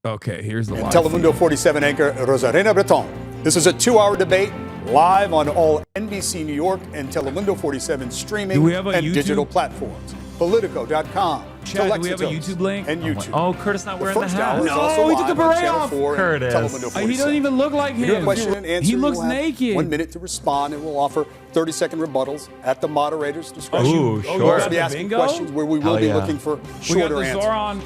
Okay, here's the and live Telemundo feed. 47 anchor Rosarena Breton. This is a 2-hour debate live on all NBC New York and Telemundo 47 streaming and YouTube? digital platforms. Politico.com, Chad, do we have a YouTube link? and YouTube. Oh, Curtis not wearing the First hat. hour is also No, he took live the on beret Channel off. 4 and Curtis. Telemundo 47. He doesn't even look like You do a him. question and answer. He looks You'll have naked. 1 minute to respond, and we'll offer 30-second rebuttals at the moderator's discretion. Ooh, Oh, sure. We'll also got be the asking bingo? questions where we will Hell be yeah. looking for We got shorter the answers. Zohran.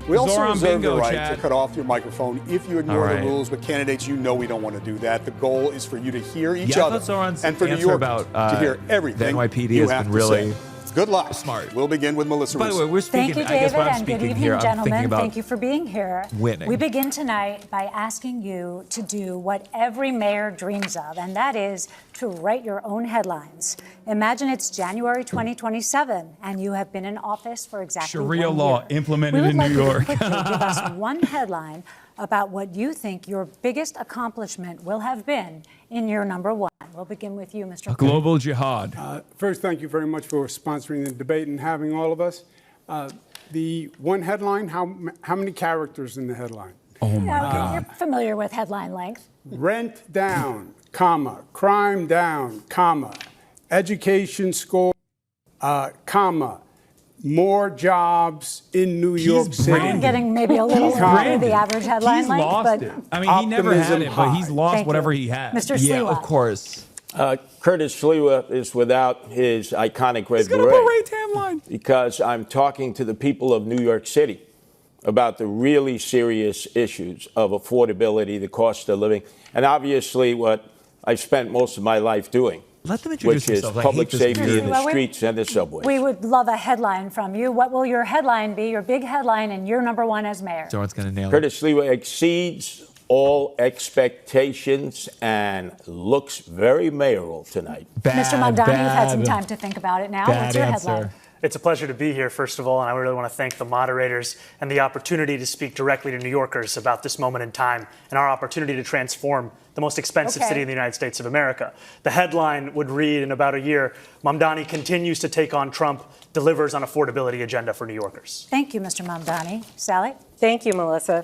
We also Zohran reserve bingo, the right Chad. to cut off your microphone if you ignore All the right. rules. But candidates, you know we don't want to do that. The goal is for you to hear each Yeah, I other thought Zohran's and for New answer Yorkers about, to hear everything the NYPD you has have been to really say. Good luck. smart. We'll begin with Melissa By the way, Russo. we're speaking. Thank you, I guess David, when I'm and good speaking evening, here, I'm thinking gentlemen. about Thank you for being here. winning. We begin tonight by asking you to do what every mayor dreams of, and that is to write your own headlines. Imagine it's January 2027, and you have been in office for exactly Sharia 1 law year. implemented We would in like New you to York. quickly give us one headline about what you think your biggest accomplishment will have been in year number one. We'll begin with you, Mr. Global jihad. First, thank you very much for sponsoring the debate and having all of us. The one headline, how many characters in the headline? Oh my God. You're familiar with headline length. Rent down, comma, crime down, comma, education score, comma, more jobs in New York City. We're getting maybe a little under the average headline He's length, lost but it. I mean, he never had Optimism it, but he's high. lost Thank whatever you. he had. Mr. Yeah, Sliwa. of course. Curtis Sliwa is without his iconic red He's got a beret beret tan line. because I'm talking to the people of New York City about the really serious issues of affordability, the cost of living, and obviously what I've spent most of my life doing, Let them introduce which is themselves. I public hate this safety music. in the Well, streets and the subways. We would love a headline from you. What will your headline be, your big headline in year number one as mayor? Zohran's going to nail it. Curtis Sliwa exceeds all expectations and looks very mayoral tonight. Mr. Mamdani, you've had some time to think about it now. What's your headline? It's a pleasure to be here, first of all, and I really want to thank the moderators and the opportunity to speak directly to New Yorkers about this moment in time and our opportunity to transform the most expensive city in the United States of America. The headline would read in about a year, Mamdani continues to take on Trump, delivers on affordability agenda for New Yorkers. Thank you, Mr. Mamdani. Sally? Thank you, Melissa.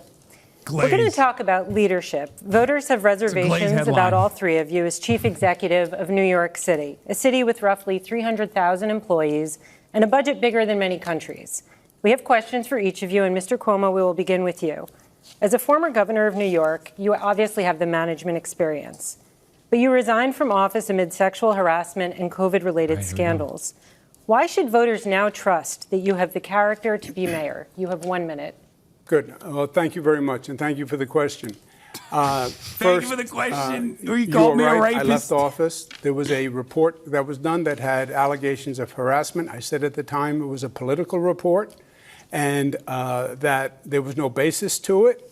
We're going to talk about leadership. Voters have reservations about all three of you as chief executive of New York City, a city with roughly 300,000 employees and a budget bigger than many countries. We have questions for each of you, and Mr. Cuomo, we will begin with you. As a former governor of New York, you obviously have the management experience, but you resigned from office amid sexual harassment and COVID-related scandals. Why should voters now trust that you have the character to be mayor? You have 1 minute. Good. Well, thank you very much, and thank you for the question. Thank you for the question. You you called were me a right. rapist. I left office. There was a report that was done that had allegations of harassment. I said at the time it was a political report and that there was no basis to it.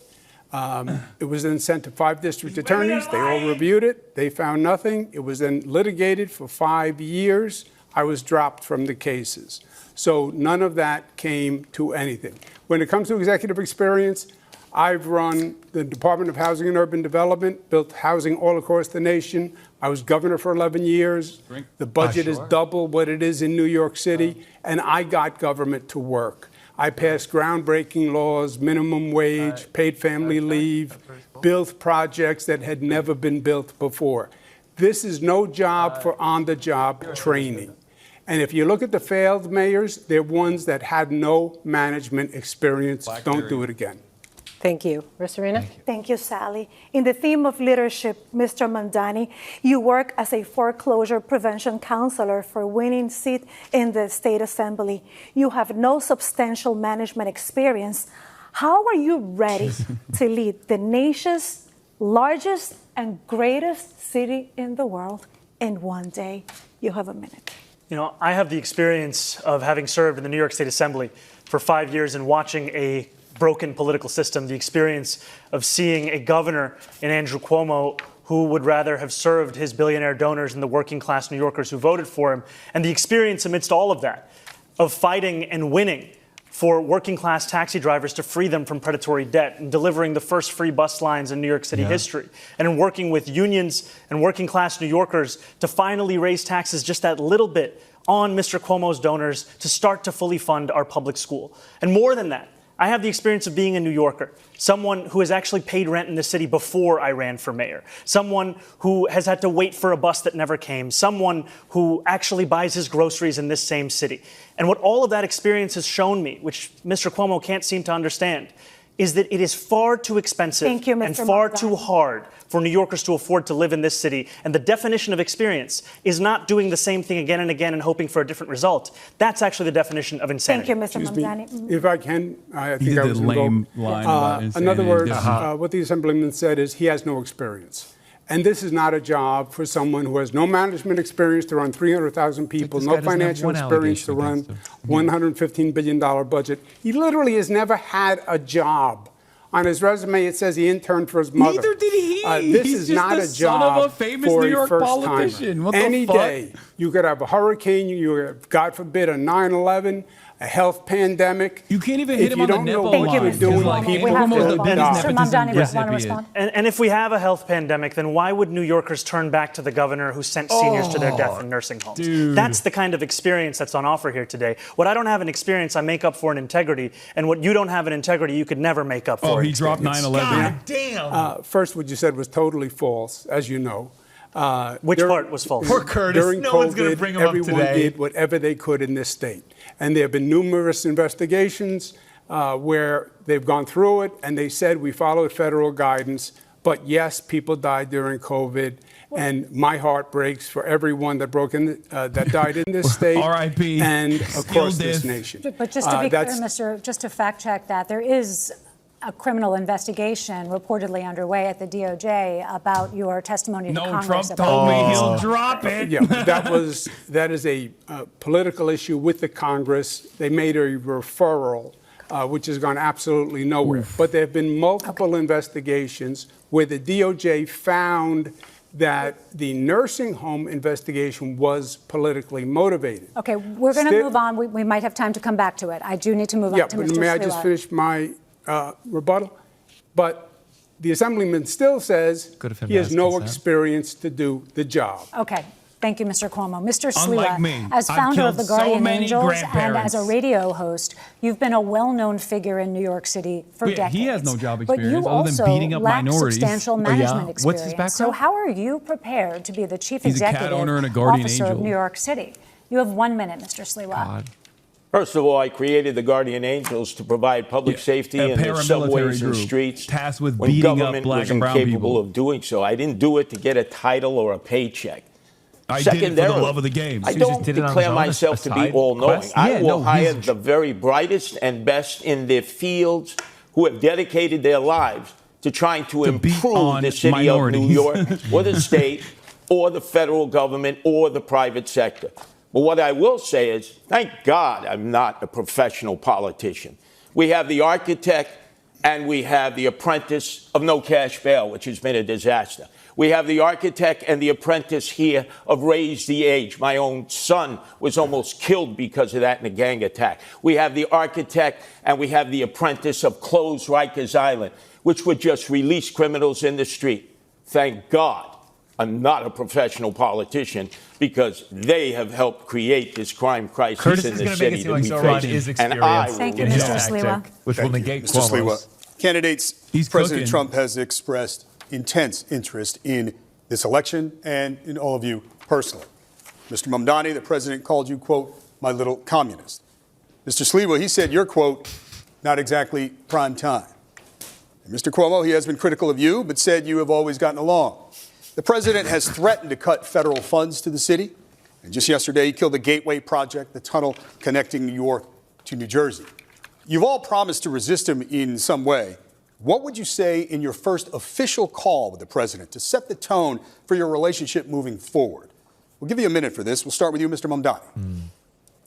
It was then sent to 5 district attorneys. They all reviewed it. They found nothing. It was then litigated for 5 years. I was dropped from the cases. So none of that came to anything. When it comes to executive experience, I've run the Department of Housing and Urban Development, built housing all across the nation. I was governor for 11 years. The budget is double what it is in New York City, and I got government to work. I passed groundbreaking laws, minimum wage, paid family leave, built projects that had never been built before. This is no job for on-the-job training. And if you look at the failed mayors, they're ones that had no management experience. Don't do it again. Thank you. Rosarena? Thank you, Sally. In the theme of leadership, Mr. Mamdani, you work as a foreclosure prevention counselor for winning seat in the State Assembly. You have no substantial management experience. How are you ready to lead the nation's largest and greatest city in the world in one day? You have a minute. You know, I have the experience of having served in the New York State Assembly for 5 years and watching a broken political system, the experience of seeing a governor in Andrew Cuomo who would rather have served his billionaire donors and the working class New Yorkers who voted for him, and the experience amidst all of that of fighting and winning for working class taxi drivers to free them from predatory debt and delivering the first free bus lines in New York City history, and in working with unions and working class New Yorkers to finally raise taxes just that little bit on Mr. Cuomo's donors to start to fully fund our public school. And more than that, I have the experience of being a New Yorker, someone who has actually paid rent in the city before I ran for mayor, someone who has had to wait for a bus that never came, someone who actually buys his groceries in this same city. And what all of that experience has shown me, which Mr. Cuomo can't seem to understand, is that it is far too expensive and far too hard for New Yorkers to afford to live in this city. And the definition of experience is not doing the same thing again and again and hoping for a different result. That's actually the definition of insanity. Thank you, Mr. Mamdani. If I can, I think He I did was the lame invoked. line about insanity. In other words, Yeah. what the Assemblyman said is he has no experience. And this is not a job for someone who has no management experience to run 300,000 people, This no guy doesn't have financial one experience to allegation run against him. $115 billion budget. He literally has never had a job. On his resume, it says he interned for his mother. Neither did he. This He's is just not the a son job of a famous for New a York first-timer. politician. What the Any fuck? day, you could have a hurricane, you have, God forbid, a 9/11, a health pandemic. You can't even hit him on the nipple If you don't know Thank you, what Mr. you're doing, Like, people Cuomo's will the biggest die. Mr. nepotism Mamdani, want to recipient. respond? And if we have a health pandemic, then why would New Yorkers turn back to the governor who sent seniors to their death in nursing homes? dude. That's the kind of experience that's on offer here today. What I don't have in experience, I make up for in integrity. And what you don't have in integrity, you could never make up for. Oh, in he dropped experience. 9/11. Damn. First, what you said was totally false, as you know. Which part was false? Poor Curtis. During No COVID, one's gonna bring him up everyone today. did whatever they could in this state. And there have been numerous investigations where they've gone through it, and they said we followed federal guidance. But yes, people died during COVID, and my heart breaks for everyone that died in this state R.I.P. and across this Still nation. But just to be clear, That's- just to fact check that, there is a criminal investigation reportedly underway at the DOJ about your testimony to No, Congress. Trump told me he'll drop it. Yeah, that is a political issue with the Congress. They made a referral, which has gone absolutely nowhere. But there have been multiple investigations where the DOJ found that the nursing home investigation was politically motivated. Okay, we're going to move on. We might have time to come back to it. I do need to move on to but Mr. may I Sliwa. just finish my rebuttal? But the Assemblyman still says Good of him he to has ask no consent. experience to do the job. Okay. Thank you, Mr. Cuomo. Mr. Unlike Sliwa, me, as I've founder of killed the so Guardian many Angels and grandparents. as a radio host, you've been a well-known figure in New York City for Yeah, decades. he has no job But experience you other than also beating up lack minorities. substantial Oh, yeah? management What's his experience. So background? how are you prepared to be the chief He's a cat executive owner and a guardian officer of angel. New York City? You have 1 minute, Mr. Sliwa. God. First of all, I created the Guardian Angels to provide public safety a in the paramilitary subways and group streets tasked with when beating up government black was and brown incapable people. of doing so. I didn't do it to get a title or a paycheck. I did it for the Secondarily, love of the game. I So he just don't did it on his declare own, myself to be aside all-knowing. quest? I Yeah, will no, hire he's- the very brightest and best in their fields who have dedicated their lives to trying to beat improve on the city minorities. of New York or the state or the federal government or the private sector. But what I will say is, thank God I'm not a professional politician. We have the architect and we have the apprentice of no cash bail, which has been a disaster. We have the architect and the apprentice here of Raise the Age. My own son was almost killed because of that in a gang attack. We have the architect and we have the apprentice of Close Rikers Island, which would just release criminals in the street. Thank God I'm not a professional politician because they have helped create this crime crisis Curtis in is the going to make it city seem that like we Zohran face. is And I experienced will Thank you, in win. his Mr. Sliwa. tactic, which will negate Mr. Sliwa. Cuomo's. Candidates, He's President cooking. Trump has expressed intense interest in this election and in all of you personally. Mr. Mamdani, the president called you, quote, my little communist. Mr. Sliwa, he said you're, quote, not exactly prime time. And Mr. Cuomo, he has been critical of you, but said you have always gotten along. The president has threatened to cut federal funds to the city. And just yesterday, he killed the Gateway Project, the tunnel connecting New York to New Jersey. You've all promised to resist him in some way. What would you say in your first official call with the president to set the tone for your relationship moving forward? We'll give you a minute for this. We'll start with you, Mr. Mamdani.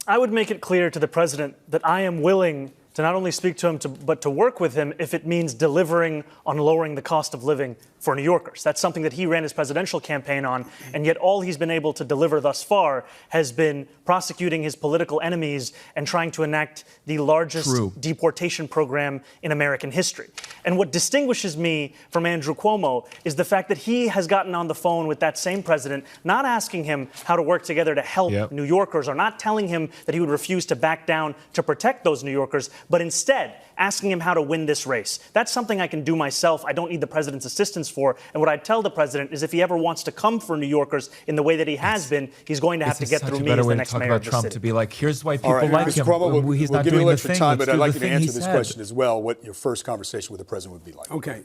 I would make it clear to the president that I am willing to not only speak to him, but to work with him if it means delivering on lowering the cost of living for New Yorkers. That's something that he ran his presidential campaign on, and yet all he's been able to deliver thus far has been prosecuting his political enemies and trying to enact the largest deportation program in American history. And what distinguishes me from Andrew Cuomo is the fact that he has gotten on the phone with that same president, not asking him how to work together to help New Yorkers, or not telling him that he would refuse to back down to protect those New Yorkers, but instead asking him how to win this race. That's something I can do myself. I don't need the president's assistance for. And what I'd tell the president is if he ever wants to come for New Yorkers in the way that he has been, he's going to have to get through me as the next mayor of the city. To be like, here's why people All right, like Mr. him. Cuomo, He's we'll not give you a doing little the extra thing. time, Let's but I'd do like the you to thing answer he this said. question as well, what your first conversation with the president would be like. Okay.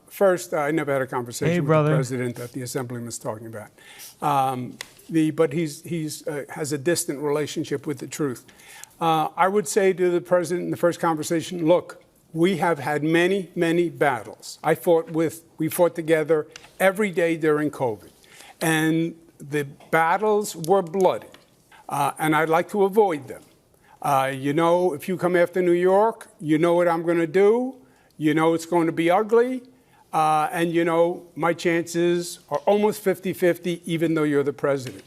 First, I never had a conversation with the president that the Assemblyman was talking about. But he has a distant relationship with the truth. I would say to the president in the first conversation, look, we have had many, many battles. We fought together every day during COVID. And the battles were bloody. And I'd like to avoid them. If you come after New York, you know what I'm going to do. You know it's going to be ugly. And my chances are almost 50-50, even though you're the president.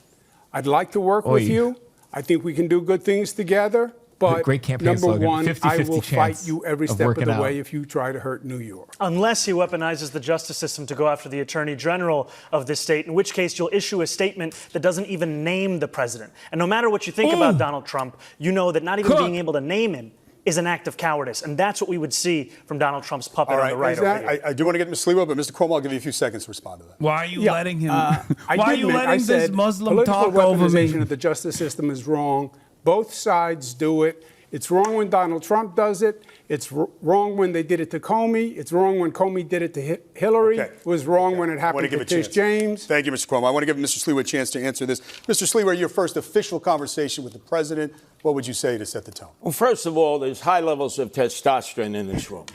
I'd like to work with you. I think we can do good things together. But great campaign number slogan, one, 50-50 I will fight chance you every of step of working the out. way if you try to hurt New York. Unless he weaponizes the justice system to go after the attorney general of this state, in which case you'll issue a statement that doesn't even name the president. And no matter what you think about Donald Trump, you know that not even being able to name him is an act of cowardice. And that's what we would see from Donald Trump's puppet on the right over here. I do want to get Ms. Sliwa, but Mr. Cuomo, I'll give you a few seconds to respond to that. Why are you letting him? Why are you letting this Muslim talk over Political me? weaponization of the justice system is wrong. Both sides do it. It's wrong when Donald Trump does it. It's wrong when they did it to Comey. It's wrong when Comey did it to Hillary. Okay. It was wrong when it happened to Tish James. Thank you, Mr. Cuomo. I want to give Mr. Sliwa a chance to answer this. Mr. Sliwa, your first official conversation with the president, what would you say to set the tone? Well, first of all, there's high levels of testosterone in this room.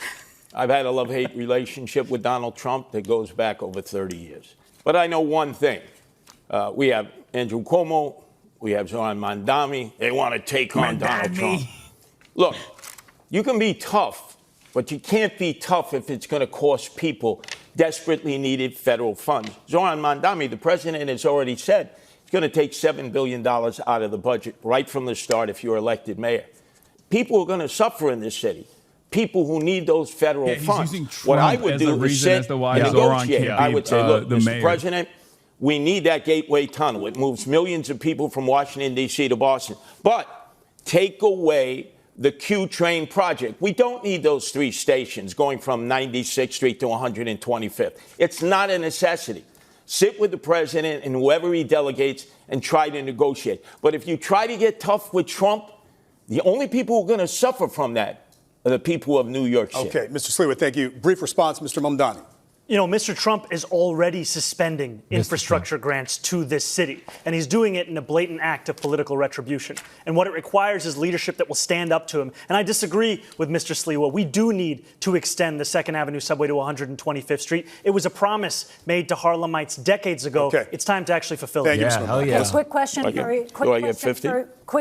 I've had a love-hate relationship with Donald Trump that goes back over 30 years. But I know one thing. We have Andrew Cuomo. We have Zohran Mandami. They want to take on Donald Trump. Look, you can be tough, but you can't be tough if it's going to cost people desperately needed federal funds. Zohran Mandami, the president, has already said it's going to take $7 billion out of the budget right from the start if you're elected mayor. People are going to suffer in this city. People who need those federal funds. What I would do is sit and negotiate. I would say, look, Mr. President, we need that Gateway Tunnel. It moves millions of people from Washington, D.C. to Boston. But take away the Q train project. We don't need those 3 stations going from 96th Street to 125th. It's not a necessity. Sit with the president and whoever he delegates and try to negotiate. But if you try to get tough with Trump, the only people who are going to suffer from that are the people of New York City. Okay, Mr. Sliwa, thank you. Brief response, Mr. Mamdani. Mr. Trump is already suspending infrastructure grants to this city, and he's doing it in a blatant act of political retribution. And what it requires is leadership that will stand up to him. And I disagree with Mr. Sliwa. We do need to extend the 2nd Avenue subway to 125th Street. It was a promise made to Harlemites decades ago. Okay. It's time to actually fulfill Thank it. you, Mr. Mamdani. Okay, quick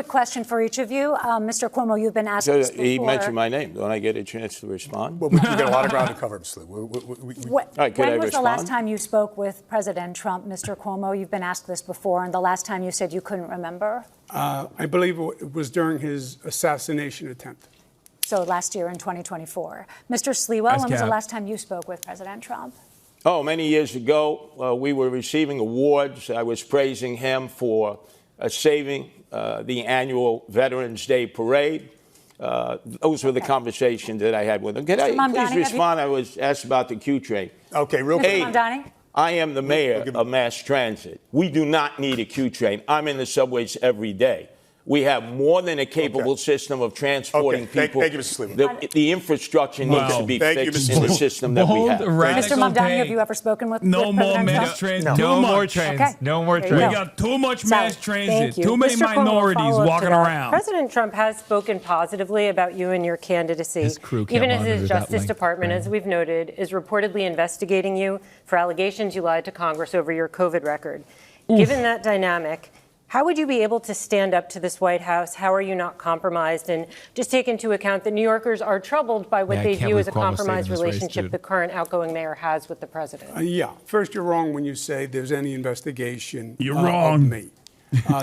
question for each of you. Mr. Cuomo, you've been asked this before. He mentioned my name. Don't I get a chance to respond? Well, we got a lot of ground to cover, Mr. Sliwa. When was the last time you spoke with President Trump, Mr. Cuomo? You've been asked this before, and the last time you said you couldn't remember? I believe it was during his assassination attempt. So last year in 2024. Mr. Sliwa, when was the last time you spoke with President Trump? Oh, many years ago, we were receiving awards. I was praising him for saving the annual Veterans Day Parade. Those were the conversations that I had with him. Can I please respond? I was asked about the Q train. Okay, real quick. I am the mayor of mass transit. We do not need a Q train. I'm in the subways every day. We have more than a capable system of transporting people. Thank you, Mr. Sliwa. The infrastructure needs to be fixed in the system that we have. Mr. Mamdani, have you ever spoken with No more President mass Trump? transit. No more trains. Okay. No more trains. We got too much mass transit. Too many Mr. Cuomo, minorities walking around. President Trump has spoken positively about you and your candidacy, even as his Justice Department, as we've noted, is reportedly investigating you for allegations you lied to Congress over your COVID record. Given that dynamic, how would you be able to stand up to this White House? How are you not compromised? And just take into account that New Yorkers are troubled by what they view as a compromised relationship the current outgoing mayor has with the president. First, you're wrong when you say there's any investigation of me.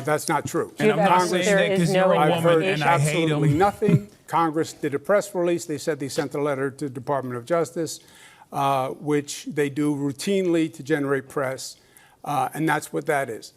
That's not true. And I'm not saying that because you're a woman and I hate absolutely him. nothing. Congress did a press release. They said they sent a letter to the Department of Justice, which they do routinely to generate press, and that's what that is.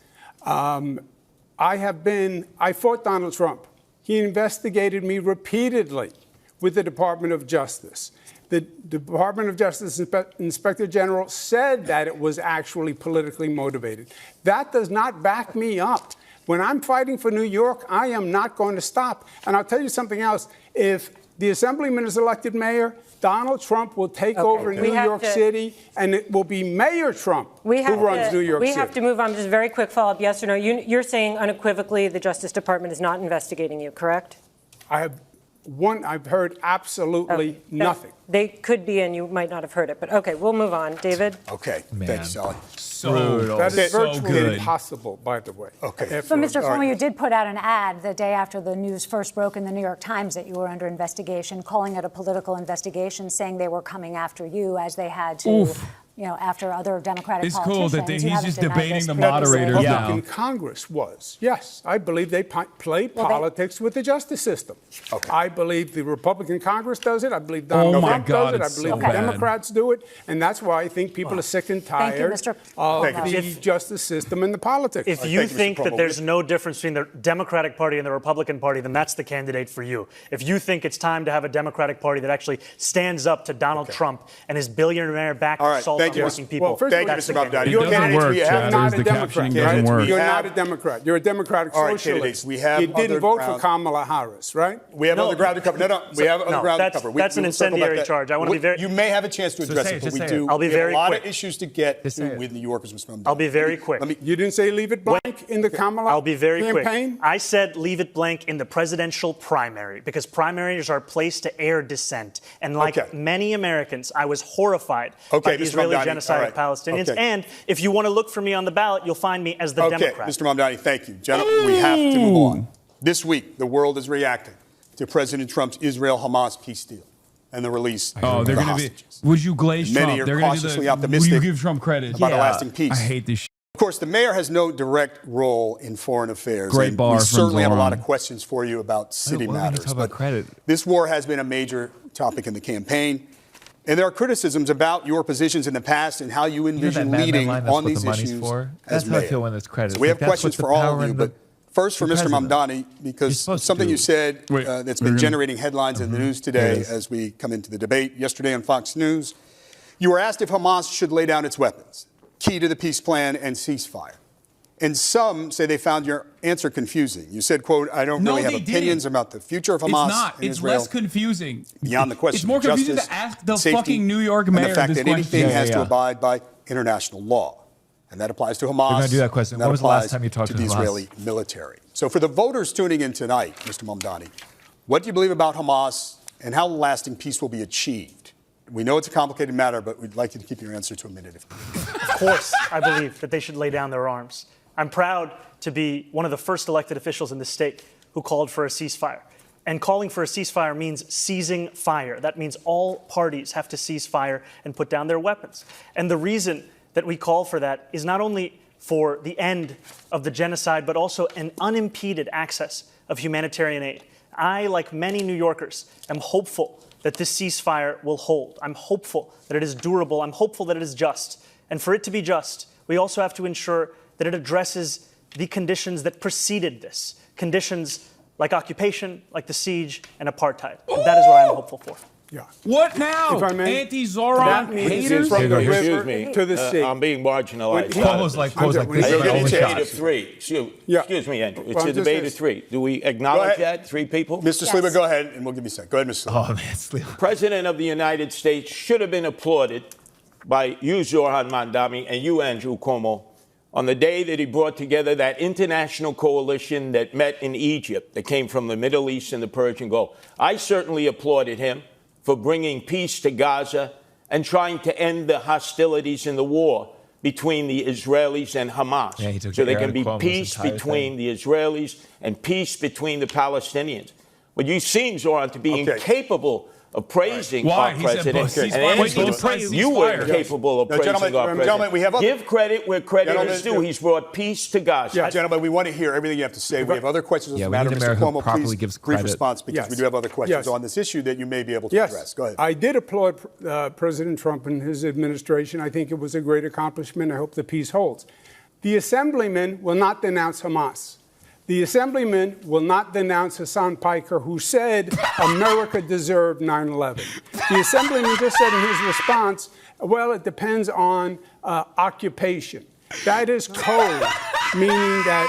I fought Donald Trump. He investigated me repeatedly with the Department of Justice. The Department of Justice Inspector General said that it was actually politically motivated. That does not back me up. When I'm fighting for New York, I am not going to stop. And I'll tell you something else. If the assemblyman is elected mayor, Donald Trump will take over New York City, and it will be Mayor Trump who runs New York City. We have to move on. Just a very quick follow-up, yes or no. You're saying unequivocally the Justice Department is not investigating you, correct? I've heard absolutely nothing. They could be, and you might not have heard it. But OK, we'll move on. David? Okay. Thank you, Sally. That is virtually impossible, by the way. Okay. So, Mr. Cuomo, you did put out an ad the day after the news first broke in the New York Times that you were under investigation, calling it a political investigation, saying they were coming after you as they had to, after other Democratic politicians. It's cool that he's just debating the moderators moderators now. now. In Congress was, yes, I believe they play politics with the justice system. Okay. I believe the Republican Congress does it. I believe Donald Trump does it. I believe the Democrats do it. And that's why I think people are sick and tired of the justice system and the politics. If you think that there's no difference between the Democratic Party and the Republican Party, then that's the candidate for you. If you think it's time to have a Democratic Party that actually stands up to Donald Trump and his billionaire-backed assault on working people, thank you, Mr. Mamdani. You're not a Democrat. You're not a Democrat. You're a Democratic socialist. We have you didn't vote for Kamala Harris, right? We have other ground to cover. No, we have other ground to cover. That's an incendiary charge. I want to be very. You may have a chance to address it, but we do. I'll be very quick. A lot of issues to get with New Yorkers, Mr. Mamdani. I'll be very quick. You didn't say leave it blank in the Kamala I'll be very campaign? quick. I said leave it blank in the presidential primary because primaries are a place to air dissent. And like many Americans, I was horrified by the Israeli genocide of Palestinians. And if you want to look for me on the ballot, you'll find me as the Democrat. Mr. Mamdani, thank you. Gentlemen, we have to move on. This week, the world is reacting to President Trump's Israel-Hamas peace deal and the release of the hostages. Would you glaze Trump? Many are cautiously Would optimistic you give Trump credit about a lasting peace. I hate this shit. Of course, the mayor has no direct role in foreign affairs. Great bar we certainly have a Zohran. lot of questions for you about city matters. But this war has been a major topic in the campaign. And there are criticisms about your positions in the past and how you envision leading on these issues as mayor. That's how I feel when there's credit. So we have questions for all of you, but first for Mr. Mamdani, because something you said that's been generating headlines in the news today as we come into the debate. Yesterday on Fox News, you were asked if Hamas should lay down its weapons, key to the peace plan and ceasefire. And some say they found your answer confusing. You said, quote, I don't really have opinions about the future of Hamas. It's not. It's Israel. less confusing. Beyond the question It's more of confusing justice, to ask the safety, fucking New York mayor and the fact this that anything question. has to abide by international law. And that applies to Hamas. We're going to do that question. When was the last time you talked to the Hamas? Israeli military? So for the voters tuning in tonight, Mr. Mamdani, what do you believe about Hamas and how lasting peace will be achieved? We know it's a complicated matter, but we'd like you to keep your answer to a minute. Of course, I believe that they should lay down their arms. I'm proud to be one of the first elected officials in the state who called for a ceasefire. And calling for a ceasefire means ceasing fire. That means all parties have to cease fire and put down their weapons. And the reason that we call for that is not only for the end of the genocide, but also an unimpeded access of humanitarian aid. I, like many New Yorkers, am hopeful that this ceasefire will hold. I'm hopeful that it is durable. I'm hopeful that it is just. And for it to be just, we also have to ensure that it addresses the conditions that preceded this, conditions like occupation, like the siege, and apartheid. And that is what I'm hopeful for. Yeah. What now? If I may, Anti-Zohran haters? from the Excuse river me. to the sea. I'm being marginalized. Cuomo's like this. It's a debate of three. Excuse me, Andrew. It's a debate of three. Do we acknowledge that? Three people? Mr. Sliwa, go ahead, and we'll give you a second. Go ahead, Mr. Sliwa. Oh, man, Sliwa. President of the United States should have been applauded by you, Zohran Mamdani, and you, Andrew Cuomo, on the day that he brought together that international coalition that met in Egypt, that came from the Middle East and the Persian Gulf. I certainly applauded him for bringing peace to Gaza and trying to end the hostilities in the war between the Israelis and Hamas. Yeah, so there can be peace between the Israelis and peace between the Palestinians. But you seem, Zohran, to be incapable of praising our president. You were incapable of praising our president. Gentlemen, we have Give credit where credit is due. He's brought peace to Gaza. Yeah, gentlemen, we want to hear everything you have to say. We have other questions on the matter. Mr. Cuomo, please, brief response, because we do have other questions on this issue that you may be able to address. Go ahead. I did applaud President Trump and his administration. I think it was a great accomplishment. I hope the peace holds. The assemblyman will not denounce Hamas. The assemblyman will not denounce Hasan Piker, who said America deserved 9/11. The assemblyman just said in his response, well, it depends on occupation. That is code, meaning that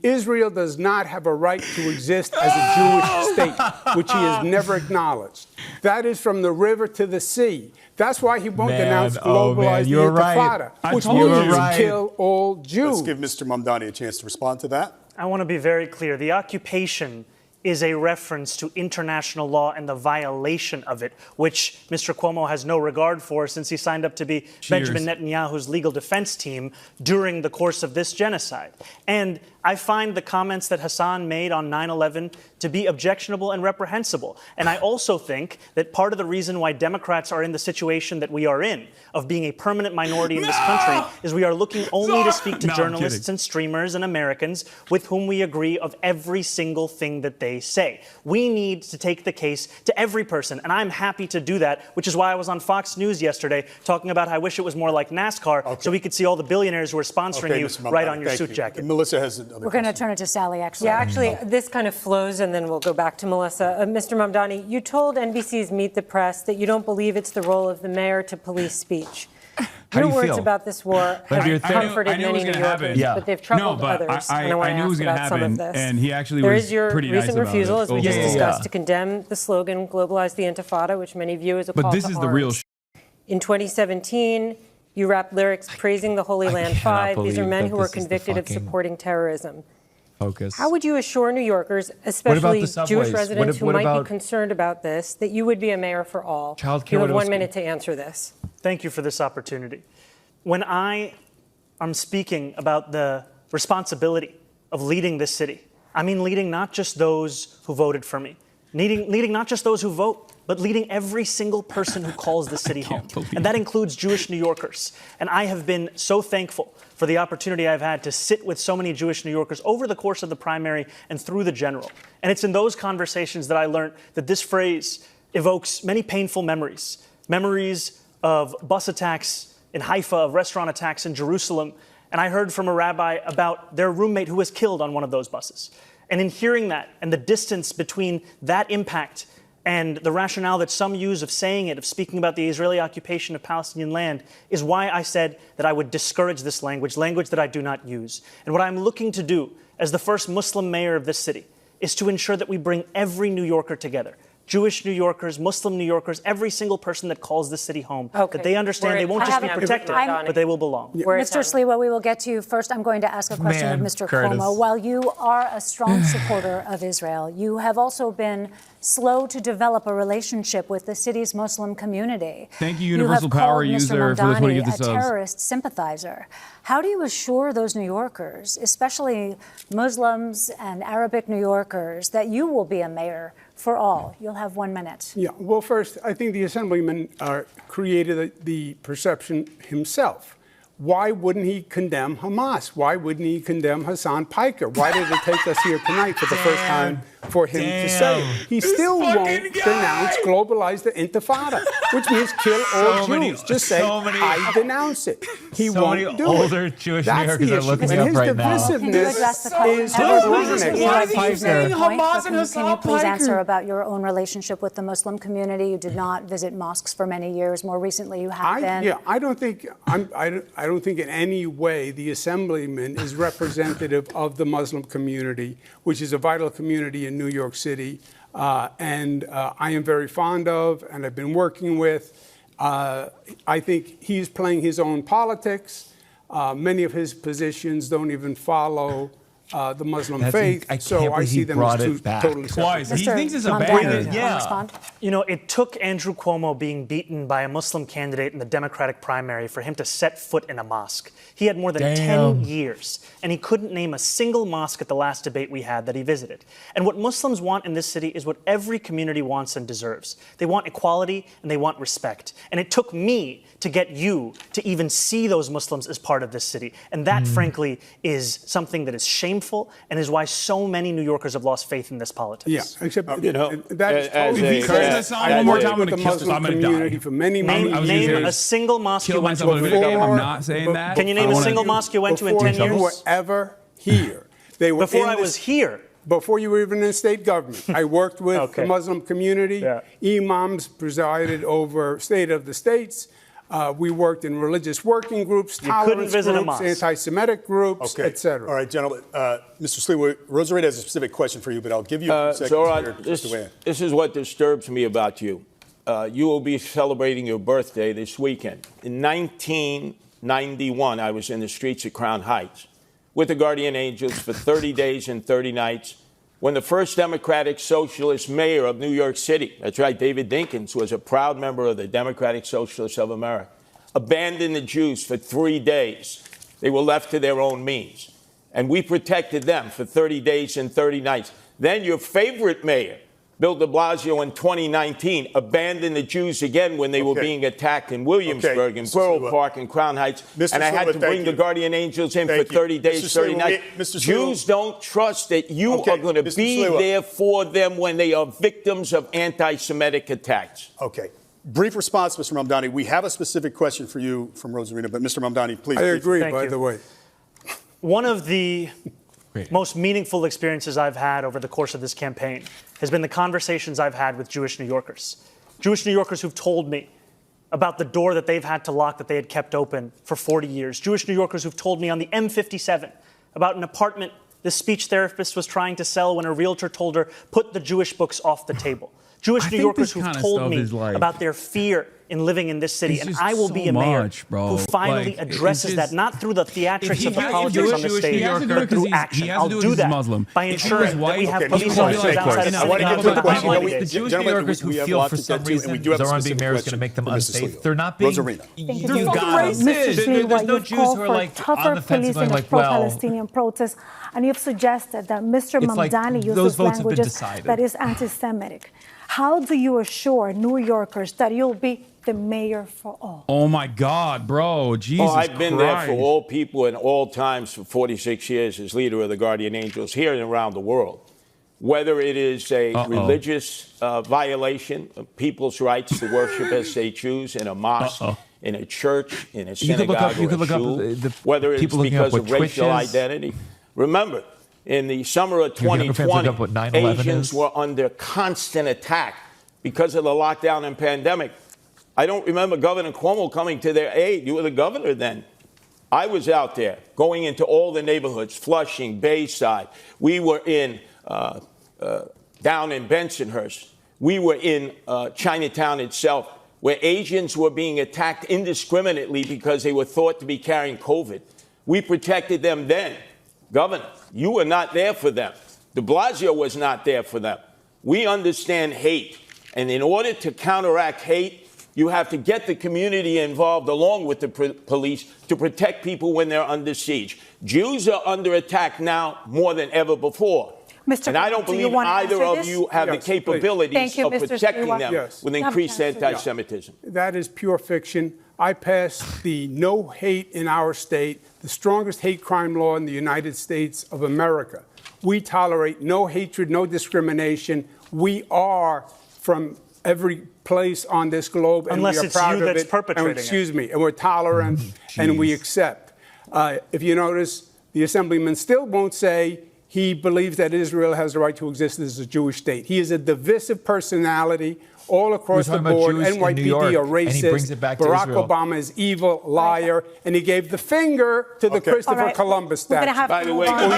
Israel does not have a right to exist as a Jewish state, which he has never acknowledged. That is from the river to the sea. That's why he won't denounce globalize the Intifada, which means kill all Jews. Let's give Mr. Mamdani a chance to respond to that. I want to be very clear. The occupation is a reference to international law and the violation of it, which Mr. Cuomo has no regard for since he signed up to be Benjamin Netanyahu's legal defense team during the course of this genocide. And I find the comments that Hasan made on 9/11 to be objectionable and reprehensible. And I also think that part of the reason why Democrats are in the situation that we are in, of being a permanent minority in this country, is we are looking only to speak to journalists and streamers and Americans with whom we agree of every single thing that they say. We need to take the case to every person, and I'm happy to do that, which is why I was on Fox News yesterday talking about how I wish it was more like NASCAR so we could see all the billionaires who are sponsoring you right on your suit jacket. Melissa has another We're going to turn it to Sally, actually. Yeah, actually, this kind of flows, and then we'll go back to Melissa. Mr. Mamdani, you told NBC's Meet the Press that you don't believe it's the role of the mayor to police speech. How Your do you words feel? about this war have comforted many New Yorkers, but they've troubled others. And I want to ask about some of this. And he actually there was is your pretty nice recent about refusal, it. as we just discussed, to condemn the slogan "Globalize the Intifada," which many view as a call to arms. But this is the real. In 2017, you rapped lyrics praising the Holy Land Five. These are men who were convicted of supporting terrorism. Focus. How would you assure New Yorkers, especially the Jewish subways? residents who What might about be concerned about this, that you would be a mayor for all? Childcare, You have what 1 else? minute to answer this. Thank you for this opportunity. When I am speaking about the responsibility of leading this city, I mean leading not just those who voted for me, leading not just those who vote, but leading every single person who calls the city home. And that includes Jewish New Yorkers. And I have been so thankful for the opportunity I've had to sit with so many Jewish New Yorkers over the course of the primary and through the general. And it's in those conversations that I learned that this phrase evokes many painful memories. Memories of bus attacks in Haifa, of restaurant attacks in Jerusalem. And I heard from a rabbi about their roommate who was killed on one of those buses. And in hearing that and the distance between that impact and the rationale that some use of saying it, of speaking about the Israeli occupation of Palestinian land, is why I said that I would discourage this language that I do not use. And what I'm looking to do as the first Muslim mayor of this city is to ensure that we bring every New Yorker together. Jewish New Yorkers, Muslim New Yorkers, every single person that calls the city home, that they understand they won't just be protected, but they will belong. Mr. Sliwa, we will get to you first. I'm going to ask a question of Mr. Cuomo. While you are a strong supporter of Israel, you have also been slow to develop a relationship with the city's Muslim community. Thank you, Universal Power User, for this one. You have called Mr. Mamdani a terrorist sympathizer. How do you assure those New Yorkers, especially Muslims and Arabic New Yorkers, that you will be a mayor for all? You'll have 1 minute. Yeah, well, first, I think the assemblyman created the perception himself. Why wouldn't he condemn Hamas? Why wouldn't he condemn Hasan Piker? Why did it take us here tonight for the first time for him to say it? He still won't denounce globalize the Intifada, which means kill all Jews. Just say, I denounce it. He won't do it. Older Jewish New That's Yorkers the are issue. looking And up his right now. divisiveness is horrific. Why are you saying Hamas and Hasan Can you please answer about your own relationship with the Muslim community? You did not visit mosques for many years. More recently, you have been. Yeah, I don't think in any way the assemblyman is representative of the Muslim community, which is a vital community in New York City, and I am very fond of, and I've been working with. I think he's playing his own politics. Many of his positions don't even follow the Muslim faith, so I see them as two totally separate. He thinks it's a banner. You know, it took Andrew Cuomo being beaten by a Muslim candidate in the Democratic primary for him to set foot in a mosque. He had more than 10 years, and he couldn't name a single mosque at the last debate we had that he visited. And what Muslims want in this city is what every community wants and deserves. They want equality and they want respect. And it took me to get you to even see those Muslims as part of this city. And that, frankly, is something that is shameful and is why so many New Yorkers have lost faith in this politics. Yeah, except you know, that is totally one more time, with the Muslim community for many years. Name a single mosque you went to. I'm not saying that. Can you name a single mosque you went to in 10 years? Before you were ever here. They were Before in I this- was here. Before you were even in state government. I worked with Okay. the Muslim community. Yeah. Imams presided over State of the States. We worked in religious working groups, You couldn't tolerance visit a groups, mosque. anti-Semitic groups, Okay. etc. All right, gentlemen. Mr. Sliwa, Rosarita has a specific question for you, but I'll give you a few seconds Zohran, here to weigh in. this is what disturbs me about you. You will be celebrating your birthday this weekend. In 1991, I was in the streets of Crown Heights with the Guardian Angels for 30 days and 30 nights when the first Democratic Socialist mayor of New York City, that's right, David Dinkins, was a proud member of the Democratic Socialists of America, abandoned the Jews for 3 days. They were left to their own means. And we protected them for 30 days and 30 nights. Then your favorite mayor, Bill de Blasio, in 2019, abandoned the Jews again when they were being attacked in Williamsburg, in Borough Park, and Crown Heights. Mr. And I had Sliwa, to thank bring the you. Guardian Angels in Thank for you. 30 days, Mr. 30 Sliwa, nights. Mr. Sliwa. Jews don't trust that you Okay, are going to Mr. be Sliwa. there for them when they are victims of anti-Semitic attacks. Okay. Brief response, Mr. Mamdani. We have a specific question for you from Rosarita, but Mr. Mamdani, please. I agree, Thank by you. the way. One of the most meaningful experiences I've had over the course of this campaign has been the conversations I've had with Jewish New Yorkers. Jewish New Yorkers who've told me about the door that they've had to lock that they had kept open for 40 years. Jewish New Yorkers who've told me on the M57 about an apartment the speech therapist was trying to sell when a realtor told her, put the Jewish books off the table. Jewish New Yorkers who've told me about their fear in living in this city, and I will be a mayor who finally addresses that, not through the theatrics of the politics on the stage, but through action. I'll do that by ensuring that we have police officers outside of I want to get to the question. The Jewish New Yorkers who feel for some reason Zohran being mayor is going to make them unsafe. They're not being. Rosarita. You got Mr. Sliwa, There's no you Jews call who are for like tougher on the fence policing going of like, well, pro-Palestinian protests, and you've suggested that Mr. It's like Mamdani those uses votes have been languages decided. that is anti-Semitic. How do you assure New Yorkers that you'll be the mayor for all? Oh my God, bro. Jesus I've been there for Christ. all people in all times for 46 years as leader of the Guardian Angels here and around the world. Whether it is a religious violation of people's rights to worship as they choose in a mosque, in a church, in a synagogue, you could look up shul, the whether it's people looking up because of what racial Twitch is. identity. Remember, in the summer of Your younger fans look up what 2020, 9/11 Asians is? were under constant attack because of the lockdown and pandemic. I don't remember Governor Cuomo coming to their aid. You were the governor then. I was out there going into all the neighborhoods, Flushing, Bayside. We were in down in Bensonhurst. We were in Chinatown itself, where Asians were being attacked indiscriminately because they were thought to be carrying COVID. We protected them then. Governor, you were not there for them. De Blasio was not there for them. We understand hate. And in order to counteract hate, you have to get the community involved along with the police to protect people when they're under siege. Jews are under attack now more than ever before. Mr. And I don't do you believe want to either answer of this? you have the Yes, please. capabilities Thank you, of Mr. protecting Sliwa. them Yes. with You have a increased chance to- anti-Semitism. That is pure fiction. I passed the no hate in our state, the strongest hate crime law in the United States of America. We tolerate no hatred, no discrimination. We are from every place on this globe, and Unless we are it's proud you of that's it. perpetrating and, it. excuse me, and we're tolerant, and we accept. If you notice, the assemblyman still won't say he believes that Israel has the right to exist as a Jewish state. He is a divisive personality all across the talking about board. Jews in New NYPD York, are and he racist. brings it back to Barack Israel. Obama is evil, liar, and he gave the finger to the Christopher All right, Columbus we're gonna statue. have By to the move way, on.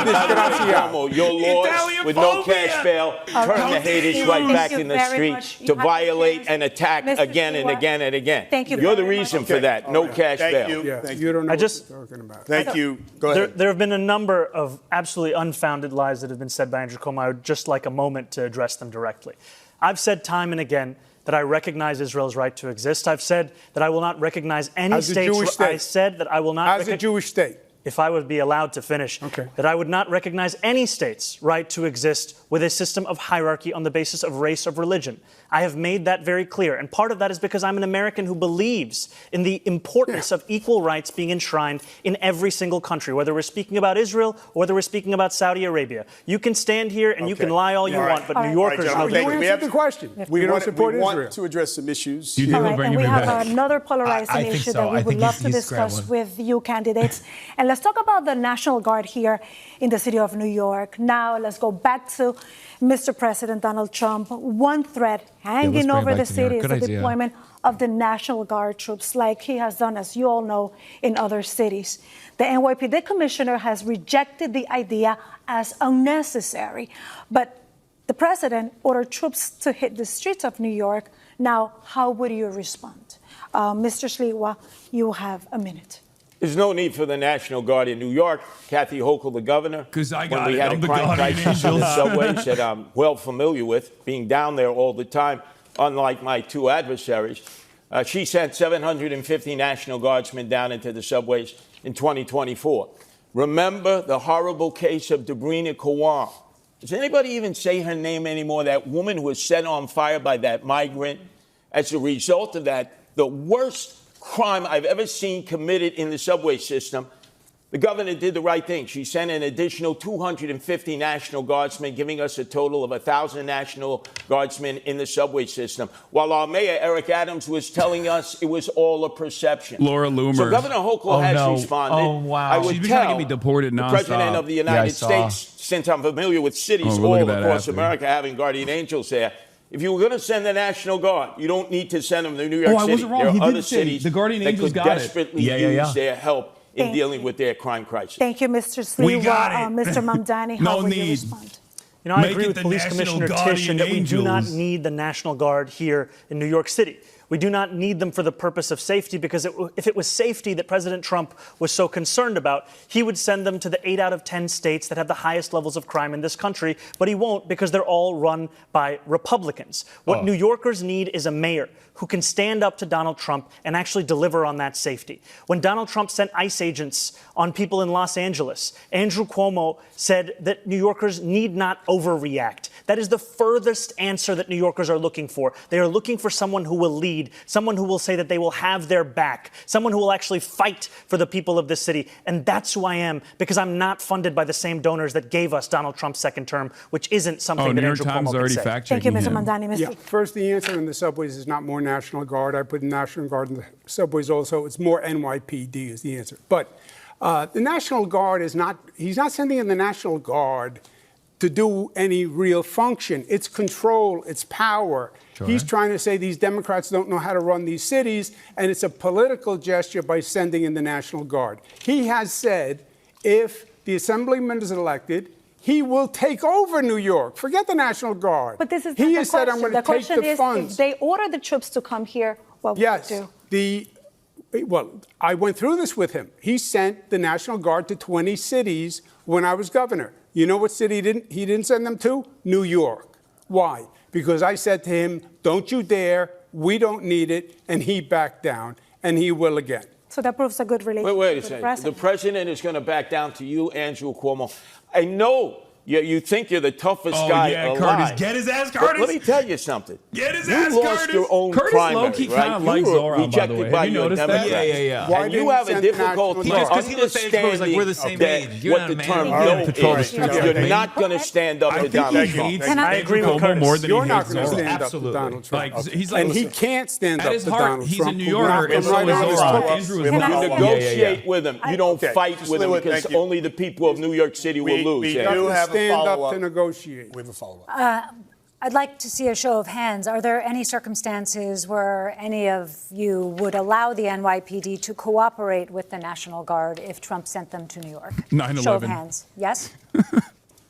Cuomo, your laws with no cash bail turn the haters right Thank back you in the very street much. You to have violate chance. and attack Mr. again and Sliwa. again and again. Thank you You're the very reason much. for that. No cash Thank bail. you. Yeah, Thank you don't know I just- what you're talking about. Thank you. Go ahead. There have been a number of absolutely unfounded lies that have been said by Andrew Cuomo. I would just like a moment to address them directly. I've said time and again that I recognize Israel's right to exist. I've said that I will not recognize any As a Jewish state. I said that I will not As a Jewish state. if I would be allowed to finish, Okay. that I would not recognize any state's right to exist with a system of hierarchy on the basis of race or religion. I have made that very clear. And part of that is because I'm an American who believes in the importance of equal rights being enshrined in every single country, whether we're speaking about Israel or whether we're speaking about Saudi Arabia. You can stand here and you can lie all you want, but New Yorkers know gentlemen, You thank you. answered the question. We You don't want, support we want Israel. to address some issues. All right, and we have another polarizing I think able so. that we I would think love he's to discuss scrambling. with you candidates. And let's talk about the National Guard here in the city of New York. Now, let's go back to Mr. President Donald Trump. One threat hanging over the city is the deployment of the National Guard troops, like he has done, as you all know, in other cities. The NYPD commissioner has rejected the idea as unnecessary, but the president ordered troops to hit the streets of New York. Now, how would you respond? Mr. Sliwa, you have a minute. There's no need for the National Guard in New York. Kathy Hochul, the governor, when we had a crime crisis in the subways that I'm well familiar with, being down there all the time, unlike my two adversaries, she sent 750 National Guardsmen down into the subways in 2024. Remember the horrible case of Debrina Cuomo. Does anybody even say her name anymore? That woman who was set on fire by that migrant. As a result of that, the worst crime I've ever seen committed in the subway system, the governor did the right thing. She sent an additional 250 National Guardsmen, giving us a total of 1,000 National Guardsmen in the subway system, while our mayor, Eric Adams, was telling us it was all a perception. Laura Loomer. So Governor Hochul has responded. Oh, wow. I would She's been tell trying to get me deported the nonstop. President of the United States, since I'm familiar with cities all across America having guardian angels there, if you were going to send the National Guard, you don't need to send them to New York City. I wasn't wrong. There are He other did say cities the guardian that angels could got it. desperately use their help in dealing with their crime crisis. Thank you, Mr. Sliwa. We got it. Mr. Mamdani, how would you respond? You know, I agree with Police Commissioner Tish that we do not need the National Guard here in New York City. We do not need them for the purpose of safety, because if it was safety that President Trump was so concerned about, he would send them to the 8 out of 10 states that have the highest levels of crime in this country, but he won't, because they're all run by Republicans. What New Yorkers need is a mayor who can stand up to Donald Trump and actually deliver on that safety. When Donald Trump sent ICE agents on people in Los Angeles, Andrew Cuomo said that New Yorkers need not overreact. That is the furthest answer that New Yorkers are looking for. They are looking for someone who will lead, someone who will say that they will have their back, someone who will actually fight for the people of this city. And that's who I am, because I'm not funded by the same donors that gave us Donald Trump's second term, which isn't something that Andrew Cuomo can say. Thank you, Mr. Mamdani. Yeah, first, the answer in the subways is not more National Guard. I put National Guard in the subways also. It's more NYPD is the answer. But the National Guard is not, he's not sending in the National Guard to do any real function. It's control, it's power. Sure. He's trying to say these Democrats don't know how to run these cities, and it's a political gesture by sending in the National Guard. He has said if the assemblyman is elected, he will take over New York. Forget the National Guard. But this is he not has the said, question. I'm going The to take question the is, funds. if they order the troops to come here, what would you do? Well, I went through this with him. He sent the National Guard to 20 cities when I was governor. You know what city he didn't send them to? New York. Why? Because I said to him, don't you dare, we don't need it, and he backed down, and he will again. So that proves a good relationship Wait a with second. The president is going to back down to you, Andrew Cuomo. I know you think you're the toughest guy alive. Curtis. Get his ass, Curtis. Let me tell you something. Get his you ass, lost Curtis. your own Curtis primary, low-key right? kind of likes Zohran, by the way. Have you noticed that? Yeah. Why And you have a difficulty understanding like we're the same age. You're what not the a man. term You no don't patrol the is. streets You're like me. not going to stand up to Donald Trump. I agree with Curtis. more than You're he not hates going to Zohran. stand Absolutely. up to Donald Trump. Like, he's like, And he can't stand at up his to heart, Donald he's Trump. a New Yorker, and so is Zohran. Andrew is Can I not. You say- negotiate with him. You don't fight with him, Thank because you. only the people of New York City will lose. We Yeah. do have a Stand up follow-up. to negotiate. We have a follow-up. I'd like to see a show of hands. Are there any circumstances where any of you would allow the NYPD to cooperate with the National Guard if Trump sent them to New York? 9/11. Show of hands. Yes?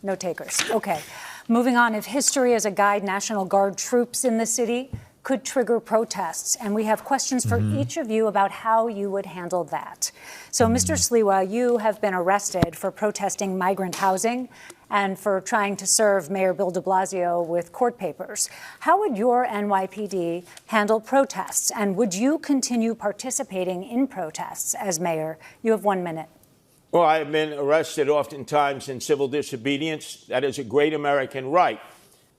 No takers. Okay. Moving on. If history is a guide, National Guard troops in the city could trigger protests. And we have questions for each of you about how you would handle that. So, Mr. Sliwa, you have been arrested for protesting migrant housing and for trying to serve Mayor Bill de Blasio with court papers. How would your NYPD handle protests? And would you continue participating in protests as mayor? You have 1 minute. Well, I have been arrested oftentimes in civil disobedience. That is a great American right.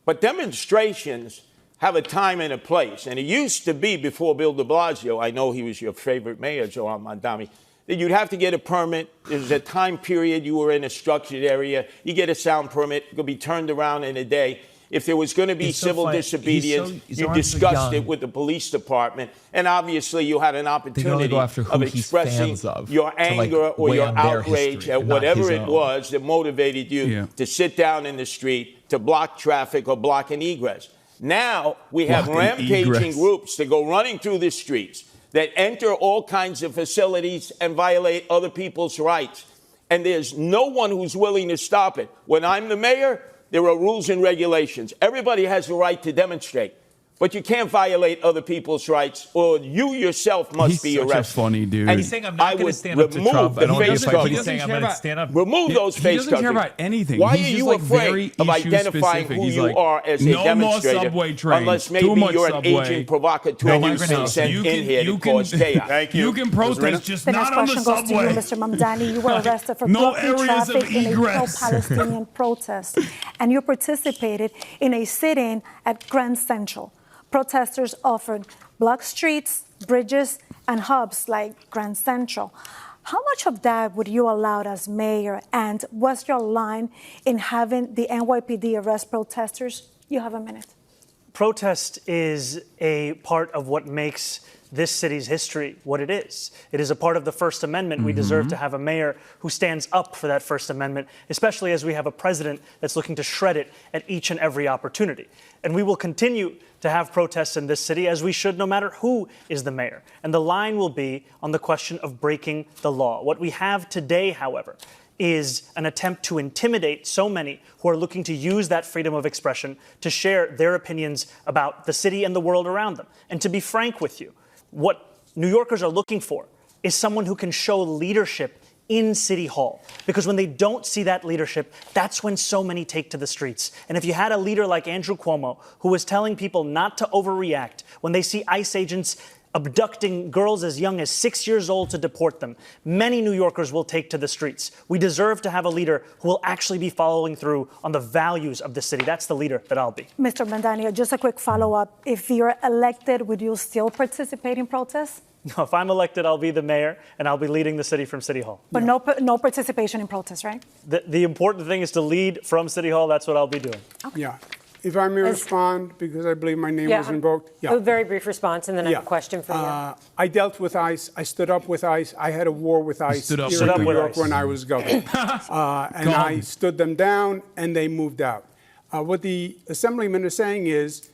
But demonstrations have a time and a place. And it used to be before Bill de Blasio, I know he was your favorite mayor, Zohran Mamdani, that you'd have to get a permit. There's a time period you were in a structured area. You get a sound permit. It could be turned around in a day. If there was going to be civil disobedience, you discussed it with the police department, and obviously you had an opportunity of expressing your anger or your outrage at whatever it was that motivated you to sit down in the street, to block traffic or block an egress. Now we have rampaging groups that go running through the streets, that enter all kinds of facilities and violate other people's rights. And there's no one who's willing to stop it. When I'm the mayor, there are rules and regulations. Everybody has a right to demonstrate. But you can't violate other people's rights, or you yourself must be arrested. He's such a funny dude. And he's saying I'm not going to stand up to Trump. I don't give a fuck. He's saying I'm going to stand up. Remove those face coverings. He doesn't care about anything. Why he's are you afraid of identifying who you are as a demonstrator? Subway trains. Unless maybe you're an agent provocateur who's been sent in here to cause chaos. Thank you. You can protest, just not on the subway. The next question goes to you, Mr. Mamdani. You were arrested for blocking traffic in a pro-Palestinian protest, and you participated in a sit-in at Grand Central. Protesters offered block streets, bridges, and hubs like Grand Central. How much of that would you allow as mayor? And what's your line in having the NYPD arrest protesters? You have a minute. Protest is a part of what makes this city's history what it is. It is a part of the First Amendment. We deserve to have a mayor who stands up for that First Amendment, especially as we have a president that's looking to shred it at each and every opportunity. And we will continue to have protests in this city, as we should, no matter who is the mayor. And the line will be on the question of breaking the law. What we have today, however, is an attempt to intimidate so many who are looking to use that freedom of expression to share their opinions about the city and the world around them. And to be frank with you, what New Yorkers are looking for is someone who can show leadership in City Hall. Because when they don't see that leadership, that's when so many take to the streets. And if you had a leader like Andrew Cuomo, who was telling people not to overreact when they see ICE agents abducting girls as young as 6 years old to deport them, many New Yorkers will take to the streets. We deserve to have a leader who will actually be following through on the values of the city. That's the leader that I'll be. Mr. Mamdani, just a quick follow-up. If you're elected, would you still participate in protests? No, if I'm elected, I'll be the mayor, and I'll be leading the city from City Hall. But no participation in protests, right? The important thing is to lead from City Hall. That's what I'll be doing. Okay. Yeah. If I may respond, because I believe my name was invoked. A very brief response, and then I have a question for you. I dealt with ICE. I stood up with ICE. I had a war with ICE here in New York when I was governor. And I stood them down, and they moved out. What the assemblyman is saying is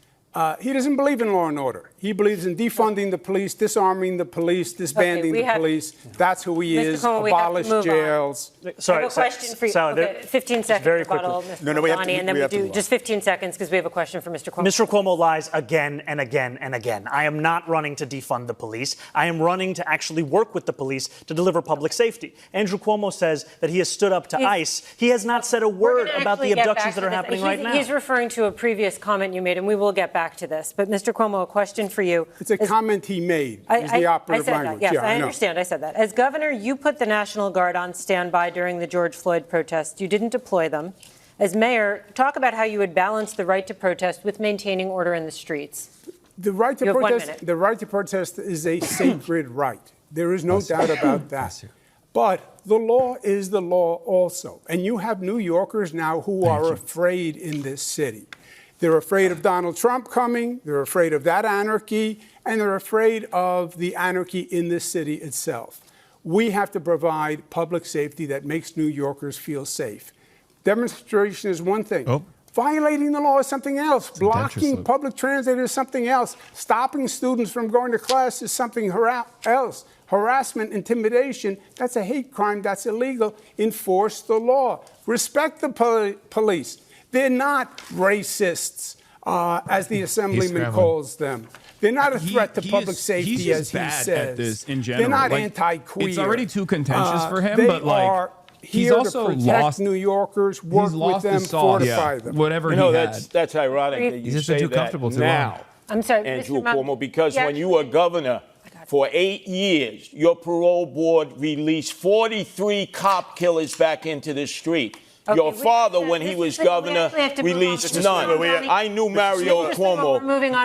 he doesn't believe in law and order. He believes in defunding the police, disarming the police, disbanding the police. That's who he is. Cuomo, abolish jails. Sorry, I have a question for you. Okay, 15 seconds. Very rebuttal, quickly. Mr. Mamdani, and then we do just 15 seconds because we have a question for Mr. Cuomo. Mr. Cuomo lies again and again and again. I am not running to defund the police. I am running to actually work with the police to deliver public safety. Andrew Cuomo says that he has stood up to ICE. He has not said a word about the abductions that are happening right now. He's referring to a previous comment you made, and we will get back to this. But Mr. Cuomo, a question for you. It's a comment he made. Is the operative language. Yes, I understand. I said that. As governor, you put the National Guard on standby during the George Floyd protests. You didn't deploy them. As mayor, talk about how you would balance the right to protest with maintaining order in the streets. The right to protest is a sacred right. There is no doubt about that. But the law is the law also. And you have New Yorkers now who are afraid in this city. They're afraid of Donald Trump coming. They're afraid of that anarchy. And they're afraid of the anarchy in this city itself. We have to provide public safety that makes New Yorkers feel safe. Demonstration is one thing. Violating the law is something else. Blocking public transit is something else. Stopping students from going to class is something else. Harassment, intimidation, that's a hate crime. That's illegal. Enforce the law. Respect the police. They're not racists, as the assemblyman calls them. They're not a threat to public safety, as he says. At this in general. They're not anti-queer. It's already too contentious for him, but like he's also to protect lost New Yorkers, work with them, fortify them. Whatever that's ironic that you say that now. I'm sorry, Andrew Cuomo, because when you were governor for 8 years, your parole board released 43 cop killers back into the street. Your father, when he was governor, released none. I knew Mario Cuomo.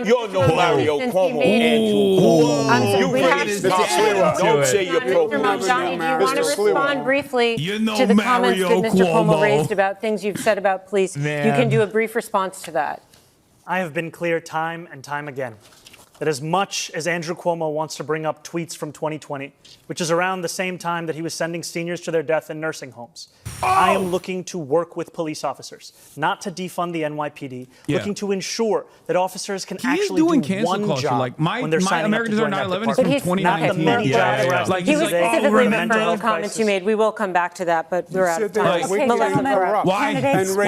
You know Mario Cuomo, Andrew Cuomo. You raised him. Don't say you're pro. Mr. Mamdani, do you want to respond briefly to the comments that Mr. Cuomo raised about things you've said about police? You can do a brief response to that. I have been clear time and time again that as much as Andrew Cuomo wants to bring up tweets from 2020, which is around the same time that he was sending seniors to their death in nursing homes, I am looking to work with police officers, not to defund the NYPD, looking to ensure that officers can actually do one job like when they're signing American up to Design join that 9/11 is department. from 2019. Like he was specifically referring to health comments crisis. you made. We will come back to that, but we're out of time. Why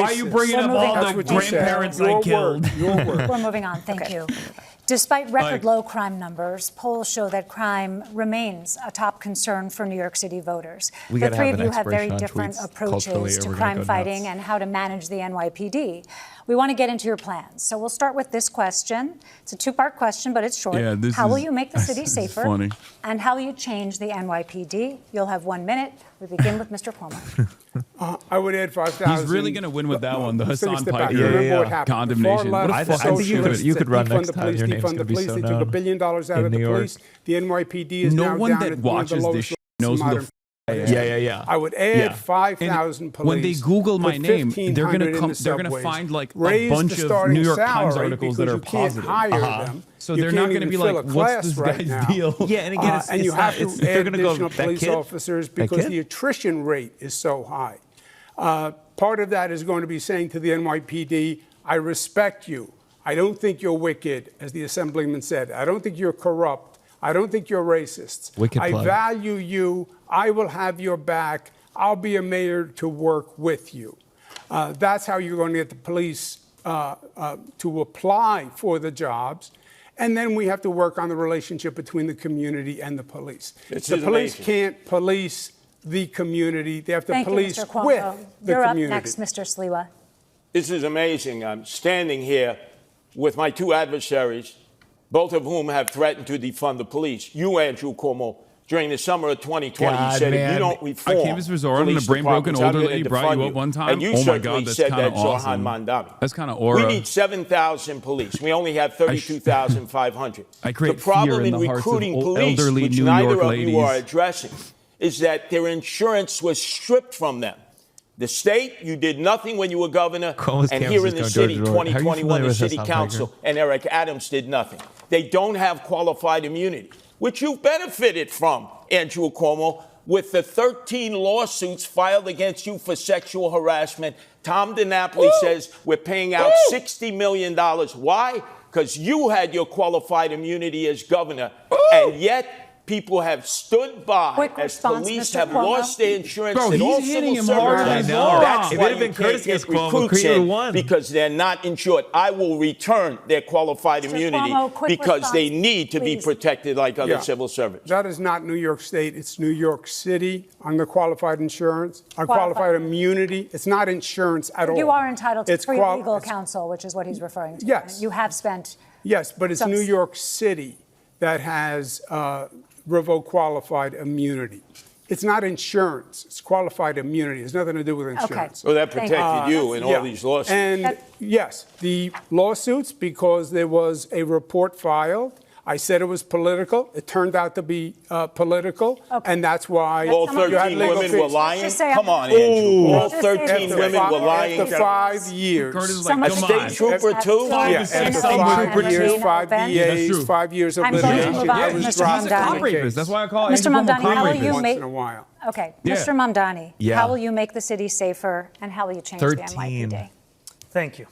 are you bringing up all the grandparents I killed? We're moving on. Thank you. Despite record low crime numbers, polls show that crime remains a top concern for New York City voters. The three of you have very different approaches to crime fighting and how to manage the NYPD. We want to get into your plans. So we'll start with this question. It's a two-part question, but it's short. How will you make the city safer? Funny. And how will you change the NYPD? You'll have 1 minute. We begin with Mr. Cuomo. I would add 5,000. He's really going to win with that one, the Hasan Remember Piker what happened. condemnation. What a I think you could run next time. Your name's going to be so They took known $1 billion out of the police. The NYPD is no now one down that at one of the watches lowest this knows who the I would add 5,000 police. When they Google my name, they're going to come. They're going to find like a bunch of New York Times articles that are positive. So they're not going to be like, "What's this guy's deal?" Yeah, and again, and you have to add additional that police kid? officers because the attrition rate is so high. Part of that is going to be saying to the NYPD, "I respect you. I don't think you're wicked," as the Assemblyman said. "I don't think you're corrupt. I don't think you're racist. I value you. I will have your back. I'll be a mayor to work with you." That's how you're going to get the police to apply for the jobs. And then we have to work on the relationship between the community and the police. The police can't police the community. They have to police with the community. You're up next, Mr. Sliwa. This is amazing. I'm standing here with my two adversaries, both of whom have threatened to defund the police. You, Andrew Cuomo, during the summer of 2020, you said if you don't reform, I came as Zohran and a brain-broken older lady brought you up one time. And you certainly said that, Zohran Mandami. That's kind of aura. We need 7,000 police. We only have 32,500. I create the problem fear in in the hearts recruiting of police, elderly which New neither York of ladies. you are addressing, is that their insurance was stripped from them. The state, you did nothing when you were governor, and here in the city, 2021, the city council and Eric Adams did nothing. They don't have qualified immunity, which you've benefited from, Andrew Cuomo, with the 13 lawsuits filed against you for sexual harassment. Tom DiNapoli says we're paying out $60 million. Why? Because you had your qualified immunity as governor, and yet people have stood by as police have lost their insurance. Bro, and all he's hitting civil him hard. servants. I know. That's It why would have been you can't courteous get against Cuomo. recruits Creator in, won. because they're not insured. I will return their qualified immunity Cuomo, because they response, need to be protected like other civil servants. That is not New York State. It's New York City on the qualified insurance, on qualified immunity. It's not insurance at all. You are entitled to free legal counsel, which is what he's referring to. Yes. You have spent. Yes, but it's New York City that has revoked qualified immunity. It's not insurance. It's qualified immunity. It has nothing to do with insurance. So that protected you in all these lawsuits. And yes, the lawsuits, because there was a report filed. I said it was political. It turned out to be political, and that's why all 13 women were lying. Come on, Andrew. All 13 women were lying. After 5 years. A state trooper, too? After 5 years, 5 DAs, 5 years of litigation. I was dropped from the case. That's why I call Mr. Mamdani, how will you once make? in a while. Okay, Mr. Mamdani, how will you make the city safer, and how will you change the NYPD? Thank you.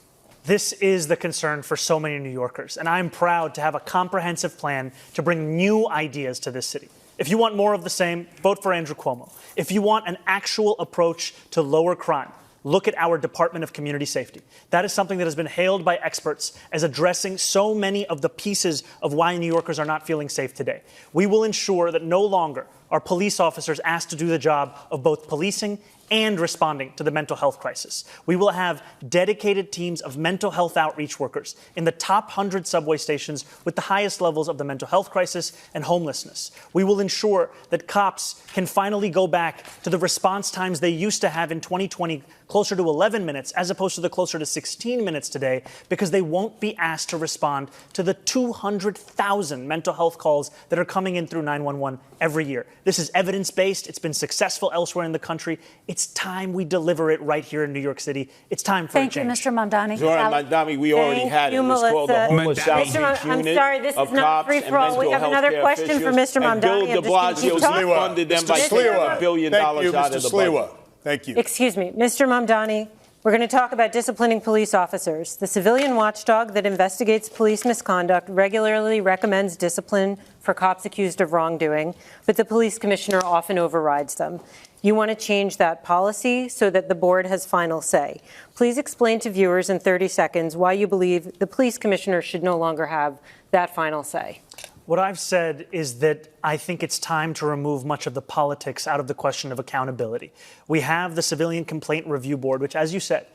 This is the concern for so many New Yorkers, and I'm proud to have a comprehensive plan to bring new ideas to this city. If you want more of the same, vote for Andrew Cuomo. If you want an actual approach to lower crime, look at our Department of Community Safety. That is something that has been hailed by experts as addressing so many of the pieces of why New Yorkers are not feeling safe today. We will ensure that no longer are police officers asked to do the job of both policing and responding to the mental health crisis. We will have dedicated teams of mental health outreach workers in the top 100 subway stations with the highest levels of the mental health crisis and homelessness. We will ensure that cops can finally go back to the response times they used to have in 2020, closer to 11 minutes, as opposed to the closer to 16 minutes today, because they won't be asked to respond to the 200,000 mental health calls that are coming in through 911 every year. This is evidence-based. It's been successful elsewhere in the country. It's time we deliver it right here in New York City. It's time for a change. Thank you, Mr. Mamdani. Zohran Mamdani, we already had it. It was called the Homeless Outreach Unit. I'm sorry, this is not free-for-all. We have another question for Mr. Mamdani. And Bill de Blasio funded them by $1 billion out of the budget. Thank you. Excuse me, Mr. Mamdani. We're going to talk about disciplining police officers. The civilian watchdog that investigates police misconduct regularly recommends discipline for cops accused of wrongdoing, but the police commissioner often overrides them. You want to change that policy so that the board has final say. Please explain to viewers in 30 seconds why you believe the police commissioner should no longer have that final say. What I've said is that I think it's time to remove much of the politics out of the question of accountability. We have the Civilian Complaint Review Board, which, as you said,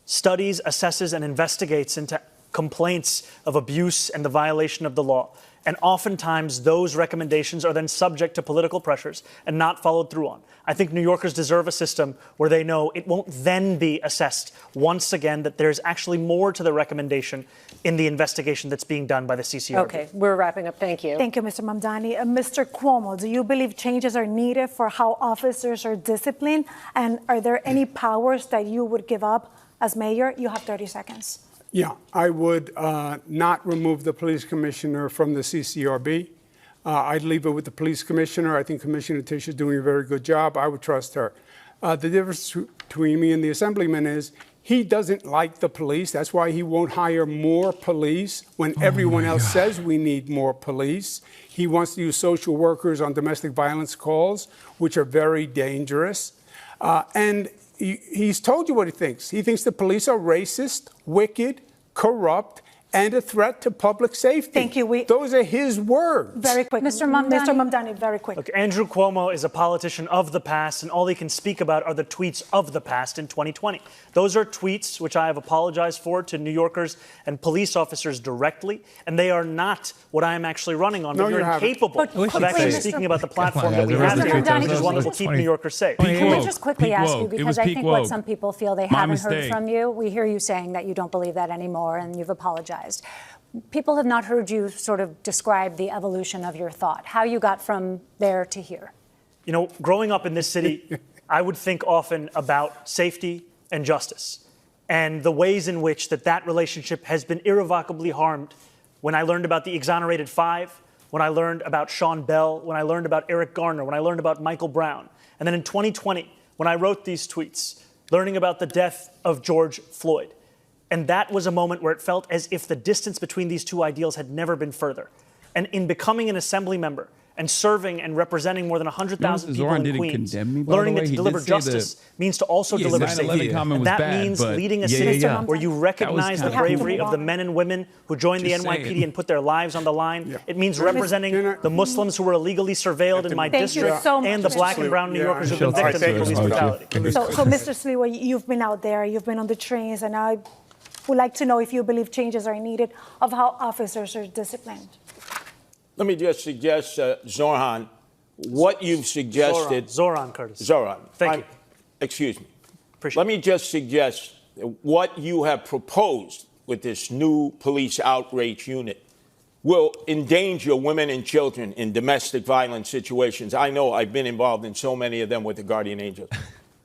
studies, assesses, and investigates into complaints of abuse and the violation of the law. And oftentimes, those recommendations are then subject to political pressures and not followed through on. I think New Yorkers deserve a system where they know it won't then be assessed once again, that there's actually more to the recommendation in the investigation that's being done by the CCRB. Okay, we're wrapping up. Thank you. Thank you, Mr. Mamdani. Mr. Cuomo, do you believe changes are needed for how officers are disciplined? And are there any powers that you would give up as mayor? You have 30 seconds. Yeah, I would not remove the police commissioner from the CCRB. I'd leave it with the police commissioner. I think Commissioner Tisch is doing a very good job. I would trust her. The difference between me and the assemblyman is he doesn't like the police. That's why he won't hire more police when everyone else says we need more police. He wants to use social workers on domestic violence calls, which are very dangerous. And he's told you what he thinks. He thinks the police are racist, wicked, corrupt, and a threat to public safety. Thank you. Those are his words. Very quick. Mr. Mamdani, very quick. Look, Andrew Cuomo is a politician of the past, and all he can speak about are the tweets of the past in 2020. Those are tweets which I have apologized for to New Yorkers and police officers directly, and they are not what I am actually running on. No, you're incapable of actually speaking about the platform that we have here, which is one that will keep New Yorkers safe. Can I just quickly ask you, because I think what some people feel they haven't heard from you, we hear you saying that you don't believe that anymore, and you've apologized. People have not heard you sort of describe the evolution of your thought, how you got from there to here. You know, growing up in this city, I would think often about safety and justice and the ways in which that relationship has been irrevocably harmed. When I learned about the exonerated five, when I learned about Sean Bell, when I learned about Eric Garner, when I learned about Michael Brown. And then in 2020, when I wrote these tweets, learning about the death of George Floyd. And that was a moment where it felt as if the distance between these two ideals had never been further. And in becoming an assembly member and serving and representing more than 100,000 people in Queens, learning that to deliver justice means to also deliver safety. And that means leading a city where you recognize the bravery of the men and women who joined the NYPD and put their lives on the line. It means representing the Muslims who were illegally surveilled in my district and the black and brown New Yorkers who have been victims of police brutality. So, Mr. Sliwa, you've been out there, you've been on the trains, and I would like to know if you believe changes are needed of how officers are disciplined. Let me just suggest, Zohran, what you've suggested. Zohran, Curtis. Zohran. Thank you. Excuse me. Appreciate Let me just suggest what you have proposed with this new police outreach unit will endanger women and children in domestic violence situations. I know I've been involved in so many of them with the Guardian Angels.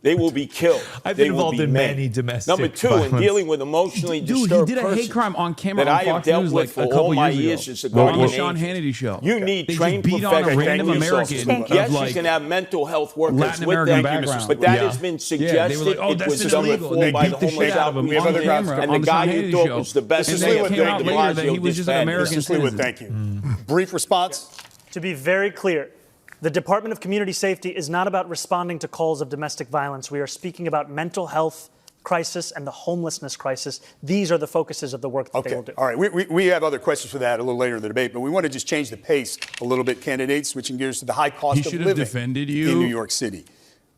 They will be killed. I've been involved in many domestic Number two, violence. In dealing with emotionally disturbed he did a hate crime on camera that on I have Fox dealt News with like for a couple all my years years ago. as a Guardian On the Angel. Sean Hannity show. You need They trained just beat on a professionals. random American. Yes, like, you can have mental health workers Latin with American them, background. but that has been suggested. They were like, oh, it that's was done illegal. before They by beat the the shit homeless out of him on camera and on the the guy Sean you Hannity thought show. was the best And thing then it came out later that he was just an American citizen. Thank you. Brief response. To be very clear, the Department of Community Safety is not about responding to calls of domestic violence. We are speaking about mental health crisis and the homelessness crisis. These are the focuses of the work that they will do. All right. We have other questions for that a little later in the debate, but we want to just change the pace a little bit, candidates, switching gears to the high cost of living defended you in New York City.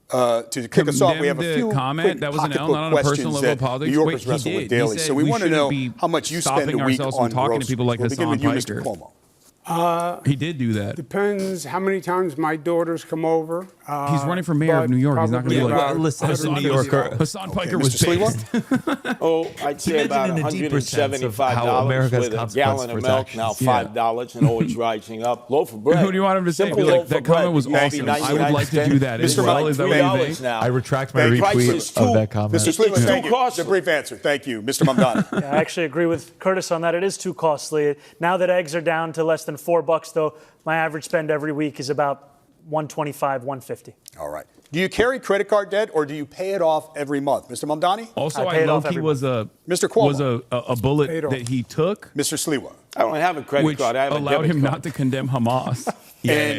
To kick us off, we have a few comment. That was an L, not on a personal level of politics. New Yorkers wrestle with daily. So we want to know how much you spend a week on talking to people like Hasan with you, Mr. Cuomo. He did do that. Depends how many times my daughters come over. He's running for mayor of New York. He's not going to be like, listen, as a New Yorker. Hassan Piker was based. I'd say about $175 with a gallon of milk, now $5 and always rising up. Loaf of bread. Who do you want him to say? Like, that comment was awesome. I would like to do that as well. Is that what you think? I retract my retweet of that comment. Mr. Sleeman, thank you. It's a brief answer. Thank you. Mr. Mamdani. I actually agree with Curtis on that. It is too costly. Now that eggs are down to less than $4, though, my average spend every week is about $125, $150. All right. Do you carry credit card debt or do you pay it off every month? Mr. Mamdani? Also, I low-key was a bullet that he took. Mr. Sliwa. I don't have a credit card. I have allowed him not to condemn Hamas.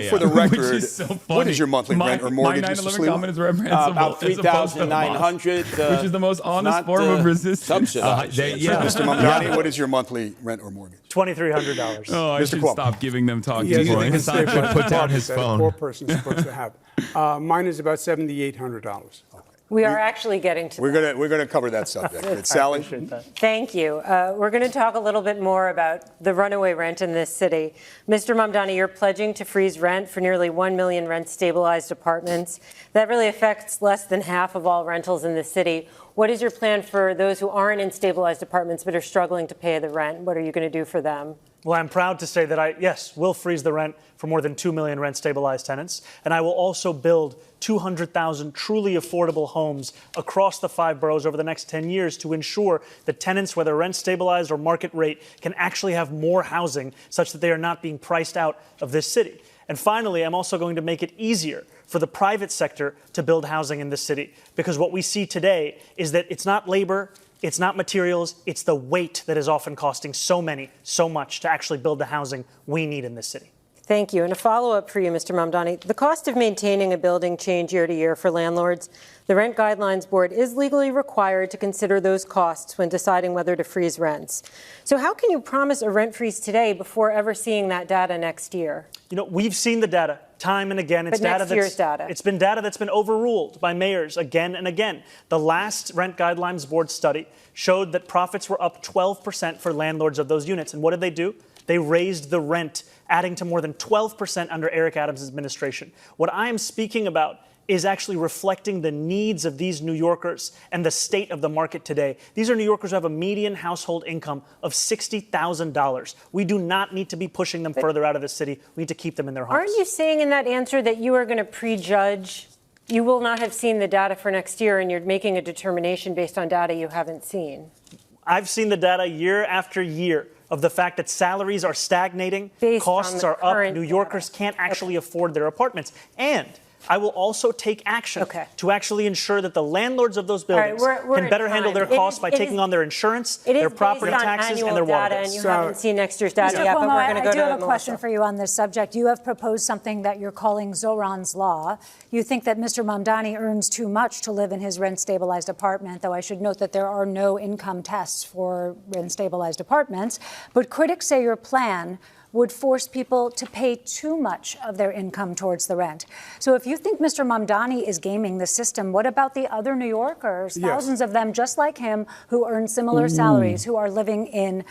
For the record, so what is your monthly rent or mortgage, Mr. Sliwa? Comment is reprehensible. About $3,900. Which is the most honest form of resistance. Mr. Mamdani, what is your monthly rent or mortgage? $2,300. Oh, I should stop giving them talking points. Hassan should put down his phone. A poor person's supposed to have. Mine is about $7,800. We are actually getting to that. We're going to cover that subject. Sally? Thank you. We're going to talk a little bit more about the runaway rent in this city. Mr. Mamdani, you're pledging to freeze rent for nearly 1 million rent-stabilized apartments. That really affects less than half of all rentals in the city. What is your plan for those who aren't in stabilized apartments but are struggling to pay the rent? What are you going to do for them? Well, I'm proud to say that I will freeze the rent for more than 2 million rent-stabilized tenants, and I will also build 200,000 truly affordable homes across the 5 boroughs over the next 10 years to ensure that tenants, whether rent-stabilized or market rate, can actually have more housing such that they are not being priced out of this city. And finally, I'm also going to make it easier for the private sector to build housing in this city, because what we see today is that it's not labor, it's not materials, it's the weight that is often costing so much to actually build the housing we need in this city. Thank you. And a follow-up for you, Mr. Mamdani. The cost of maintaining a building change year to year for landlords. The Rent Guidelines Board is legally required to consider those costs when deciding whether to freeze rents. So how can you promise a rent freeze today before ever seeing that data next year? You know, we've seen the data time and again. It's next year's data. It's been data that's been overruled by mayors again and again. The last Rent Guidelines Board study showed that profits were up 12% for landlords of those units. And what did they do? They raised the rent, adding to more than 12% under Eric Adams' administration. What I am speaking about is actually reflecting the needs of these New Yorkers and the state of the market today. These are New Yorkers who have a median household income of $60,000. We do not need to be pushing them further out of the city. We need to keep them in their homes. Aren't you saying in that answer that you are going to prejudge? You will not have seen the data for next year, and you're making a determination based on data you haven't seen? I've seen the data year after year of the fact that salaries are stagnating, costs are up, New Yorkers can't actually afford their apartments. And I will also take action to actually ensure that the landlords of those buildings can better handle their costs by taking on their insurance, their property taxes, and their water bills. And you haven't seen next year's data yet, but we're going to go to I do have a question for you on this subject. You have proposed something that you're calling Zohran's Law. You think that Mr. Mamdani earns too much to live in his rent-stabilized apartment, though I should note that there are no income tests for rent-stabilized apartments. But critics say your plan would force people to pay too much of their income towards the rent. So if you think Mr. Mamdani is gaming the system, what about the other New Yorkers, thousands of them just like him, who earn similar salaries, who are living in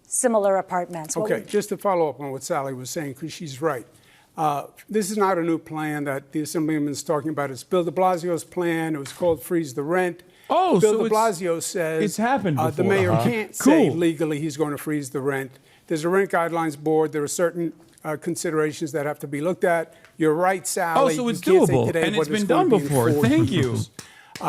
similar apartments? Okay, just to follow up on what Sally was saying, because she's right. This is not a new plan that the Assemblyman is talking about. It's Bill de Blasio's plan. It was called Freeze the Rent. Oh, Bill de Blasio says it's happened before, the mayor can't say legally he's going to freeze the rent. There's a Rent Guidelines Board. There are certain considerations that have to be looked at. You're right, Sally. Oh, so it's doable, and it's been done before. Thank you.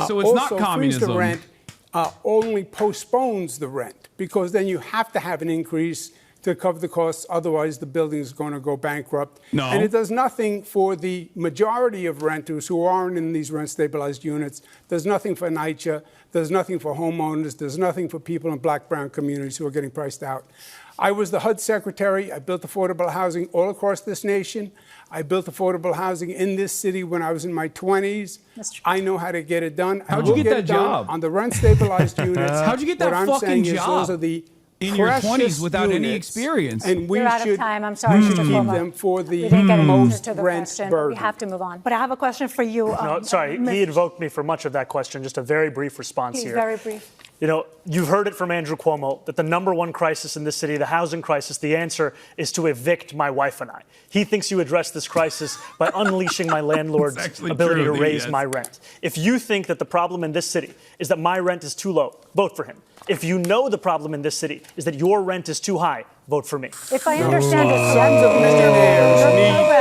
So it's not communism. Freeze the rent only postpones the rent, because then you have to have an increase to cover the costs. Otherwise, the building is going to go bankrupt. No. And it does nothing for the majority of renters who aren't in these rent-stabilized units. There's nothing for NYCHA. There's nothing for homeowners. There's nothing for people in black-brown communities who are getting priced out. I was the HUD secretary. I built affordable housing all across this nation. I built affordable housing in this city when I was in my 20s. I know how to get it done. How'd you get that job? On the rent-stabilized units. How'd you get that fucking job? Those are the in your 20s without any experience. And we You're out should of time. I'm sorry, Mr. keep Cuomo. them for the We didn't get an most answer to the rent question. burden. We have to move on. But I have a question for you. No, sorry, he invoked me for much of that question. Just a very brief response Please, here. very brief. You know, you've heard it from Andrew Cuomo that the number one crisis in this city, the housing crisis, the answer is to evict my wife and I. He thinks you address this crisis by unleashing my landlord's ability to raise my rent. If you think that the problem in this city is that my rent is too low, vote for him. If you know the problem in this city is that your rent is too high, vote for me. If I understand it, Sons of millionaires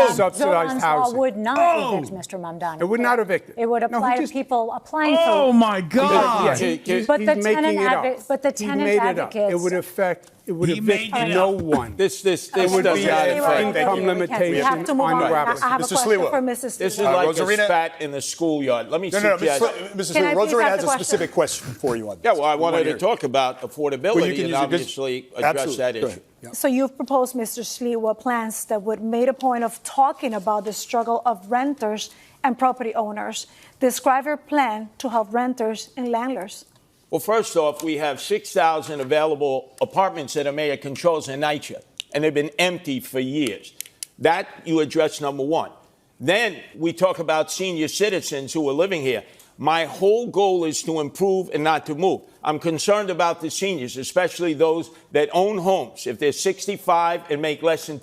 need subsidized Zohran's law housing. would not evict Mr. Mamdani. It would not evict it. It would apply to people applying for. Oh my God! But the tenant advocate. It would affect. It would evict no one. This It would does be not an affect. income We limitation have to move on on. the I Roberts. have a Mr. question Sliwa. for Mrs. This is Sliwa. like Rosarina- a spat in the schoolyard. Let me No, suggest. Mrs. Can I please Rosarina ask has the a question? specific question for you on this. Yeah, well, I wanted to hear it. talk about affordability Well, you can and use it, 'cause- obviously address Absolutely. that Go issue. ahead. Yeah. So you've proposed, Mr. Sliwa, plans that would make a point of talking about the struggle of renters and property owners. Describe your plan to help renters and landlords. Well, first off, we have 6,000 available apartments that the mayor controls in NYCHA, and they've been empty for years. That you address, number one. Then we talk about senior citizens who are living here. My whole goal is to improve and not to move. I'm concerned about the seniors, especially those that own homes. If they're 65 and make less than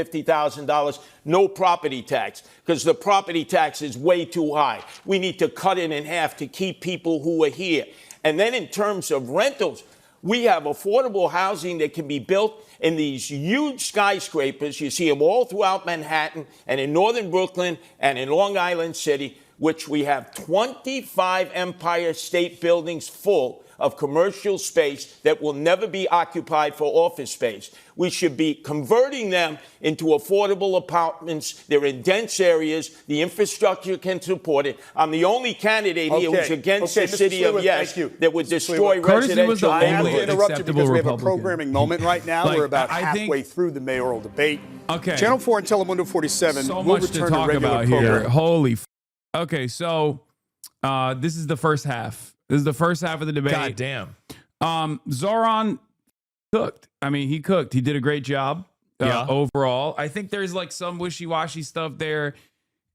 $250,000, no property tax, because the property tax is way too high. We need to cut it in half to keep people who are here. And then in terms of rentals, we have affordable housing that can be built in these huge skyscrapers. You see them all throughout Manhattan and in northern Brooklyn and in Long Island City, which we have 25 Empire State Buildings full of commercial space that will never be occupied for office space. We should be converting them into affordable apartments. They're in dense areas. The infrastructure can support it. I'm the only candidate here who's against the city of Yes that would destroy residential I have to neighborhoods. interrupt you because we have a programming moment right now. Like, We're about I halfway through the mayoral debate. Okay. Channel 4 and Telemundo 47 So will much return to talk regular about here. programming. Holy. Okay, so this is the first half. This is the first half of the debate. God damn. Zohran cooked. I mean, he cooked. He did a great job overall. I think there's like some wishy-washy stuff there.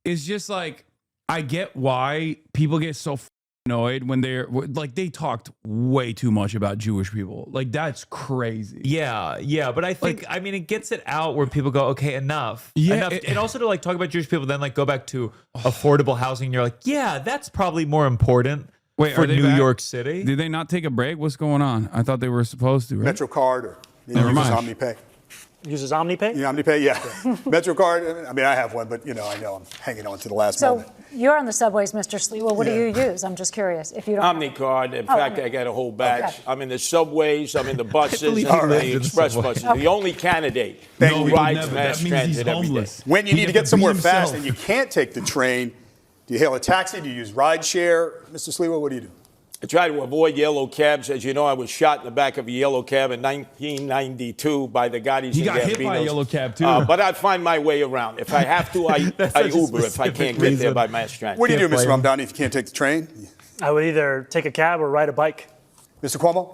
It's just like, I get why people get so annoyed when they're like, they talked way too much about Jewish people. Like, that's crazy. Yeah, but I think, I mean, it gets it out where people go, okay, enough. Yeah, And also to like talk about Jewish people, then like go back to affordable housing. And you're like, yeah, that's probably more important for New York City. Did they not take a break? What's going on? I thought they were supposed to, right? MetroCard or Never mind. OmniPay. Uses OmniPay? Yeah, OmniPay, yeah. MetroCard, I mean, I have one, but, I know I'm hanging on to the last So moment. you're on the subways, Mr. Sliwa. What do you use? I'm just curious. If you don't. OmniCard. In fact, I got a whole batch. Okay. I'm in the subways. I'm in the buses. believe I'm in he lives the in the express subway. buses. The only candidate Thank who you. rides That mass means he's transit every day. homeless. When you He need to gets get somewhere be fast himself. and you can't take the train, do you hail a taxi? Do you use rideshare? Mr. Sliwa, what do you do? I try to avoid yellow cabs. As you know, I was shot in the back of a yellow cab in 1992 by the Gottis He and got hit by a Gambinos. yellow cab, too. But I find my way around. If I have to, I such a Uber if I specific can't get there reason. by mass transit. What do you do, Can't Mr. blame him. Mamdani, if you can't take the train? I would either take a cab or ride a bike. Mr. Cuomo?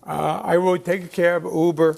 I will take a cab, Uber.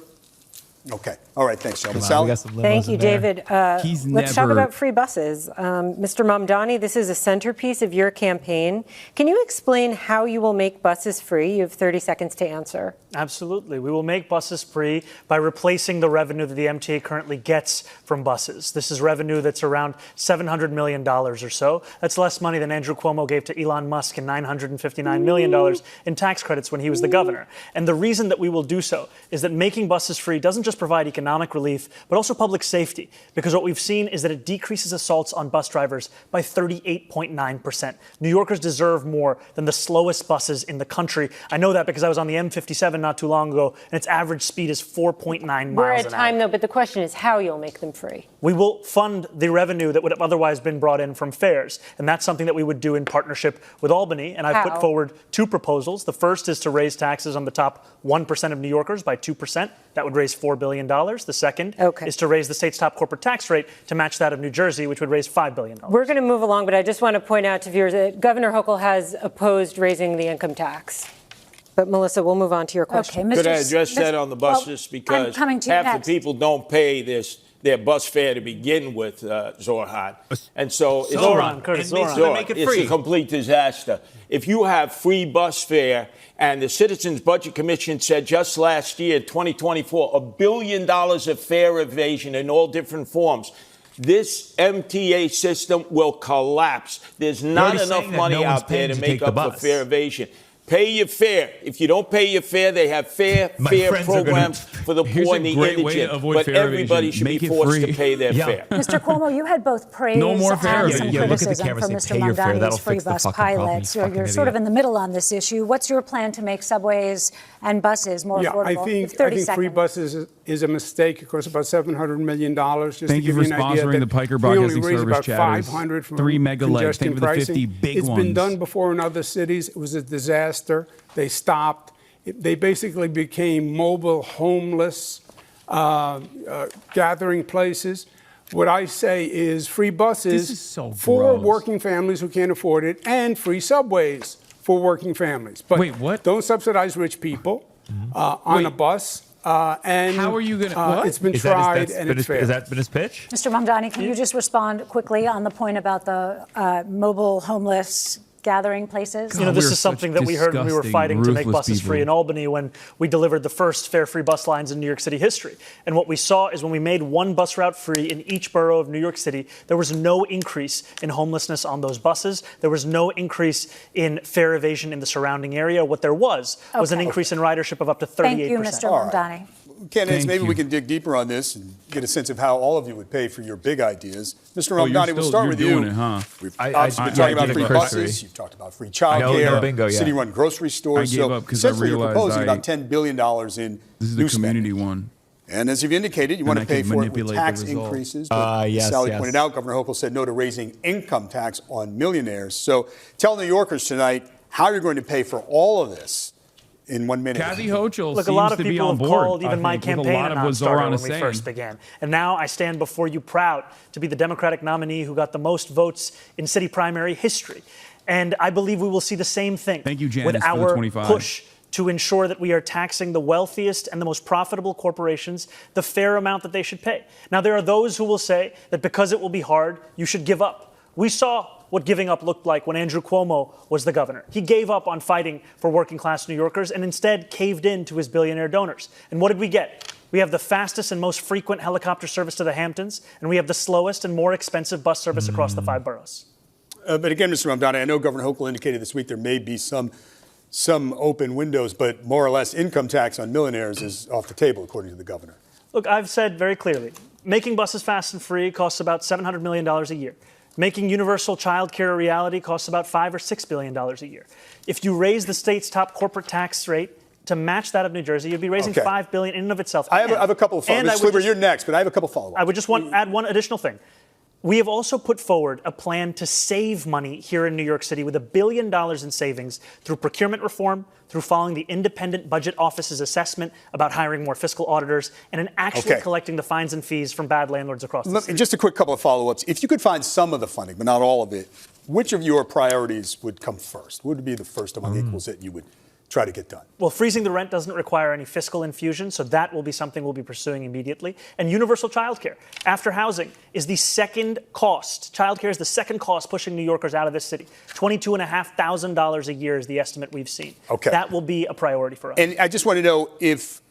Okay. All right. Thanks, gentlemen. We Sally? got some limos Thank you, in there. David. never- Let's talk about free buses. Mr. Mamdani, this is a centerpiece of your campaign. Can you explain how you will make buses free? You have 30 seconds to answer. Absolutely. We will make buses free by replacing the revenue that the MTA currently gets from buses. This is revenue that's around $700 million or so. That's less money than Andrew Cuomo gave to Elon Musk and $959 million in tax credits when he was the governor. And the reason that we will do so is that making buses free doesn't just provide economic relief, but also public safety. Because what we've seen is that it decreases assaults on bus drivers by 38.9%. New Yorkers deserve more than the slowest buses in the country. I know that because I was on the M57 not too long ago, and its average speed is 4.9 miles We're at an time, hour. though, but the question is how you'll make them free. We will fund the revenue that would have otherwise been brought in from fares. And that's something that we would do in partnership with Albany. And I've How? put forward two proposals. The first is to raise taxes on the top 1% of New Yorkers by 2%. That would raise $4 billion. The second is to raise the state's top corporate tax rate to match that of New Jersey, which would raise $5 billion. We're going to move along, but I just want to point out to viewers that Governor Hochul has opposed raising the income tax. But Melissa, we'll move on to your question. Could I address that on the buses? Because half the people don't pay their bus fare to begin with, Zohran. And so it's, Zohran, Curtis, Zohran. It's a complete disaster. If you have free bus fare, and the Citizens Budget Commission said just last year, 2024, $1 billion of fare evasion in all different forms, this MTA system will collapse. There's not enough money out there to make up for fare evasion. Pay your fare. If you don't pay your fare, they have fare programs for the poor and the indigent. But everybody should be forced to pay their fare. Mr. Cuomo, you had both praise and some criticism for Mr. Mamdani's free bus pilots. You're sort of in the middle on this issue. What's your plan to make subways and buses more affordable? I think free buses is a mistake. It costs about $700 million. Thank you for sponsoring the Piker Broadcasting Service chatters. 3 mega legs. Thank you for the 50 big ones. It's been done before in other cities. It was a disaster. They stopped. They basically became mobile, homeless, gathering places. What I say is free buses for working families who can't afford it, and free subways for working families. But wait, what? Don't subsidize rich people on a bus. And how are you going to? It's been tried and it's fair. Has that been his pitch? Mr. Mamdani, can you just respond quickly on the point about the mobile homeless gathering places? You know, this is something that we heard when we were fighting to make buses free in Albany when we delivered the first fare-free bus lines in New York City history. And what we saw is when we made one bus route free in each borough of New York City, there was no increase in homelessness on those buses. There was no increase in fare evasion in the surrounding area. What there was an increase in ridership of up to 38%. Thank you, Mr. Mamdani. Candidates, maybe we can dig deeper on this and get a sense of how all of you would pay for your big ideas. Mr. Mamdani, we'll start with you. We've obviously been talking about free buses. You've talked about free childcare, city-run grocery stores. I gave up because I essentially, you're realized proposing about $10 billion in this is new the community spending. one. And as you've indicated, you want to pay for it with tax increases. Sally pointed out, Governor Hochul said no to raising income tax on millionaires. So tell New Yorkers tonight how you're going to pay for all of this in 1 minute. Kathy Hochul Look, a lot of people have called even my campaign a non-starter when we first began. And now I stand before you proud to be the Democratic nominee who got the most votes in city primary history. And I believe we will see the same thing with our push to ensure that we are taxing the wealthiest and the most profitable corporations the fair amount that they should pay. Now, there are those who will say that because it will be hard, you should give up. We saw what giving up looked like when Andrew Cuomo was the governor. He gave up on fighting for working-class New Yorkers and instead caved in to his billionaire donors. And what did we get? We have the fastest and most frequent helicopter service to the Hamptons, and we have the slowest and more expensive bus service across the 5 boroughs. But again, Mr. Mamdani, I know Governor Hochul indicated this week there may be some open windows, but more or less income tax on millionaires is off the table, according to the governor. Look, I've said very clearly, making buses fast and free costs about $700 million a year. Making universal child care a reality costs about $5 or $6 billion a year. If you raise the state's top corporate tax rate to match that of New Jersey, you'd be raising $5 billion in and of itself. I have a couple of follow-ups. Mr. Sleeper, you're next, but I have a couple of follow-ups. I would just add one additional thing. We have also put forward a plan to save money here in New York City with $1 billion in savings through procurement reform, through following the independent budget office's assessment about hiring more fiscal auditors, and in actually collecting the fines and fees from bad landlords across the city. Just a quick couple of follow-ups. If you could find some of the funding, but not all of it, which of your priorities would come first? What would be the first among equals that you would try to get done? Well, freezing the rent doesn't require any fiscal infusion, so that will be something we'll be pursuing immediately. And universal childcare, after housing, is the second cost. Childcare is the second cost pushing New Yorkers out of this city. $22,500 a year is the estimate we've seen. That will be a priority for us. And I just want to know if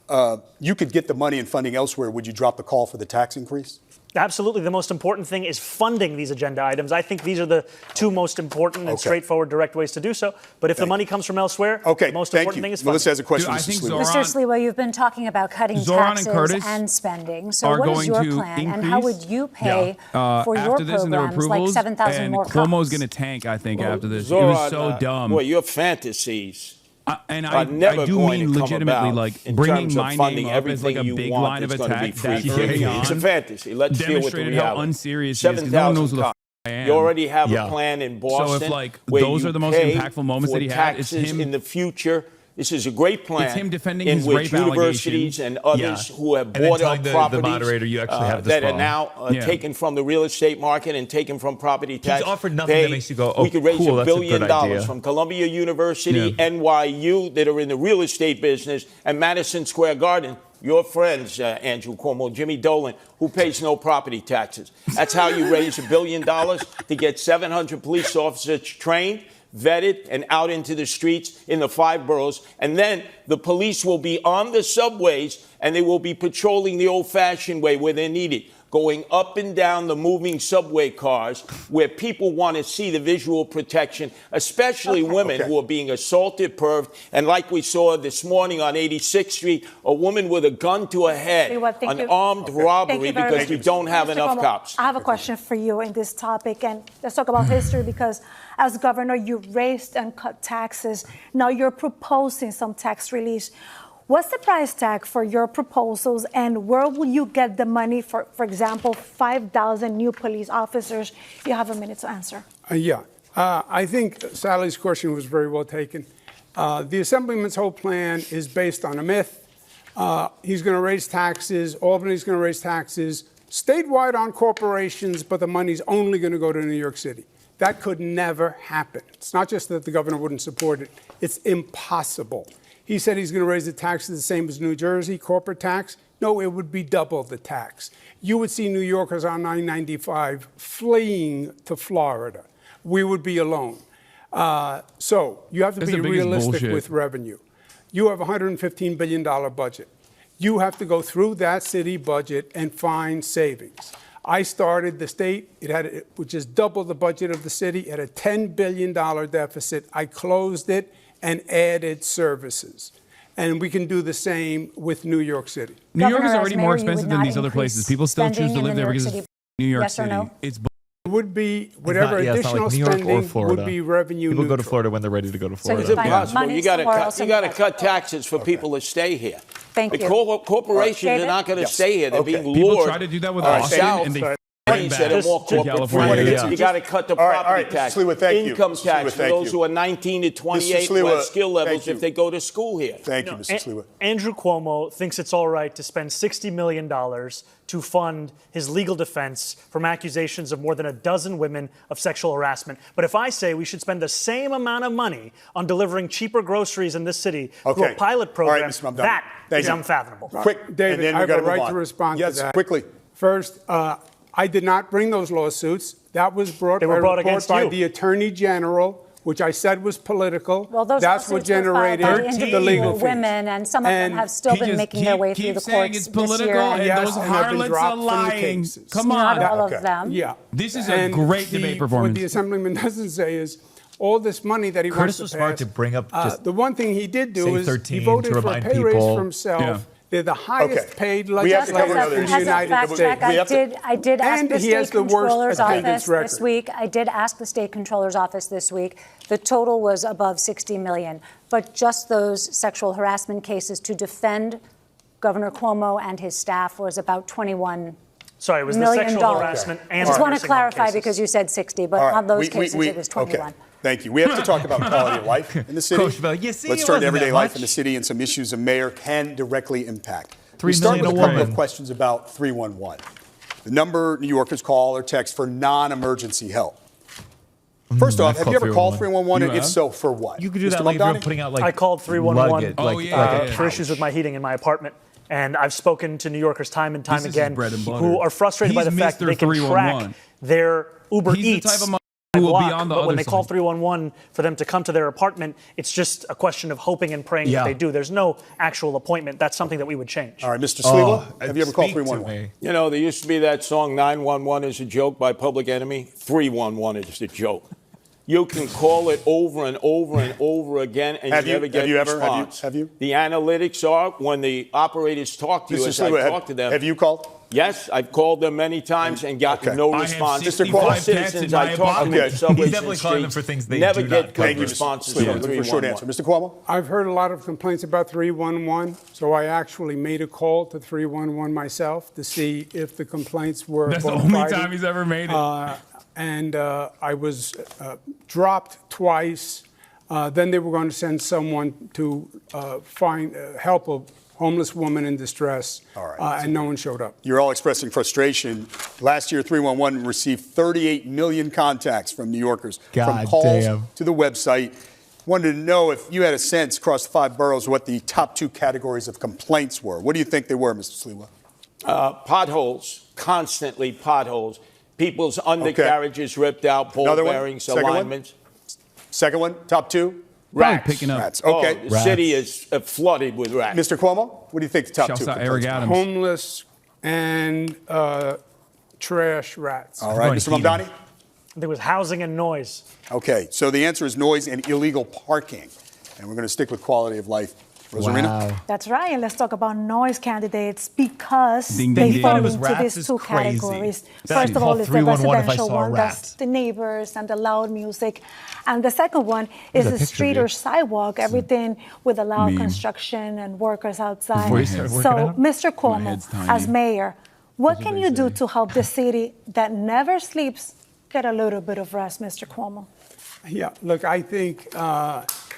you could get the money and funding elsewhere, would you drop the call for the tax increase? Absolutely. The most important thing is funding these agenda items. I think these are the two most important and straightforward, direct ways to do so. But if the money comes from elsewhere, the most important thing is funding. Melissa has a question. Mr. Sliwa, you've been talking about cutting taxes and spending. So what is your plan, and how would you pay for your programs like 7,000 more cops? Cuomo's going to tank, I think, after this. It was so dumb. Boy, your fantasies. I do mean legitimately, like bringing my name up as like a big line of attack. It's a fantasy. Let's deal with the reality. How unserious it is, because no one knows who the f I am. You already have a plan in Boston. So if those are the most impactful moments that he had, it's him in the future This is a great plan. It's him defending in his which rape universities and others who have bought up properties the moderator, you actually have this that are wrong. now taken from the real estate market and taken from property tax. He's offered nothing that makes you go, oh, we could raise cool, $1 that's a billion good idea. from Columbia University, NYU, that are in the real estate business, and Madison Square Garden. Your friends, Andrew Cuomo, Jimmy Dolan, who pays no property taxes. That's how you raise $1 billion to get 700 police officers trained, vetted, and out into the streets in the 5 boroughs. And then the police will be on the subways, and they will be patrolling the old-fashioned way where they're needed, going up and down the moving subway cars where people want to see the visual protection, especially women who are being assaulted, perved. And like we saw this morning on 86th Street, a woman with a gun to her head, an armed robbery because we don't have enough Cuomo, cops. I have a question for you in this topic, and let's talk about history, because as governor, you raised and cut taxes. Now you're proposing some tax relief. What's the price tag for your proposals, and where will you get the money for example, 5,000 new police officers? You have a minute to answer. I think Sally's question was very well taken. The Assemblyman's whole plan is based on a myth. He's going to raise taxes. Albany's going to raise taxes statewide on corporations, but the money's only going to go to New York City. That could never happen. It's not just that the governor wouldn't support it. It's impossible. He said he's going to raise the taxes the same as New Jersey, corporate tax. No, it would be double the tax. You would see New Yorkers on 995 fleeing to Florida. We would be alone. So you have to be realistic with revenue. You have a $115 billion budget. You have to go through that city budget and find savings. I started the state, which is double the budget of the city, at a $10 billion deficit. I closed it and added services. And we can do the same with New York City. New York is already more expensive than these other places. People still choose to live there because it's New York City. No? It's It would be whatever additional spending would be revenue People neutral. go to Florida when they're ready to go to Florida. It's impossible. You got to cut taxes for people to stay here. Thank you. Corporations are not going to stay here. They're being lured. People try to do that with Austin, and they You got to cut the property tax, income tax for those who are 19 to 28 who have skill levels if they go to school here. Thank you, Mr. Sliwa. Andrew Cuomo thinks it's all right to spend $60 million to fund his legal defense from accusations of more than a dozen women of sexual harassment. But if I say we should spend the same amount of money on delivering cheaper groceries in this city through a pilot program, that is unfathomable. Quick, David, I have a right to respond to that. Yes, quickly. First, I did not bring those lawsuits. That was brought by the Attorney General, which I said was political. Well, those that's what generated the legal fees. women, and some of them have still been making their way through the courts it's political, this year. and yes, those and have been harlots dropped are from the lying. cases. Come on. Not all of them. Yeah. This is a great debate performance. What the Assemblyman doesn't say is all this money that he Curtis wants was to smart pass. to bring up just The one thing he did do is 13 he voted to for a remind pay raise people. for himself. Yeah. They're the highest paid We have to cover legislators in the another United States. I did ask And the he has state the worst controller's attendance office record. this week. I did ask the state controller's office this week. The total was above 60 million. But just those sexual harassment cases to defend Governor Cuomo and his staff was about $21 Sorry, it was million. the sexual harassment and I just want to nursing home clarify cases. because you said 60, but on those cases it was 21. Okay. Thank you. We have to talk about quality of life in the city. Coach Bell, you see, Let's it turn wasn't to everyday that life much. in the city and some issues a mayor can directly impact. 3 We start million with a a couple of woman. questions about 311. The number New Yorkers call or text for non-emergency help. First off, have you ever called 311? And if so, for what? You could do Mr. that like if you're Mamdani? putting out like I called 311 luggage, for issues with my heating in my apartment. And I've spoken to New Yorkers time and time This is again his bread and butter. who are frustrated by the He's fact that Mr. they can 311. track their Uber He's the Eats type of man who will be block, on the but when other they call side. 311 for them to come to their apartment, it's just a question of hoping and praying that they do. There's no actual appointment. That's something that we would change. All right, Mr. Sliwa, have you ever called 311? You know, there used to be that song 911 is a joke by Public Enemy. 311 is a joke. You can call it over and over and over again, and you never get a response. Have you? The analytics are when the operators talk to you, as I talk to them. Have you called? Yes, I've called them many times and gotten no response. I have 65 Citizens I talk to in subways He's and definitely calling them for things they never do get not good cover. responses Sliwa, from looking for a short answer. 311. Mr. Cuomo? I've heard a lot of complaints about 311, so I actually made a call to 311 myself to see if the complaints were That's the bona only fide. time he's ever made it. And I was dropped twice. Then they were going to send someone to help a homeless woman in distress, and no one showed up. You're all expressing frustration. Last year, 311 received 38 million contacts from New Yorkers, from calls to the website. Wanted to know if you had a sense across the 5 boroughs what the top 2 categories of complaints were. What do you think they were, Mr. Sliwa? Potholes, constantly potholes. People's undercarriages ripped out, ball bearings, alignments. Second one, top 2? Rats. Picking up. Rats. Okay. The city is flooded with rats. Mr. Cuomo, what do you think the top 2 Shouts out complaints Eric were? Adams. Homeless and trash rats. All right, Mr. Mamdani? I think it was housing and noise. Okay, so the answer is noise and illegal parking. And we're going to stick with quality of life. Rosarina? Wow. That's right. And let's talk about noise candidates because Ding, they ding, ding. fall It was into rats these is 2 crazy. categories. That's First of all, called it's the 311 if I residential saw a one. rat. That's the neighbors and the loud music. And the second one is a the picture street of or you. sidewalk, everything with the loud Meme. construction and workers outside. Before you started working So, out? Mr. head's Cuomo, tiny. as mayor, what That's can what you they do say. to help the city that never sleeps get a little bit of rest, Mr. Cuomo? Yeah, look, I think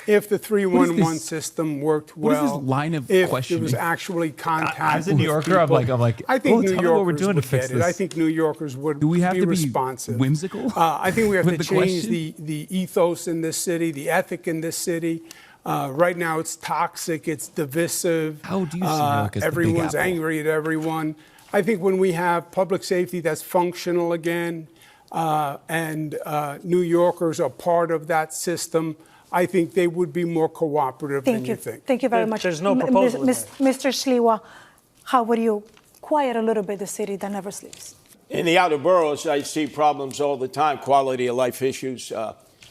if the 311 this? system worked What is well, this line of if questioning? there was actually contact As a with New Yorker, people, I'm like, I think oh, New tell me Yorkers what we're doing to would fix get it. this. I think New Yorkers would Do we have be to be responsive. whimsical I think we have with to the change question? the ethos in this city, the ethic in this city. Right now, it's toxic, it's divisive. How do you see New York as the Big everyone's Apple? angry at everyone. I think when we have public safety that's functional again, and New Yorkers are part of that system, I think they would be more cooperative than you think. Thank you very much. There's no proposal in there. Mr. Sliwa, how would you quiet a little bit the city that never sleeps? In the outer boroughs, I see problems all the time, quality of life issues.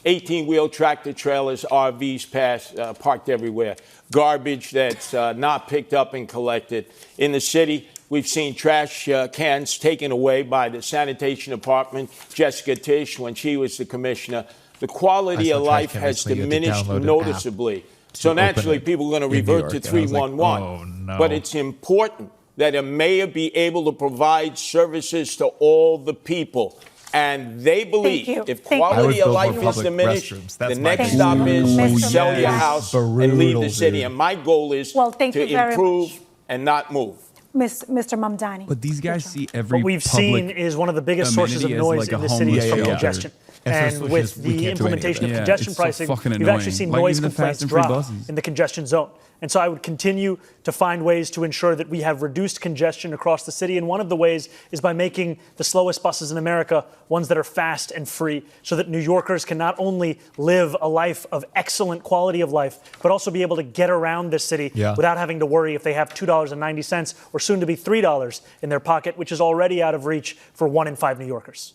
18-wheel tractor trailers, RVs parked everywhere. Garbage that's not picked up and collected. In the city, we've seen trash cans taken away by the sanitation department, Jessica Tisch, when she was the commissioner. The quality of life has diminished noticeably. So naturally, people are going to revert to 311. But it's important that a mayor be able to provide services to all the people. And they believe if quality of life is diminished, the next stop is sell your house and leave the city. And my goal is to improve and not move. Mr. Mamdani. But these guys see every What we've seen is one of the biggest sources of noise in the city is from congestion. And with the implementation of congestion pricing, we've actually seen noise complaints drop in the congestion zone. And so I would continue to find ways to ensure that we have reduced congestion across the city. And one of the ways is by making the slowest buses in America ones that are fast and free, so that New Yorkers can not only live a life of excellent quality of life, but also be able to get around this city without having to worry if they have $2.90 or soon to be $3 in their pocket, which is already out of reach for 1 in 5 New Yorkers.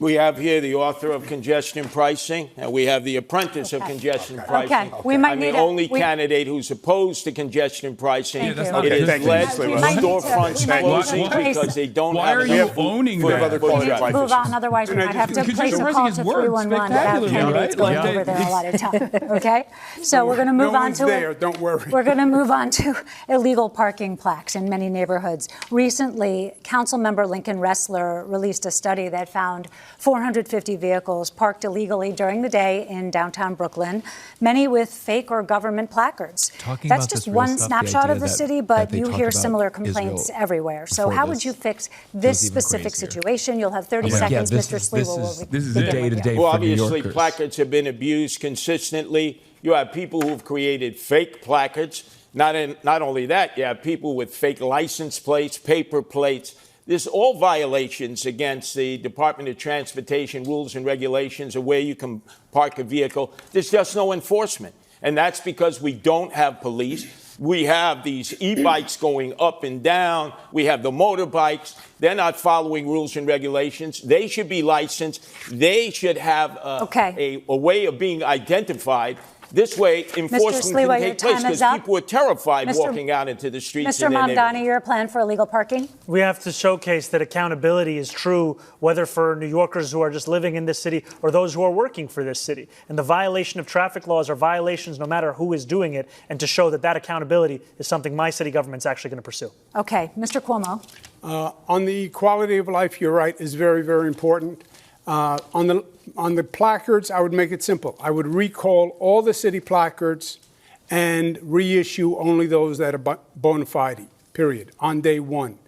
We have here the author of congestion pricing, and we have the apprentice of congestion pricing. We might I'm the only candidate who's opposed to congestion pricing. Yeah, that's It not has good. led to We might need to- storefronts we might need to closing place- because they don't Why have are you enough owning food that? for Other the quality of truck. life Move on, otherwise we might have to Congestion place a pricing call has to worked 311 without spectacularly, candidates right? going Like over there a lot of time. Okay, so we're going to move No on one's to there, don't worry. We're going to move on to illegal parking plaques in many neighborhoods. Recently, Councilmember Lincoln Ressler released a study that found 450 vehicles parked illegally during the day in downtown Brooklyn, many with fake or government placards. That's just one snapshot of the city, but you hear similar complaints everywhere. So how would you fix this specific situation? You'll have 30 seconds, Mr. Sliwa. This is day-to-day Well, for New obviously, Yorkers. placards have been abused consistently. You have people who've created fake placards. Not only that, you have people with fake license plates, paper plates. There's all violations against the Department of Transportation rules and regulations of where you can park a vehicle. There's just no enforcement. And that's because we don't have police. We have these e-bikes going up and down. We have the motorbikes. They're not following rules and regulations. They should be licensed. They should have a way of being identified. This way, enforcement can take place because people are terrified walking out into the streets. Mr. Mamdani, your plan for illegal parking? We have to showcase that accountability is true, whether for New Yorkers who are just living in this city or those who are working for this city. And the violation of traffic laws are violations no matter who is doing it, and to show that that accountability is something my city government's actually going to pursue. Okay. Mr. Cuomo. On the quality of life, you're right, is very, very important. On the placards, I would make it simple. I would recall all the city placards and reissue only those that are bona fide, period, on day one.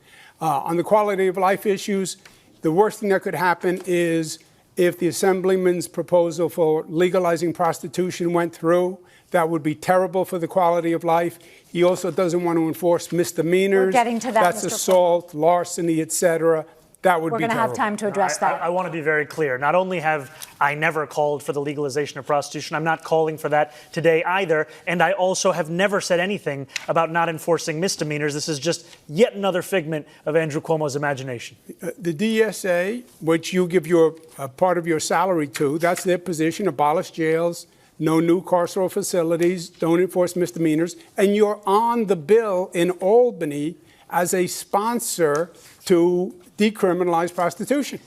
On the quality of life issues, the worst thing that could happen is if the Assemblyman's proposal for legalizing prostitution went through. That would be terrible for the quality of life. He also doesn't want to enforce misdemeanors. We're getting to that, That's Mr. assault, larceny, etc. That would We're be going to terrible. have time to address that. I want to be very clear. Not only have I never called for the legalization of prostitution, I'm not calling for that today either. And I also have never said anything about not enforcing misdemeanors. This is just yet another figment of Andrew Cuomo's imagination. The DSA, which you give your part of your salary to, that's their position, abolish jails, no new carceral facilities, don't enforce misdemeanors. And you're on the bill in Albany as a sponsor to decriminalize prostitution.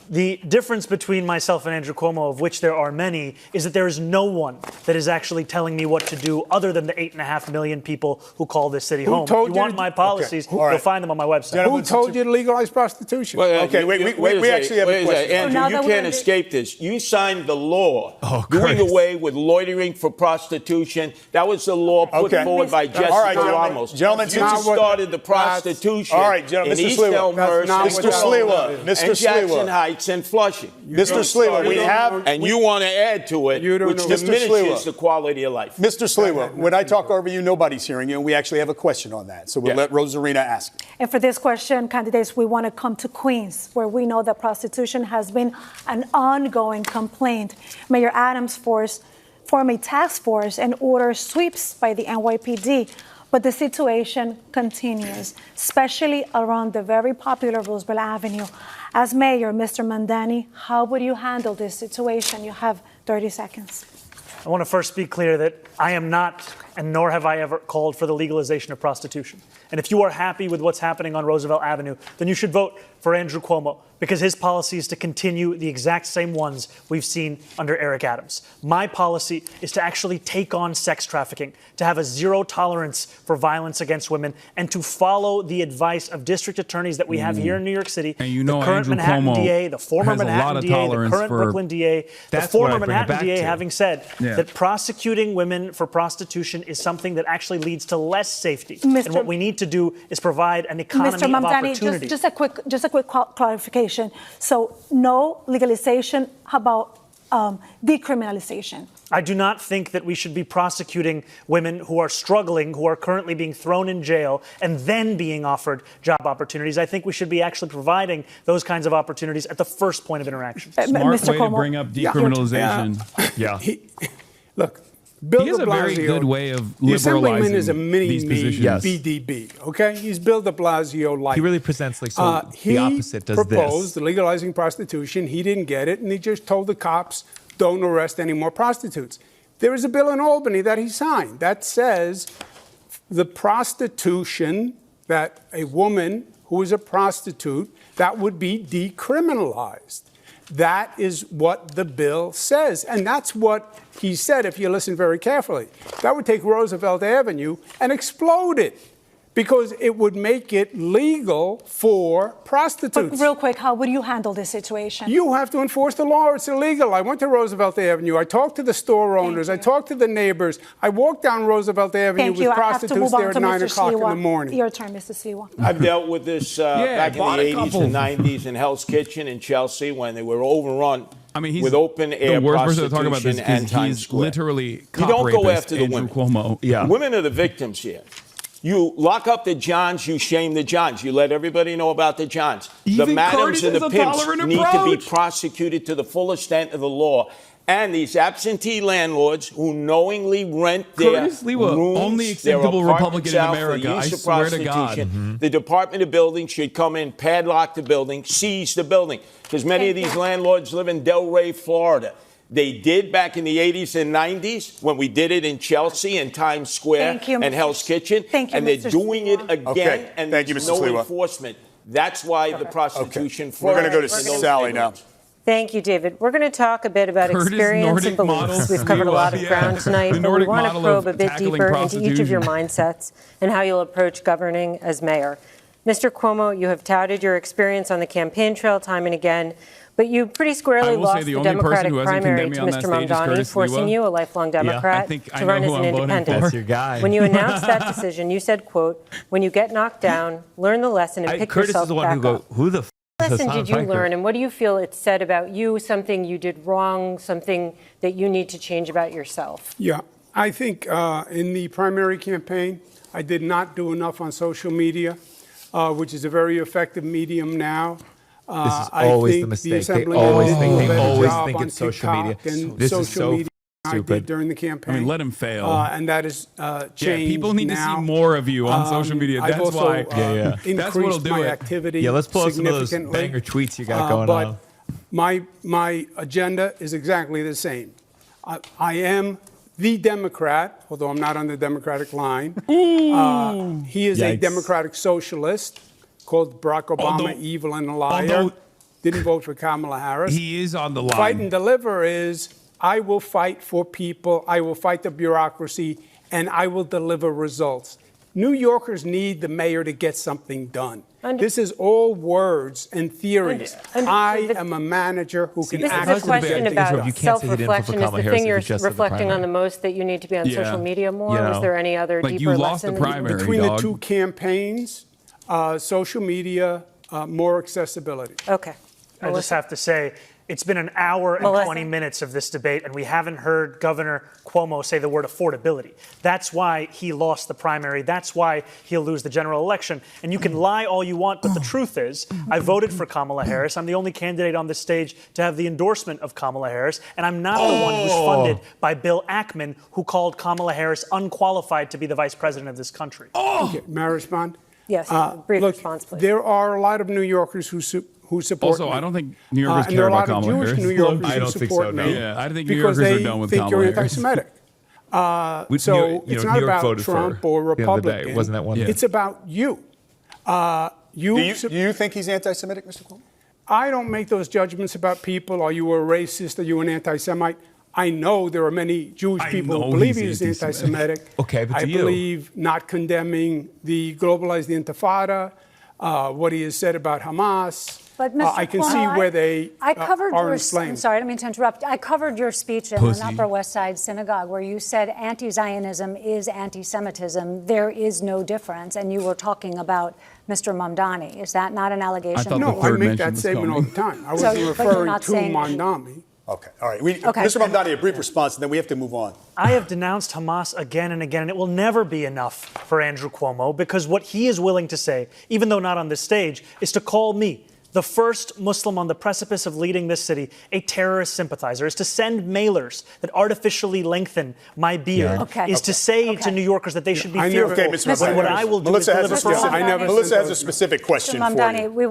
The difference between myself and Andrew Cuomo, of which there are many, is that there is no one that is actually telling me what to do other than the 8.5 million people who call this city home. If you want my policies, you'll find them on my website. Who told you to legalize prostitution? Okay, we actually have a question. Andrew, you can't escape this. You signed the law doing away with loitering for prostitution. That was the law put forward by Jesse Ramos. Gentlemen, you started the prostitution in East Elmhurst, Mr. Sliwa, and Jackson Heights and Flushing. Mr. Sliwa, we have... And you want to add to it, which diminishes the quality of life. Mr. Sliwa, when I talk over you, nobody's hearing you, and we actually have a question on that. So we'll let Rosarina ask. And for this question, candidates, we want to come to Queens, where we know that prostitution has been an ongoing complaint. Mayor Adams formed a task force and ordered sweeps by the NYPD. But the situation continues, especially around the very popular Roosevelt Avenue. As mayor, Mr. Mamdani, how would you handle this situation? You have 30 seconds. I want to first be clear that I am not, and nor have I ever called for the legalization of prostitution. And if you are happy with what's happening on Roosevelt Avenue, then you should vote for Andrew Cuomo, because his policy is to continue the exact same ones we've seen under Eric Adams. My policy is to actually take on sex trafficking, to have a zero tolerance for violence against women, and to follow the advice of district attorneys that we have here in New York City. And you know, the current Andrew Manhattan Cuomo DA, the former Manhattan DA, the current Brooklyn DA, the former Manhattan DA having said that prosecuting women for prostitution is something that actually leads to less safety. And what we need to do is provide an economy Mr. Mamdani, of opportunity. just a quick clarification. So no legalization, how about decriminalization? I do not think that we should be prosecuting women who are struggling, who are currently being thrown in jail, and then being offered job opportunities. I think we should be actually providing those kinds of opportunities at the first point of interaction. Smart Mr. way Cuomo. to bring up decriminalization. Look, Bill he has de a very Blasio, good way of the Assemblyman liberalizing is a these positions. BDB, okay? He's Bill de Blasio like. He really presents like the opposite does He proposed legalizing prostitution. He didn't get it, and he just told the cops, don't arrest any more prostitutes. There is a bill in Albany that he signed that says the prostitution, that a woman who is a prostitute, that would be decriminalized. That is what the bill says. And that's what he said, if you listen very carefully. That would take Roosevelt Avenue and explode it, because it would make it legal for prostitutes. But real quick, how would you handle this situation? You have to enforce the law. It's illegal. I went to Roosevelt Avenue. I talked to the store owners. I talked to the neighbors. I walked down Roosevelt Avenue with prostitutes there at 9 o'clock in the morning. Your turn, Mr. Sliwa. I've dealt with this back in the 80s and 90s in Hell's Kitchen in Chelsea when they were overrun with open-air prostitution and Times Square. Literally you don't go after the Andrew women. Cuomo. Yeah. Women are the victims here. You lock up the Johns, you shame the Johns. You let everybody know about the Johns. The madams and the pimps need to be prosecuted to the full extent of the law. And these absentee landlords who knowingly rent their rooms, only acceptable Republican in America, I swear to God. The Department of Building should come in, padlock the building, seize the building. Because many of these landlords live in Delray, Florida. They did back in the 80s and 90s when we did it in Chelsea and Times Square and Hell's Kitchen. And they're doing it again, and there's no enforcement. That's why the prostitution. We're going to go to Sally now. Thank you, David. We're going to talk a bit about experience and beliefs. We've covered a lot of ground tonight, but we want to probe a bit deeper into each of your mindsets and how you'll approach governing as mayor. Mr. Cuomo, you have touted your experience on the campaign trail time and again, But you pretty squarely lost the Democratic primary to Mr. Mamdani, forcing you, a lifelong Democrat, to run as an independent. That's your guy. When you announced that decision, you said, quote, "When you get knocked down, learn the lesson and pick Curtis yourself is the one back who go, up." who the f*** What lesson Hasan did you Piker? learn, and what do you feel it said about you, something you did wrong, something that you need to change about yourself? Yeah, I think in the primary campaign, I did not do enough on social media, which is a very effective medium now. This is always the mistake. They always think it's social media. This is so stupid. During the campaign. I mean, let him fail. And that is changed. Yeah, people need now. to see more of you on social media. That's I've also, why. Increased That's what'll do my it. activity. Yeah, let's pull up some of those significantly. banger tweets you got going on. But my agenda is exactly the same. I am the Democrat, although I'm not on the Democratic line. He is a Democratic socialist, called Barack Obama evil and a liar. Didn't vote for Kamala Harris. He is on the line. Fight and deliver is I will fight for people, I will fight the bureaucracy, and I will deliver results. New Yorkers need the mayor to get something done. This is all words and theories. I am a manager who can actually This is a question about self-reflection. Is the thing you're reflecting on the most that you need to be on social media more? Is there any other deeper lesson? Between the two campaigns, social media, more accessibility. Okay. I just have to say, it's been an hour and 20 minutes of this debate, and we haven't heard Governor Cuomo say the word affordability. That's why he lost the primary. That's why he'll lose the general election. And you can lie all you want, but the truth is, I voted for Kamala Harris. I'm the only candidate on this stage to have the endorsement of Kamala Harris, and I'm not the one who's funded by Bill Ackman, who called Kamala Harris unqualified to be the vice president of this country. Okay, may I respond? Yes, brief response, please. There are a lot of New Yorkers who support also, me. I don't think New Yorkers care about Kamala Harris. And there are a lot of Jewish New Yorkers I who don't think support so, no. me. Yeah, I think New Yorkers are done with because Kamala they think Harris. you're anti-Semitic. So it's not about Trump or Republican. Wasn't that one? Yeah. It's about you. Do you think he's anti-Semitic, Mr. Cuomo? I don't make those judgments about people. Are you a racist? Are you an anti-Semite? I know there are many Jewish people who believe he's anti-Semitic. Okay, but I do you? believe not condemning the globalized Intifada, what he has said about Hamas. But Mr. I can Cuomo, see where they are I'm sorry, I didn't mean to interrupt. I covered your speech in an Upper West Side synagogue where you said anti-Zionism is anti-Semitism. There is no difference. And you were talking about Mr. Mamdani. Is that not an allegation? No, I make that statement all the time. I wasn't referring to Mamdani. Okay, all right. Mr. Mamdani, a brief response, and then we have to move on. I have denounced Hamas again and again, and it will never be enough for Andrew Cuomo, because what he is willing to say, even though not on this stage, is to call me, the first Muslim on the precipice of leading this city, a terrorist sympathizer, is to send mailers that artificially lengthen my beard, is to say to New Yorkers that they should be fearful. Okay, Mr. Mamdani. What I will do Melissa is deliver Melissa has a specific question Mr. Mamdani, for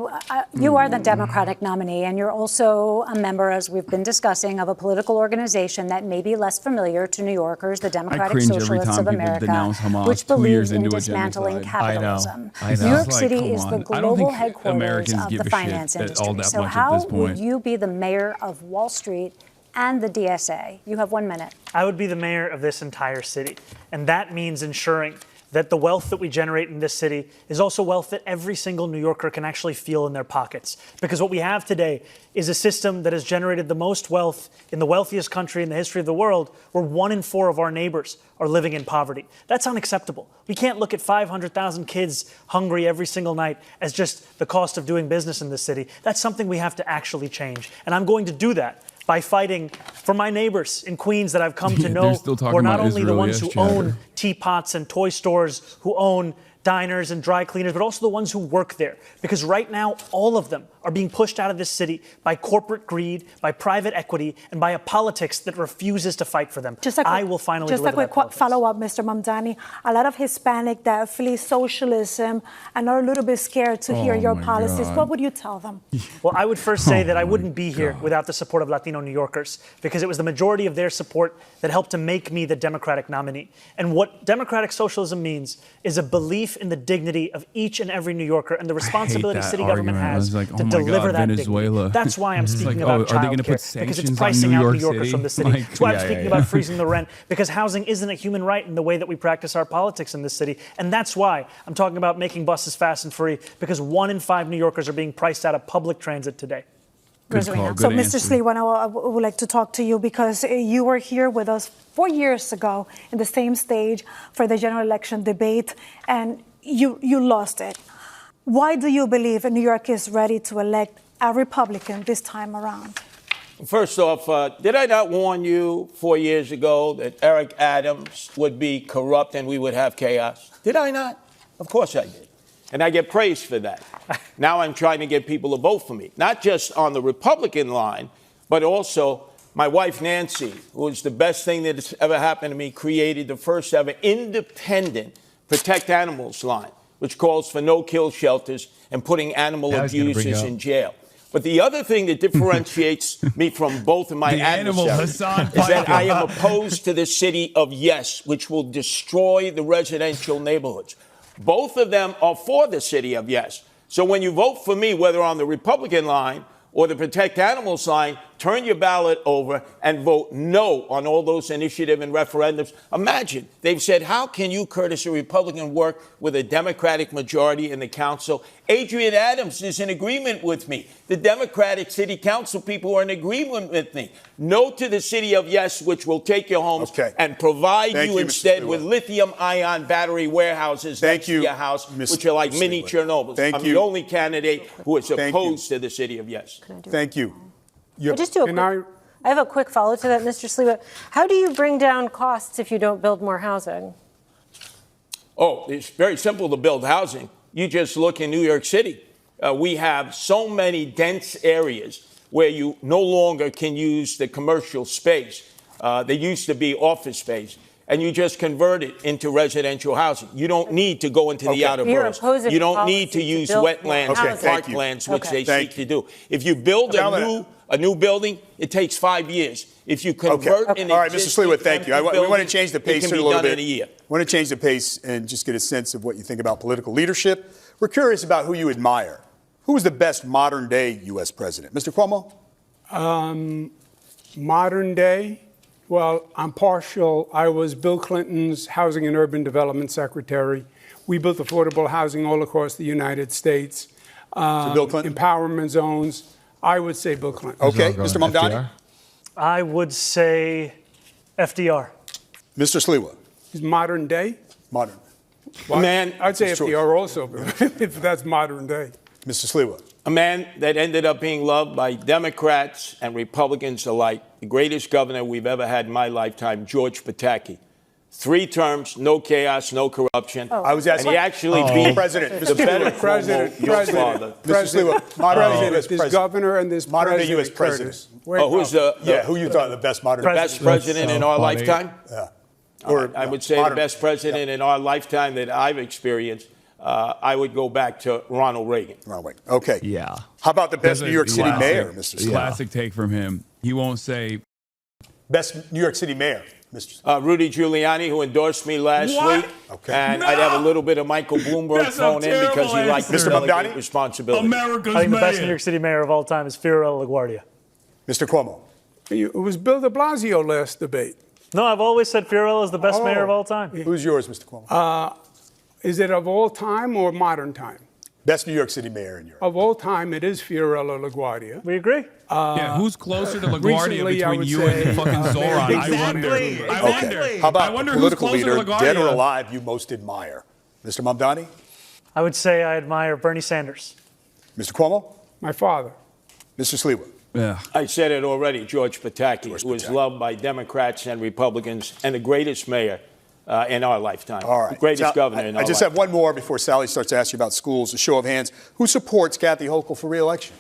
you. You are the Democratic nominee, and you're also a member, as we've been discussing, of a political organization that may be less familiar to New Yorkers, the Democratic Socialists of America, which believes in dismantling capitalism. New York City is the global headquarters of the finance industry. So how would you be the mayor of Wall Street and the DSA? You have 1 minute. I would be the mayor of this entire city. And that means ensuring that the wealth that we generate in this city is also wealth that every single New Yorker can actually feel in their pockets. Because what we have today is a system that has generated the most wealth in the wealthiest country in the history of the world, where 1 in 4 of our neighbors are living in poverty. That's unacceptable. We can't look at 500,000 kids hungry every single night as just the cost of doing business in this city. That's something we have to actually change. And I'm going to do that by fighting for my neighbors in Queens that I've come to know, who are not only the ones who own teapots and toy stores, who own diners and dry cleaners, but also the ones who work there. Because right now, all of them are being pushed out of this city by corporate greed, by private equity, and by a politics that refuses to fight for them. I will finally deliver that politics. Just a quick follow-up, Mr. Mamdani. A lot of Hispanic that flee socialism and are a little bit scared to hear your policies. What would you tell them? Well, I would first say that I wouldn't be here without the support of Latino New Yorkers, because it was the majority of their support that helped to make me the Democratic nominee. And what democratic socialism means is a belief in the dignity of each and every New Yorker and the responsibility city government has to deliver that dignity. That's why I'm speaking about childcare, because it's pricing out New Yorkers from the city. That's why I'm speaking about freezing the rent, because housing isn't a human right in the way that we practice our politics in this city. And that's why I'm talking about making buses fast and free, because 1 in 5 New Yorkers are being priced out of public transit today. Rosarina. So, Mr. Sliwa, I would like to talk to you because you were here with us 4 years ago in the same stage for the general election debate, and you lost it. Why do you believe New York is ready to elect a Republican this time around? First off, did I not warn you 4 years ago that Eric Adams would be corrupt and we would have chaos? Did I not? Of course I did. And I get praised for that. Now I'm trying to get people to vote for me, not just on the Republican line, but also my wife, Nancy, who is the best thing that has ever happened to me, created the first ever independent Protect Animals line, which calls for no-kill shelters and putting animal abusers in jail. But the other thing that differentiates me from both of my adversaries is that I am opposed to the city of yes, which will destroy the residential neighborhoods. Both of them are for the city of yes. So when you vote for me, whether on the Republican line or the Protect Animals line, turn your ballot over and vote no on all those initiative and referendums. Imagine, they've said, how can you, Curtis, a Republican, work with a Democratic majority in the council? Adrian Adams is in agreement with me. The Democratic city council people are in agreement with me. No to the city of yes, which will take your homes and provide you instead with lithium-ion battery warehouses next to your house, which are like mini Chernobyls. I'm the only candidate who is opposed to the city of yes. Thank you. I have a quick follow to that, Mr. Sliwa. How do you bring down costs if you don't build more housing? Oh, it's very simple to build housing. You just look in New York City. We have so many dense areas where you no longer can use the commercial space. They used to be office space. And you just convert it into residential housing. You don't need to go into the outer boroughs. You don't need to use wetlands and parklands, which they seek to do. If you build a new building, it takes 5 years. If you convert an All right, Mr. Sliwa, thank you. We want to change the pace here a little bit. I want to change the pace and just get a sense of what you think about political leadership. We're curious about who you admire. Who is the best modern-day U.S. president? Mr. Cuomo? Modern day? Well, I'm partial. I was Bill Clinton's Housing and Urban Development Secretary. We built affordable housing all across the United States. So Bill Clinton? Empowerment zones. I would say Bill Clinton. Okay. Mr. Mamdani? I would say FDR. Mr. Sliwa? He's modern day? Modern. Man, I'd say FDR also, if that's modern day. Mr. Sliwa? A man that ended up being loved by Democrats and Republicans alike, the greatest governor we've ever had in my lifetime, George Pataki. 3 terms, no chaos, no corruption. I was asking. And he actually beat President. the better Cuomo, your father. Mr. Sliwa, modern U.S. This president. governor and this Modern day president, U.S. president. Who's who you thought the best modern best president in our lifetime? Yeah. I would say the best president in our lifetime that I've experienced. I would go back to Ronald Reagan. Ronald Reagan. Okay. Yeah. How about the best New York City mayor, Mr. Sliwa? Classic take from him. He won't say best New York City mayor, Mr. Rudy Giuliani, who endorsed me last week. Okay. And I'd have a little bit of Michael Bloomberg thrown in because he liked to delegate responsibility. America's I think the best mayor. New York City mayor of all time is Fiorello LaGuardia. Mr. Cuomo? It was Bill de Blasio last debate. No, I've always said Fiorello is the best mayor of all time. Who's yours, Mr. Cuomo? Is it of all time or modern time? Best New York City mayor in Europe. Of all time, it is Fiorello LaGuardia. We agree. Who's closer to LaGuardia between you and fucking Zohran? I wonder. How about the political leader, dead or alive, you most admire? Mr. Mamdani? I would say I admire Bernie Sanders. Mr. Cuomo? My father. Mr. Sliwa? Yeah. I said it already, George Pataki, who is loved by Democrats and Republicans and the greatest mayor in our lifetime. All right. The greatest governor in our I just have one more before Sally starts to ask you about schools. A show of hands. Who supports Kathy Hochul for re-election?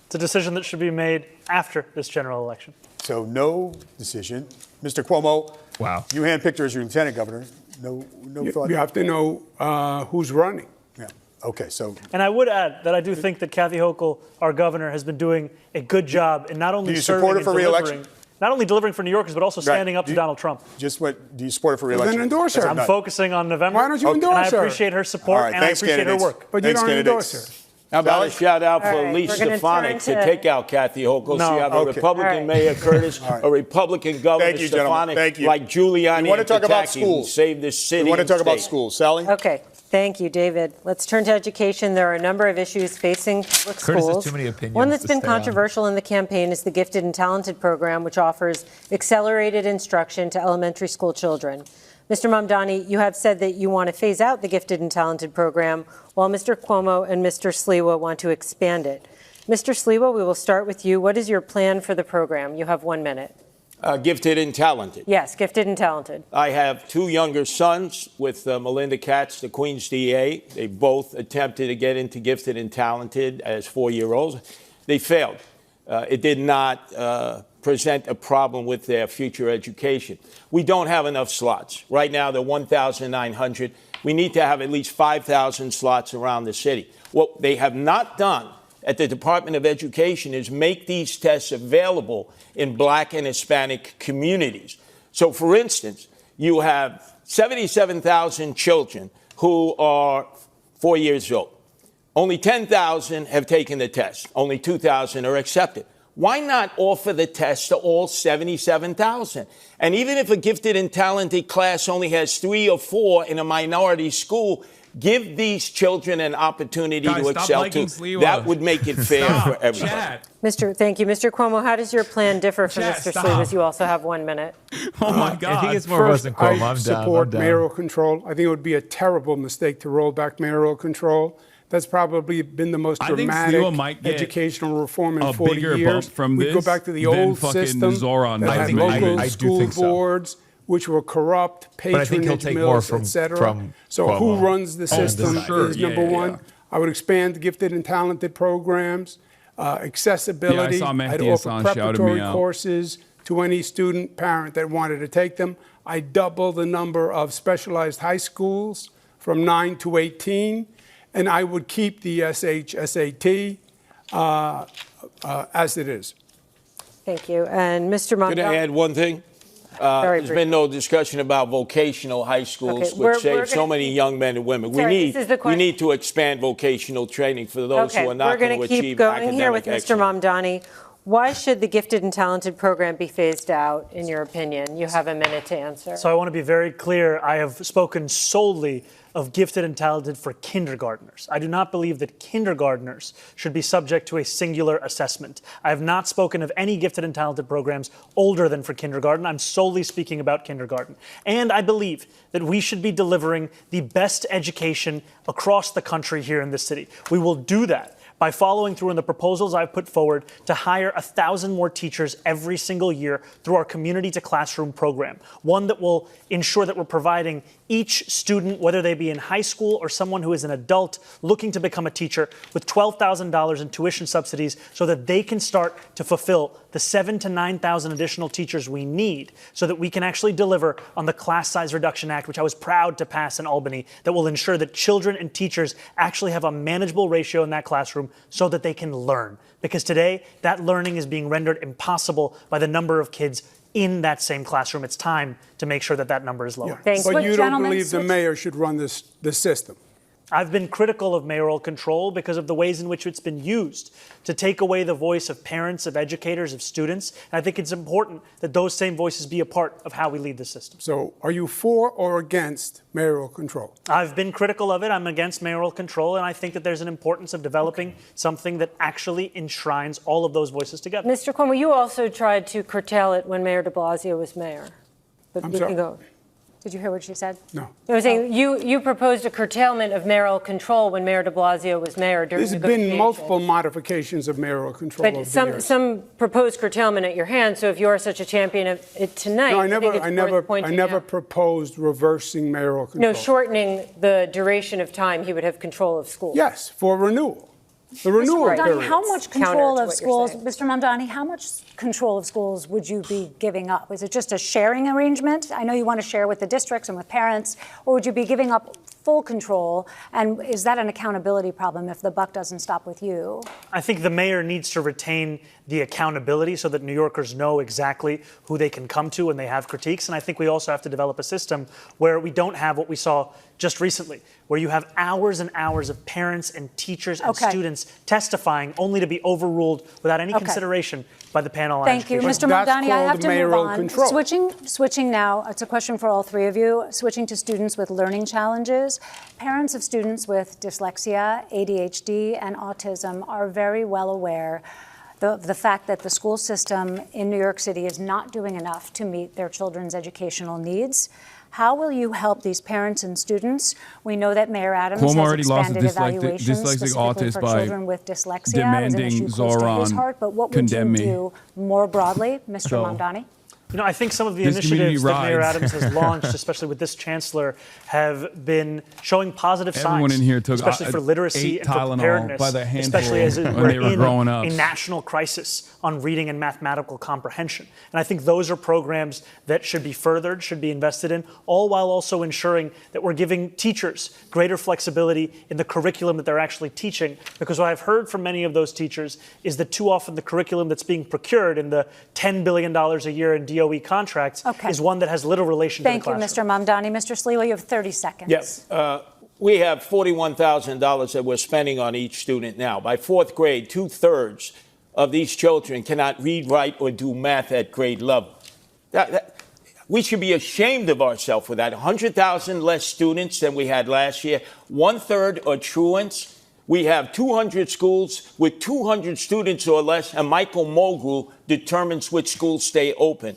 It's a decision that should be made after this general election. So no decision. Mr. Cuomo, wow. You handpicked her as your lieutenant governor. No thought? You have to know who's running. Yeah. Okay, so. And I would add that I do think that Kathy Hochul, our governor, has been doing a good job in not only support her for re-election? Not only delivering for New Yorkers, but also standing up to Donald Trump. Do you support her for re-election? Then endorse her. I'm focusing on November. Why don't you endorse her? And I appreciate her support and I appreciate her work. But you don't endorse her. How about a shout out for Lee Stefanik to take out Kathy Hochul? So you have a Republican Mayor Curtis, a Republican Governor Stefanik, like Giuliani you want to talk and about Pataki, schools. who saved this city. You want to talk about schools. Sally? Okay. Thank you, David. Let's turn to education. There are a number of issues facing public Curtis schools. has too many opinions One that's to been stay on. controversial in the campaign is the Gifted and Talented program, which offers accelerated instruction to elementary school children. Mr. Mamdani, you have said that you want to phase out the Gifted and Talented program, while Mr. Cuomo and Mr. Sliwa want to expand it. Mr. Sliwa, we will start with you. What is your plan for the program? You have 1 minute. Gifted and talented. Yes, gifted and talented. I have two younger sons with Melinda Katz, the Queens DA. They both attempted to get into gifted and talented as 4-year-olds. They failed. It did not present a problem with their future education. We don't have enough slots. Right now, they're 1,900. We need to have at least 5,000 slots around the city. What they have not done at the Department of Education is make these tests available in Black and Hispanic communities. So, for instance, you have 77,000 children who are 4 years old. Only 10,000 have taken the test. Only 2,000 are accepted. Why not offer the test to all 77,000? And even if a gifted and talented class only has 3 or 4 in a minority school, give these children an opportunity to excel too. That would make it fair for everybody. Thank you. Mr. Cuomo, how does your plan differ from Mr. Sliwa's? You also have 1 minute. Oh, my God. If he gets more votes than Cuomo, I I'm support down. mayoral control. I think it would be a terrible mistake to roll back mayoral control. That's probably been the most dramatic educational reform in 40 years. We go back to the old system Zohran that had local school boards, which were corrupt, patronage mills, etc. So Cuomo. who runs the system is number one. I would expand gifted and talented programs, accessibility. I'd offer preparatory courses to any student, parent that wanted to take them. I double the number of specialized high schools from 9 to 18. And I would keep the SAT as it is. Thank you. And Mr. Mamdani. Can I add one thing? There's been no discussion about vocational high schools, which save so many young men and women. We need to expand vocational training for those who are not going to achieve academic excellence. We're going to keep going here with Mr. Mamdani. Why should the Gifted and Talented program be phased out, in your opinion? You have a minute to answer. So I want to be very clear. I have spoken solely of gifted and talented for kindergartners. I do not believe that kindergartners should be subject to a singular assessment. I have not spoken of any gifted and talented programs older than for kindergarten. I'm solely speaking about kindergarten. And I believe that we should be delivering the best education across the country here in this city. We will do that by following through on the proposals I've put forward to hire 1,000 more teachers every single year through our Community to Classroom program, one that will ensure that we're providing each student, whether they be in high school or someone who is an adult looking to become a teacher, with $12,000 in tuition subsidies so that they can start to fulfill the 7,000 to 9,000 additional teachers we need so that we can actually deliver on the Class Size Reduction Act, which I was proud to pass in Albany, that will ensure that children and teachers actually have a manageable ratio in that classroom so that they can learn. Because today, that learning is being rendered impossible by the number of kids in that same classroom. It's time to make sure that that number is lower. Yeah. But you don't believe the mayor should run this system? I've been critical of mayoral control because of the ways in which it's been used to take away the voice of parents, of educators, of students. And I think it's important that those same voices be a part of how we lead the system. So are you for or against mayoral control? I've been critical of it. I'm against mayoral control. And I think that there's an importance of developing something that actually enshrines all of those voices together. Mr. Cuomo, you also tried to curtail it when Mayor de Blasio was mayor. But I'm you sorry. can go. Did you hear what she said? No. I was saying you proposed a curtailment of mayoral control when Mayor de Blasio was mayor during There's been multiple modifications of mayoral control over the years. Some proposed curtailment at your hand. So if you are such a champion of it tonight, No, I never proposed reversing mayoral control. No, shortening the duration of time he would have control of schools. Yes, for renewal. The renewal period. How much control of schools, Mr. Mamdani, how much control of schools would you be giving up? Is it just a sharing arrangement? I know you want to share with the districts and with parents, or would you be giving up full control? And is that an accountability problem if the buck doesn't stop with you? I think the mayor needs to retain the accountability so that New Yorkers know exactly who they can come to when they have critiques. And I think we also have to develop a system where we don't have what we saw just recently, where you have hours and hours of parents and teachers and students witness testifying, only to be overruled without any consideration by the panel. Thank you, Mr. Mamdani. I have to move on. Switching now, it's a question for all three of you. Switching to students with learning challenges. Parents of students with dyslexia, ADHD, and autism are very well aware the fact that the school system in New York City is not doing enough to meet their children's educational needs. How will you help these parents and students? We know that Mayor Adams Cuomo has expanded evaluations dyslexic specifically for children with dyslexia. Demanding Zohran heart, but what would you do more broadly, Mr. Mamdani? You know, I think some of the initiatives that Mayor Adams has launched, especially with this chancellor, have been showing positive Everyone signs, in here took especially for literacy and for Tylenol preparedness, by the handful especially as when they were growing up. a national crisis on reading and mathematical comprehension. And I think those are programs that should be furthered, should be invested in, all while also ensuring that we're giving teachers greater flexibility in the curriculum that they're actually teaching. Because what I've heard from many of those teachers is that too often the curriculum that's being procured in the $10 billion a year in DOE contracts is one that has little relation to the classroom. Thank you, Mr. Mamdani. Mr. Sliwa, you have 30 seconds. Yes. We have $41,000 that we're spending on each student now. By fourth grade, 2/3 of these children cannot read, write, or do math at grade level. We should be ashamed of ourselves for that. 100,000 less students than we had last year. 1/3 are truants. We have 200 schools with 200 students or less, and Michael Mulgrew determines which schools stay open.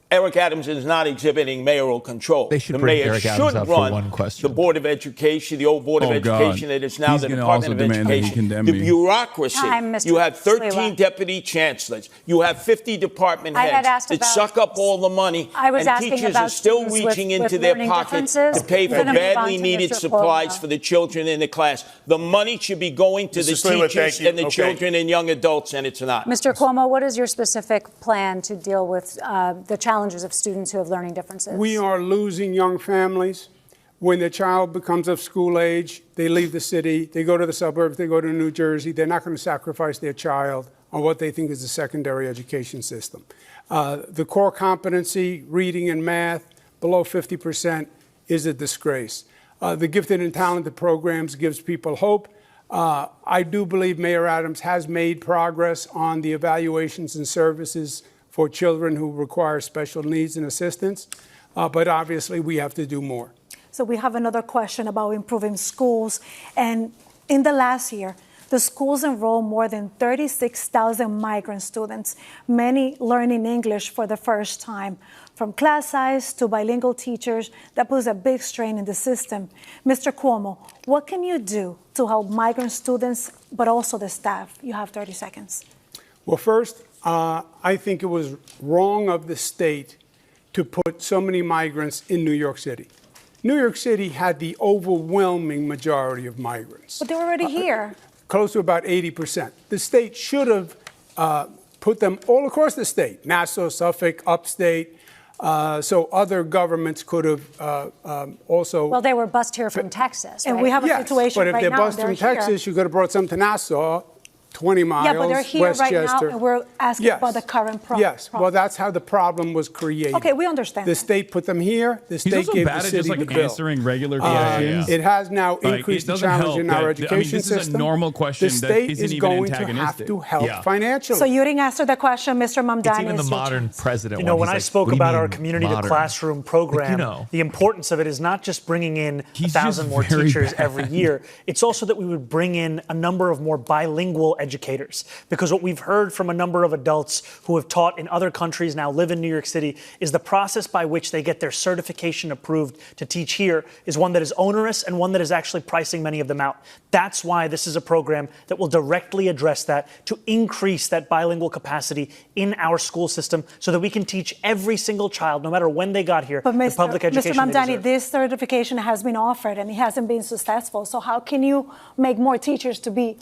Eric Adams is not exhibiting mayoral control. They should the bring mayor Eric should Adams up run for one question. the Board of Education, the old Board of Education that is now the Department of Education. The bureaucracy. You have 13 deputy chancellors. You have 50 department heads that suck up all the money, and teachers are still reaching into their pockets to pay for badly needed supplies for the children in the class. The money should be going to the teachers and the children and young adults, and it's not. Mr. Cuomo, what is your specific plan to deal with the challenges of students who have learning differences? We are losing young families. When the child becomes of school age, they leave the city, they go to the suburbs, they go to New Jersey. They're not going to sacrifice their child on what they think is a secondary education system. The core competency, reading and math, below 50% is a disgrace. The gifted and talented programs gives people hope. I do believe Mayor Adams has made progress on the evaluations and services for children who require special needs and assistance, but obviously we have to do more. So we have another question about improving schools. And in the last year, the schools enrolled more than 36,000 migrant students, many learning English for the first time. From class size to bilingual teachers, that puts a big strain in the system. Mr. Cuomo, what can you do to help migrant students, but also the staff? You have 30 seconds. Well, first, I think it was wrong of the state to put so many migrants in New York City. New York City had the overwhelming majority of migrants. But they're already here. Close to about 80%. The state should have put them all across the state, Nassau, Suffolk, upstate, so other governments could have also... Well, they were bused here from Texas, right? And we have a situation right now. But if they're bused from Texas, you could have brought some to Nassau, 20 miles, yeah, but they're here Westchester. right now, and we're asking about the current problem. Yes, well, that's how the problem was created. Okay, we understand. The state put them here. The state gave the city the bill. Answering regular questions. It has now increased the challenge in our education system. This is a normal question. The state is going to have to help financially. So you didn't answer the question, Mr. Mamdani. It's even the modern president. You know, when I spoke about our community to classroom program, the importance of it is not just bringing in 1,000 more teachers every year. It's also that we would bring in a number of more bilingual educators. Because what we've heard from a number of adults who have taught in other countries, now live in New York City, is the process by which they get their certification approved to teach here is one that is onerous and one that is actually pricing many of them out. That's why this is a program that will directly address that, to increase that bilingual capacity in our school system so that we can teach every single child, no matter when they got here, the public education Mr. Mamdani, this certification has been offered and it hasn't been successful. So how can you make more teachers to be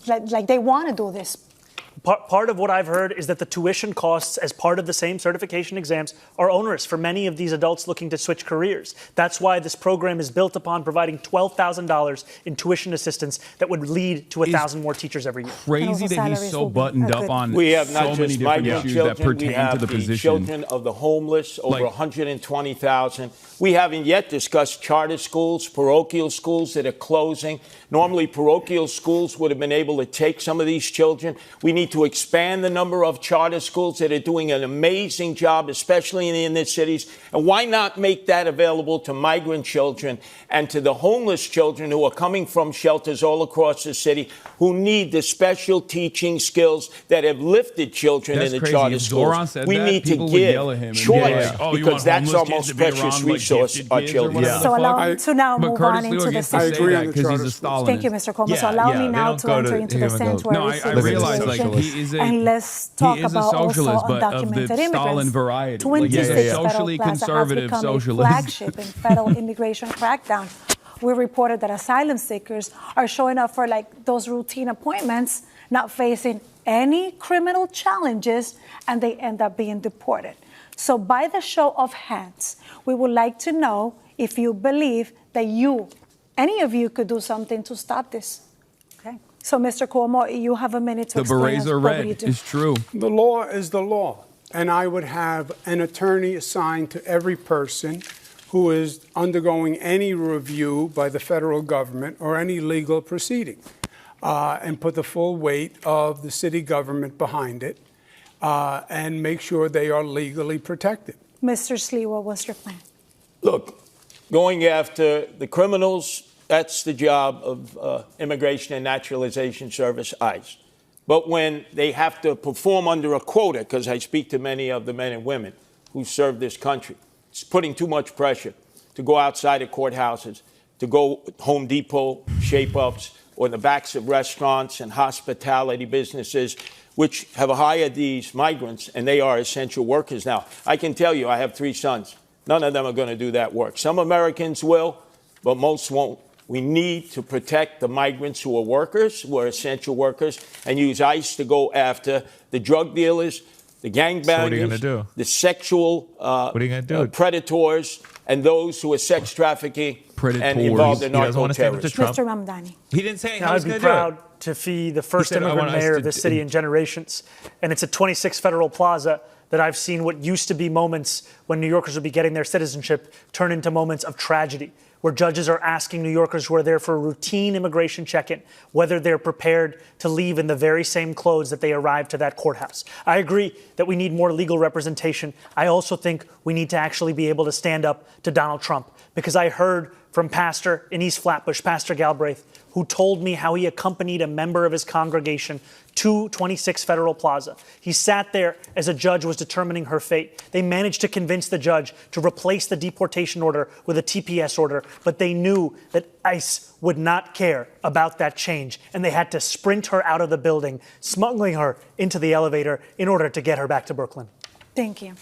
like they want to do this? Part of what I've heard is that the tuition costs as part of the same certification exams are onerous for many of these adults looking to switch careers. That's why this program is built upon providing $12,000 in tuition assistance that would lead to 1,000 more teachers every year. Crazy that he's so buttoned up on we have not so many just different migrant issues children, that pertain we have to the the position. children of the homeless, over 120,000. We haven't yet discussed charter schools, parochial schools that are closing. Normally, parochial schools would have been able to take some of these children. We need to expand the number of charter schools that are doing an amazing job, especially in the inner cities. And why not make that available to migrant children and to the homeless children who are coming from shelters all across the city who need the special teaching skills that have lifted children in the crazy. charter If schools. Zohran said We that, need to people would yell at give him and choice be like, "Oh, you because want that's our homeless kids most to be around, precious like, resource, gifted our kids or children. whatever So the allow fuck?" me to now But move Curtis on Lew into the gets to say sanctuary. agree that on the because he's charter a schools. Stalinist. Thank you, Mr. Cuomo. Yeah, So allow yeah, me they now don't to go enter to- into they the don't go- sanctuary No, I realize like situation. he is And let's talk he is a about socialist, also but of the undocumented Stalin immigrants. variety. 26 Like, he's a Federal socially Plaza conservative has become socialist. a flagship in federal immigration crackdown. We reported that asylum seekers are showing up for like those routine appointments, not facing any criminal challenges, and they end up being deported. So by the show of hands, we would like to know if you believe that any of you could do something to stop this. Okay. So, Mr. Cuomo, you have a minute to The explain berets us are what will you red. do. It's true. The law is the law. And I would have an attorney assigned to every person who is undergoing any review by the federal government or any legal proceeding, and put the full weight of the city government behind it, and make sure they are legally protected. Mr. Sliwa, what's your plan? Look, going after the criminals, that's the job of Immigration and Naturalization Service, ICE. But when they have to perform under a quota, because I speak to many of the men and women who serve this country, it's putting too much pressure to go outside of courthouses, to go Home Depot shape-ups or in the backs of restaurants and hospitality businesses, which have hired these migrants, and they are essential workers now. I can tell you, I have 3 sons. None of them are going to do that work. Some Americans will, but most won't. We need to protect the migrants who are workers, who are essential workers, and use ICE to go after the drug dealers, the gangbangers, So what are you gonna do? the sexual What are you gonna do? predators, and those who are sex trafficking and involved in He doesn't want to stand up to narco-terrorism. Trump. Mr. Mamdani. He didn't say how I'd he's be going to do it. proud to be the first said, "I immigrant want us mayor to of this do-" city in generations. And it's at 26 Federal Plaza that I've seen what used to be moments when New Yorkers would be getting their citizenship turn into moments of tragedy, where judges are asking New Yorkers who are there for a routine immigration check-in whether they're prepared to leave in the very same clothes that they arrived to that courthouse. I agree that we need more legal representation. I also think we need to actually be able to stand up to Donald Trump, because I heard from Pastor in East Flatbush, Pastor Galbraith, who told me how he accompanied a member of his congregation to 26 Federal Plaza. He sat there as a judge was determining her fate. They managed to convince the judge to replace the deportation order with a TPS order, but they knew that ICE would not care about that change, and they had to sprint her out of the building, smuggling her into the elevator in order to get her back to Brooklyn. Thank you.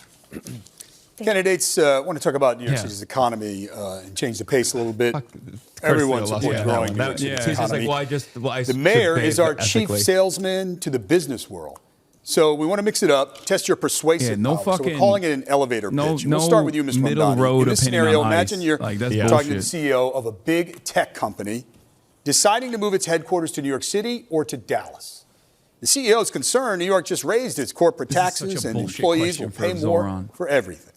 Candidates want to talk about New York City's economy and change the pace a little bit. Everyone supports growing New York City's He's just economy. like, well, I The mayor should is our behave chief ethically. salesman to the business world. So we want to mix it up, test your persuasive no power. So we're fucking- calling it an elevator pitch. We'll start with you, Ms. middle Mamdani. road In this opinion scenario, on imagine ICE. you're Like, that's talking to the bullshit. CEO of a big tech company deciding to move its headquarters to New York City or to Dallas. The CEO is concerned New York just raised its corporate This is such taxes a and bullshit employees question will for pay more Zohran. for everything.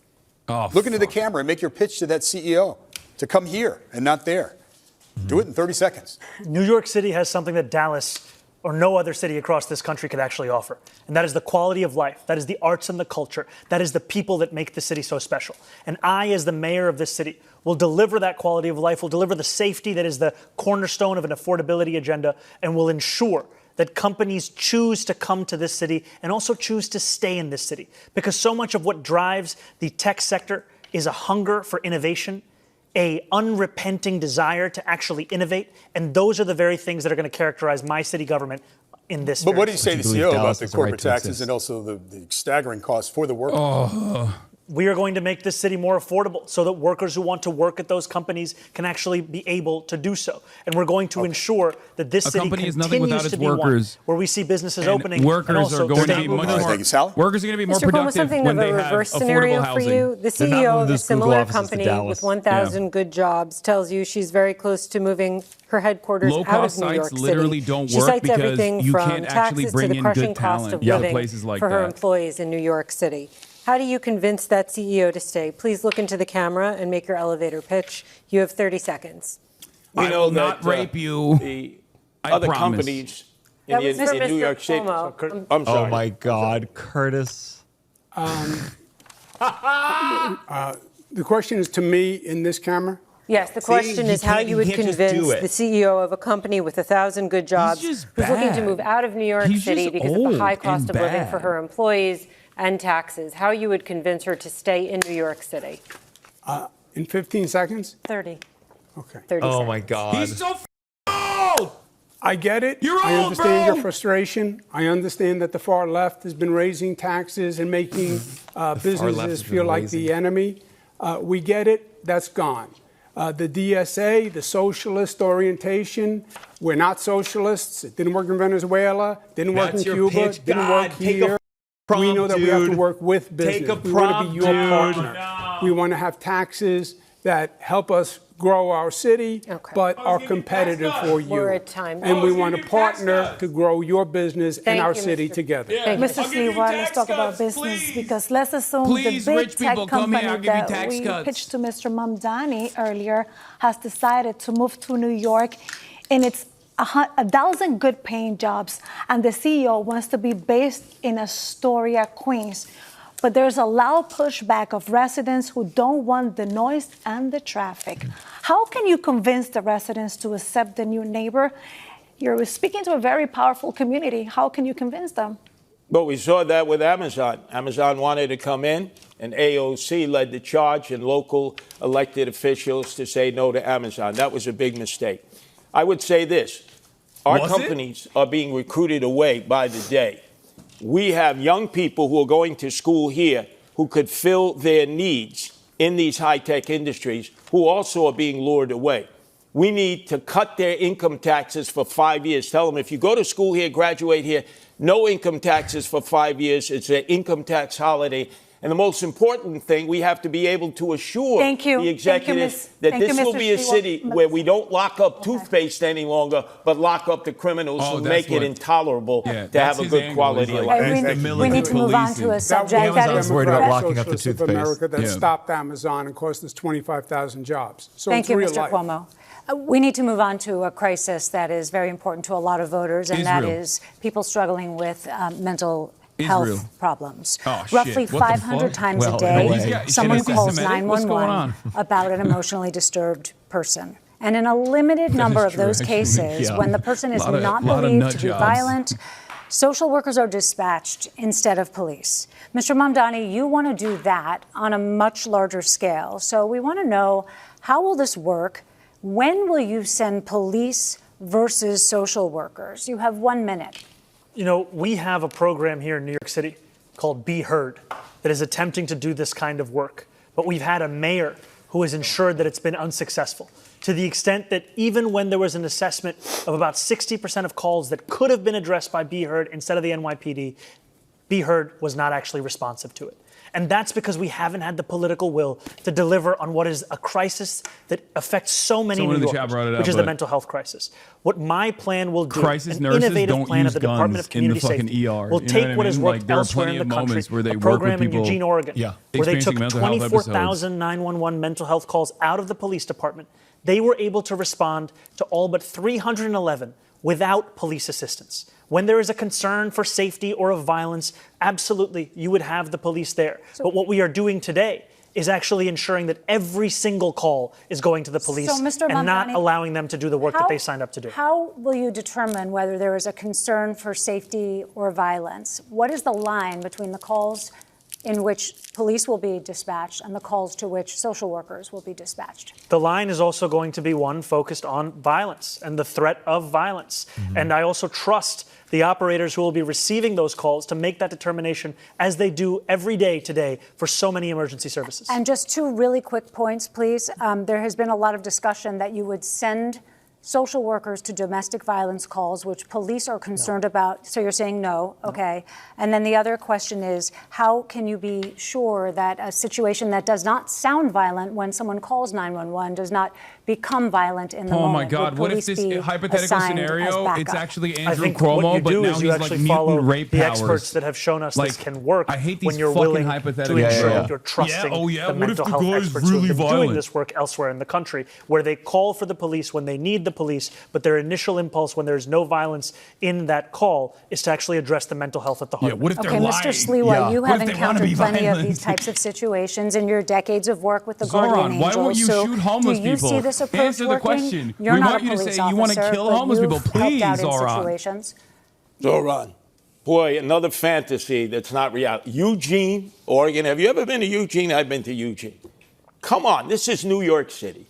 Oh, Look into the fuck. camera and make your pitch to that CEO to come here and not there. Do it in 30 seconds. New York City has something that Dallas or no other city across this country could actually offer. And that is the quality of life. That is the arts and the culture. That is the people that make the city so special. And I, as the mayor of this city, will deliver that quality of life, will deliver the safety that is the cornerstone of an affordability agenda, and will ensure that companies choose to come to this city and also choose to stay in this city. Because so much of what drives the tech sector is a hunger for innovation, a unrepenting desire to actually innovate, and those are the very things that are going to characterize my city government in this. But what do you say to the CEO about Dallas the has the right corporate to taxes exist? and also the staggering costs for the worker? we are going to make this city more affordable so that workers who want to work at those companies can actually be able to do so. And we're going to ensure that this city continues to be workers, one where we see businesses opening. Workers and also are going to be much more. Thank you, Sal. Workers are going to be more Mr. Cuomo, productive something when of they a have reverse affordable scenario housing. for you. The They're not CEO moving of a those Google similar offices to company Dallas. with 1,000 good jobs tells you she's very close to moving her headquarters out of Low-cost New York sites City. literally don't She work cites because everything you from can't actually taxes bring to the in crushing good cost talent of to living places like for her that. employees in New York City. How do you convince that CEO to stay? Please look into the camera and make your elevator pitch. You have 30 seconds. We know will not rape you. The I other promise. companies in, That was for in New Mr. York City. Cuomo. I'm sorry. Oh my God, Curtis. The question is to me in this camera. Yes, the question is how you would convince the CEO of a company with 1,000 good jobs who's looking to move out of New York City because of the high cost of living for her employees and taxes, how you would convince her to stay in New York City. In 15 seconds? 30. Okay. 30 Oh seconds. my God. He's so old. I get it. You're I old, understand bro. your frustration. I understand that the far left has been raising taxes and making businesses feel like the enemy. We get it. That's gone. The DSA, the socialist orientation, we're not socialists. It didn't work in Venezuela, didn't work in Cuba, didn't work here. We know that we have to work with business. We want to be your partner. We want to have taxes that help us grow our city, but are competitive for you. We're at time. And we want to partner to grow your business and our city together. Mr. Sliwa, let's talk about business because let's assume the big tech company that we pitched to Mr. Mamdani earlier has decided to move to New York, and it's 1,000 good paying jobs, and the CEO wants to be based in Astoria, Queens. But there's a loud pushback of residents who don't want the noise and the traffic. How can you convince the residents to accept the new neighbor? You're speaking to a very powerful community. How can you convince them? But we saw that with Amazon. Amazon wanted to come in, and AOC led the charge, and local elected officials to say no to Amazon. That was a big mistake. I would say this. Our companies are being recruited away by the day. We have young people who are going to school here who could fill their needs in these high-tech industries who also are being lured away. We need to cut their income taxes for 5 years. Tell them if you go to school here, graduate here, no income taxes for 5 years. It's an income tax holiday. And the most important thing, we have to be able to assure the executive that this will be a city where we don't lock up toothpaste any longer, but lock up the criminals who make it intolerable to have a good quality of life. We need to move on to a subject that is worried about locking up the Socialists of America that stopped Amazon and cost us 25,000 jobs. So Thank it's you, real Mr. life. Cuomo. We need to move on to a crisis that is very important to a lot of voters, and that is people struggling with mental health problems. Roughly 500 times a day, someone calls 911 about an emotionally disturbed person. And in a limited number of those cases, when the person is not believed to be violent, social workers are dispatched instead of police. Mr. Mamdani, you want to do that on a much larger scale. So we want to know, how will this work? When will you send police versus social workers? You have 1 minute. You know, we have a program here in New York City called Be Heard that is attempting to do this kind of work. But we've had a mayor who has ensured that it's been unsuccessful, to the extent that even when there was an assessment of about 60% of calls that could have been addressed by Be Heard instead of the NYPD, Be Heard was not actually responsive to it. And that's because we haven't had the political will to deliver on what is a crisis that affects so many New Yorkers, which is the mental health crisis. What my plan will do, an innovative plan of the Department of Community Safety, will take what has worked elsewhere in the country, a program in Eugene, Oregon, where they took 24,000 911 mental health calls out of the police department. They were able to respond to all but 311 without police assistance. When there is a concern for safety or of violence, absolutely, you would have the police there. But what we are doing today is actually ensuring that every single call is going to the police and not allowing them to do the work that they signed up to do. How will you determine whether there is a concern for safety or violence? What is the line between the calls in which police will be dispatched and the calls to which social workers will be dispatched. The line is also going to be one focused on violence and the threat of violence. And I also trust the operators who will be receiving those calls to make that determination, as they do every day today for so many emergency services. And just two really quick points, please. There has been a lot of discussion that you would send social workers to domestic violence calls, which police are concerned about. So you're saying no, okay. And then the other question is, how can you be sure that a situation that does not sound violent when someone calls 911 does not become violent in the moment? Oh my God, what if this hypothetical scenario, it's actually Andrew Cuomo, but now he's like mutant rape powers. The experts that have shown us this can work. I hate these when you're fucking willing hypotheticals. to ensure that you're trusting the mental health experts who have been doing this work elsewhere in the country, where they call for the police when they need the police, but their initial impulse when there's no violence in that call is to actually address the mental health at the heart. Yeah, what if they're lying? Mr. Sliwa, you have encountered plenty of these types of situations in your decades of work with the Guardian Angels. Why won't you shoot homeless people? Do you see this approach Answer the working? question. You're we not want a you to police say you want to officer, kill but homeless people. you've Please, helped out in Zohran. situations. Zohran, boy, another fantasy that's not reality. Eugene, Oregon. Have you ever been to Eugene? I've been to Eugene. Come on, this is New York City.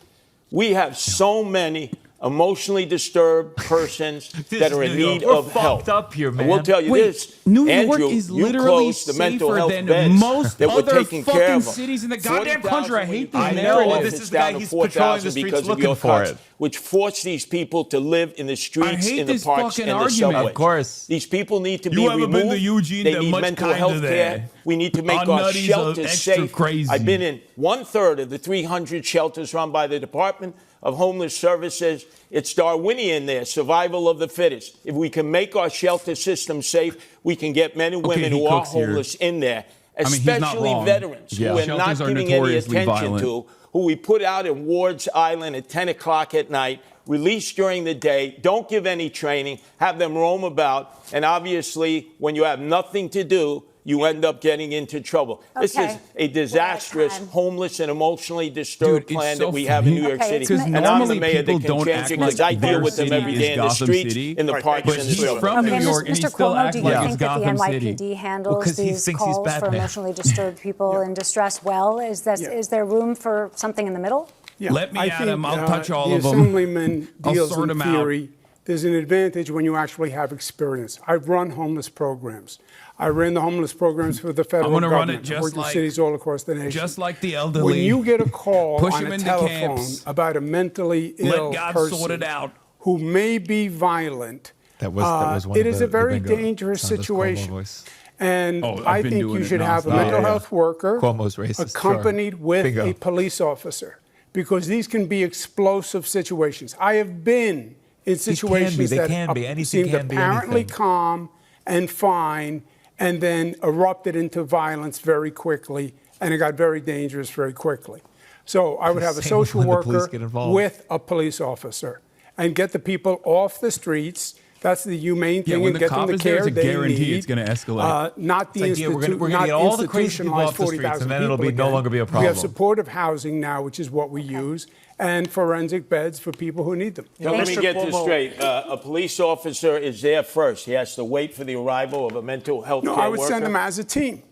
We have so many emotionally disturbed persons that are in need of help. Fucked up here, man. And we'll tell you this, New Andrew, York is you literally closed the mental safer health than beds most that were other taking care fucking of them. cities in the goddamn country. I hate this I narrative. know, this is the guy, he's patrolling the streets looking for it. Which forced these people to live in the streets, hate in the this parks, fucking and the argument. subways. Of course. These people need to You be haven't removed. been to Eugene, they they're need much mental kinder health there. care. We need to make Our our nutties are shelters extra safe. crazy. I've been in 1/3 of the 300 shelters run by the Department of Homeless Services. It's Darwinian there, survival of the fittest. If we can make our shelter system safe, we can get men and women who are homeless in there, especially veterans who we're not giving any attention to, who we put out in Ward's Island at 10 o'clock at night, released during the day, don't give any training, have them roam about, and obviously when you have nothing to do, you end up getting into trouble. Okay. This is a disastrous, homeless, and emotionally disturbed plan that we have in New York City. Because And I'm the normally mayor that people can don't change act it like because I deal their with them city every is day in the Gotham streets, City. in the parks, But and the he's subways. from New York, and Mr. he still Cuomo, acts do you like think it's that the Gotham NYPD City. handles 'cause he these thinks he's calls for Batman. emotionally disturbed people in distress well? Is there room for something in the middle? Yeah, Let me I at him. think, I'll touch all of the them. Assemblyman I'll deals sort in them out. theory. There's an advantage when you actually have experience. I've run homeless programs. I ran the homeless programs for the federal I'm gonna government. run it just I worked in like- cities all across the nation. Just like the elderly. When you get a call Push on him a into telephone camps. about a mentally ill Let God person sort it out. who may be violent, That was one it of is the- a very the bingo dangerous sound of Cuomo situation. voice. And Oh, I've I been think doing you it should have a nonstop. mental Yeah. health worker Cuomo's racist, accompanied sure. with Bingo. a police officer, because these can be explosive situations. I have been in situations They that can be. Anything seemed can be apparently anything. calm and fine, and then erupted into violence very quickly, and it got very dangerous very quickly. So I would have a Same social when the police worker get involved. with a police officer and get the people off the streets. That's the humane Yeah, thing, when and the get them cop the is there, care it's a they guarantee need. it's gonna escalate. Not the It's like, yeah, we're gonna not get all the crazy people institutionalized off the streets, 40,000 and then it'll people be no again. longer be a We problem. have supportive housing now, which is what we use, and forensic beds for people who need them. So let me Mr. get this Cuomo- straight. A police officer is there first. He has to wait for the arrival of a mental health No, care I would worker send them as a team.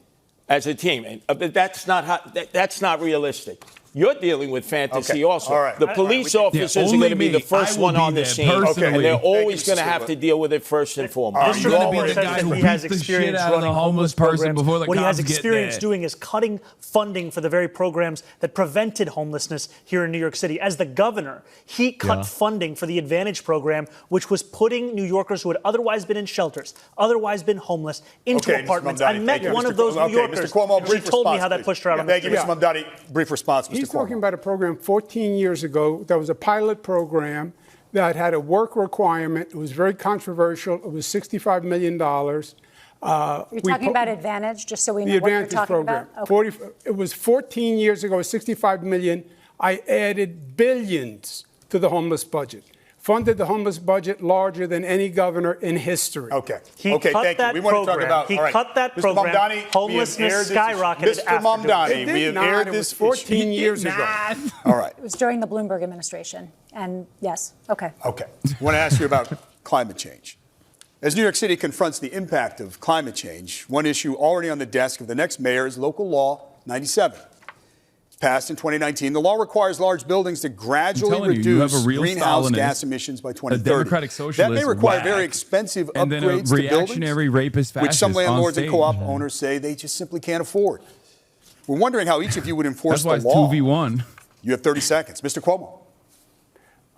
as a team. But that's not that's not realistic. You're dealing with fantasy Okay, also. all right. The police officers are only going to be me. the first I will one be on the there scene, personally. and they're Thank you, always Mr. going to have Silva. to deal with it first and foremost. You're gonna be Cuomo the says guy that who he has beats the shit experience out of the running homeless person programs. before the What he has cops get experience there. doing is cutting funding for the very programs that prevented homelessness here in New York City. As the governor, he cut funding for the Advantage program, which was putting New Yorkers who had otherwise been in shelters, otherwise been homeless, into Okay, Mr. apartments. Mamdani, I met thank you. one Mr. of those Okay, New Yorkers. Mr. Cuomo, and she brief told me response, how that please. pushed her out on the Thank you, street. Mr. Mamdani. Brief response, Mr. He's Cuomo. talking about a program 14 years ago that was a pilot program that had a work requirement. It was very controversial. It was $65 million. You're talking about Advantage, just so we know the what you're Advantage talking program. about? Okay. It was 14 years ago, $65 million. I added billions to the homeless budget. Funded the homeless budget larger than any governor in history. Okay. He okay, cut thank that you. We want to talk program. about. He all right. cut that Mr. program. Mamdani, we have Homelessness aired this- skyrocketed Mr. after doing it. Mamdani, It we did have not. aired It this. was 14 years ago. All right. It was during the Bloomberg administration. And yes, okay. Okay. I want to ask you about climate change. As New York City confronts the impact of climate change, one issue already on the desk of the next mayor is Local Law 97. Passed in 2019, the law requires large buildings to gradually reduce greenhouse gas emissions by 2030. A democratic socialist, that may require very expensive and upgrades then a reactionary to buildings, rapist fascist, which some landlords and co-op owners say they just simply can't afford. We're wondering how each of you would enforce the law. That's why it's 2v1. You have 30 seconds. Mr. Cuomo.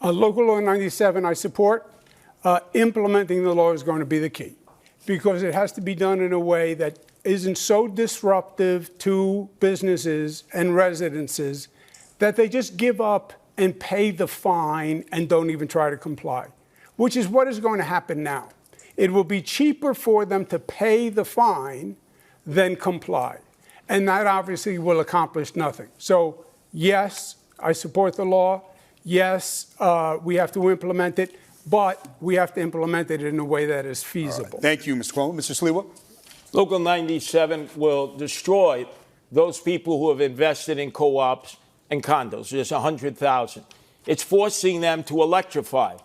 Local Law 97, I support. Implementing the law is going to be the key because it has to be done in a way that isn't so disruptive to businesses and residences that they just give up and pay the fine and don't even try to comply, which is what is going to happen now. It will be cheaper for them to pay the fine than comply. And that obviously will accomplish nothing. So, yes, I support the law. Yes, we have to implement it, but we have to implement it in a way that is feasible. Right. Thank you, Mr. Cuomo. Mr. Sliwa? Local 97 will destroy those people who have invested in co-ops and condos. There's 100,000. It's forcing them to electrify.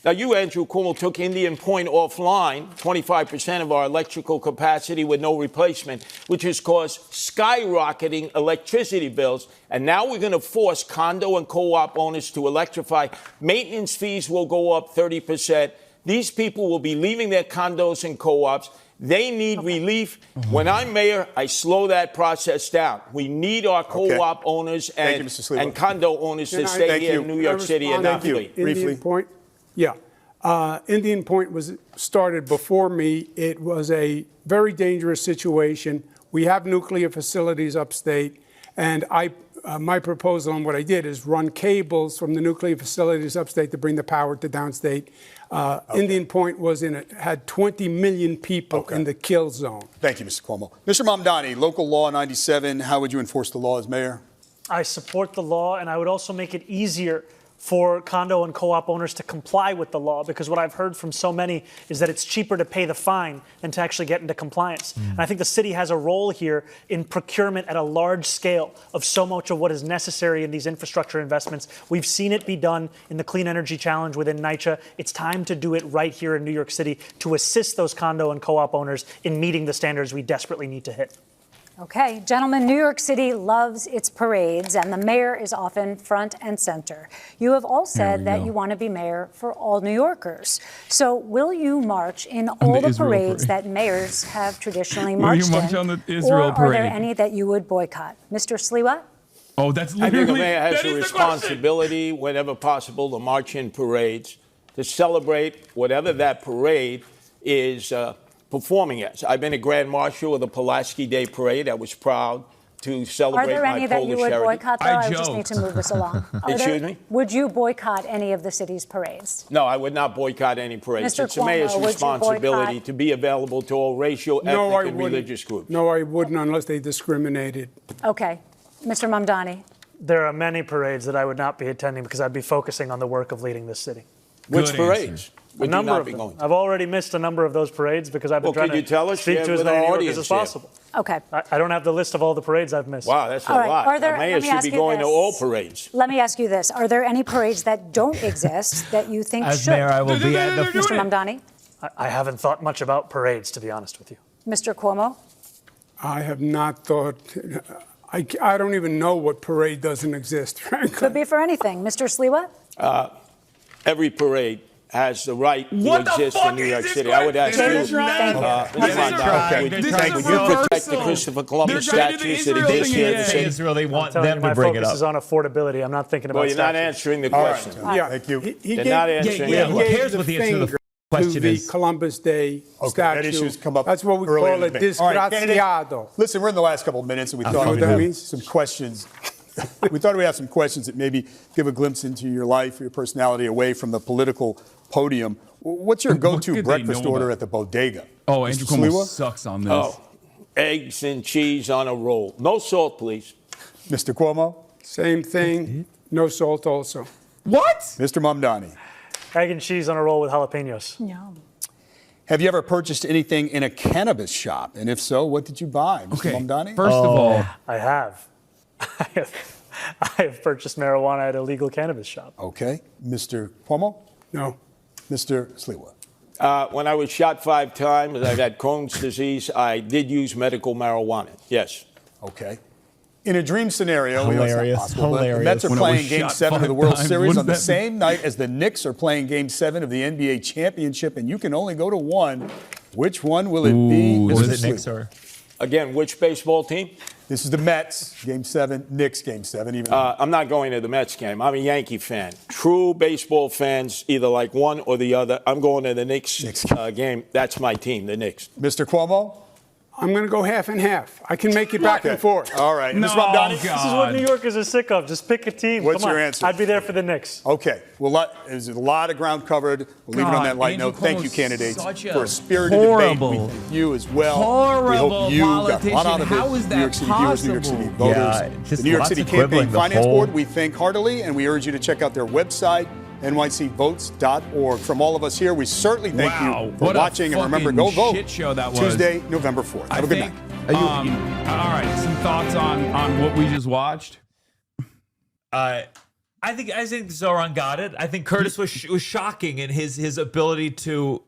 Now, you, Andrew Cuomo, took Indian Point offline, 25% of our electrical capacity with no replacement, which has caused skyrocketing electricity bills. And now we're going to force condo and co-op owners to electrify. Maintenance fees will go up 30%. These people will be leaving their condos and co-ops. They need relief. When I'm mayor, I slow that process down. We need our co-op owners and condo owners to stay here in New York City and not flee. Indian Point? Yeah. Indian Point was started before me. It was a very dangerous situation. We have nuclear facilities upstate, and my proposal on what I did is run cables from the nuclear facilities upstate to bring the power to downstate. Indian Point had 20 million people in the kill zone. Thank you, Mr. Cuomo. Mr. Mamdani, Local Law 97, how would you enforce the law as mayor? I support the law, and I would also make it easier for condo and co-op owners to comply with the law, because what I've heard from so many is that it's cheaper to pay the fine than to actually get into compliance. And I think the city has a role here in procurement at a large scale of so much of what is necessary in these infrastructure investments. We've seen it be done in the Clean Energy Challenge within NYCHA. It's time to do it right here in New York City to assist those condo and co-op owners in meeting the standards we desperately need to hit. Okay, gentlemen, New York City loves its parades, and the mayor is often front and center. You have all said that you want to be mayor for all New Yorkers. So will you march in all the parades that mayors have traditionally marched in? On the Israel or are there any that you would boycott? Mr. Sliwa? Oh, that's literally, I think the mayor has a responsibility, whenever possible, to march in parades, to celebrate whatever that parade is performing as. I've been a Grand Marshal of the Pulaski Day Parade. I was proud to celebrate my Polish heritage. Are there any that you would boycott, though? I just need to move this along. Excuse me? Would you boycott any of the city's parades? No, I would not boycott any parades. Mr. It's the mayor's Cuomo, responsibility to be available to all racial, ethnic, and religious groups. No, I wouldn't unless they discriminated. Okay. Mr. Mamdani? There are many parades that I would not be attending because I'd be focusing on the work of leading this city. Which parades? A number of them. I've already missed a number of those parades because I've been trying to speak to as many New Yorkers as possible. Okay. I don't have the list of all the parades I've missed. Wow, that's a lot. The mayor should be going to all parades. Let me ask you this. Are there any parades that don't exist that you think as should? Mayor, I will be at the Mr. Mamdani? I haven't thought much about parades, to be honest with you. Mr. Cuomo? I have not thought. I don't even know what parade doesn't exist, frankly. Could be for anything. Mr. Sliwa? Every parade has the right to exist in New York City. I would ask you, would you protect the Christopher Columbus statues that exist here in the city? Israel, they want them to bring it up. My focus is on affordability. I'm not thinking about Well, you're not answering the question. Yeah, thank you. You're not answering the who question. cares what the answer to the question to is? the Columbus Day statue. That issue's come up. That's what we earlier call in it, the debate. All right, disgraziado. Listen, we're in the last couple of minutes, and we thought we'd have some questions. We thought we'd have some questions that maybe give a glimpse into your life, your personality, away from the political podium. What's your go-to breakfast order at the bodega? Oh, Andrew Cuomo sucks on this. Oh, eggs and cheese on a roll. No salt, please. Mr. Cuomo? Same thing. No salt also. What? Mr. Mamdani? Egg and cheese on a roll with jalapenos. No. Have you ever purchased anything in a cannabis shop? And if so, what did you buy, Mr. Mamdani? First of all, I have. I have purchased marijuana at a legal cannabis shop. Okay. Mr. Cuomo? No. Mr. Sliwa? When I was shot 5 times, I've had Crohn's disease. I did use medical marijuana. Yes. Okay. In a dream scenario, we know it's not Hilarious. possible, but the Hilarious. Mets are When it playing was Game shot 7 of the 5 World times, Series what on the does that same night as the Knicks are playing Game 7 of the NBA Championship, and you can only go to one. Which one will it be? Was Mr. it Knicks Sleep? or? Again, which baseball team? This is the Mets, Game 7, Knicks, Game 7. Even I'm not going to the Mets game. I'm a Yankee fan. True baseball fans either like one or the other. I'm going to the Knicks game. That's my team, the Knicks. Mr. Cuomo? I'm going to go half and half. I can make it back and forth. All right. No, Mr. Mamdani? God. This is what New Yorkers are sick of. Just pick a team. What's Come on. your answer? I'd be there for the Knicks. Okay. Well, there's a lot of ground covered. We'll leave it on that light Andrew note. Thank you, Cuomo's candidates, such a for a spirited horrible, debate. We thank you as well. horrible we hope you got a lot out of it. politician. How is that New York City viewers, New York City possible? voters. Yeah, the just New York lots City of Campaign quibbling, the Finance whole- Board, we thank heartily, and we urge you to check out their website, nycvotes.org. From all of us here, we certainly thank you for what a watching. And remember, fucking go vote shit show that was. Tuesday, November 4th. Have a good night. All right, some thoughts on what we just watched. I think Zohran got it. I think Curtis was shocking in his ability to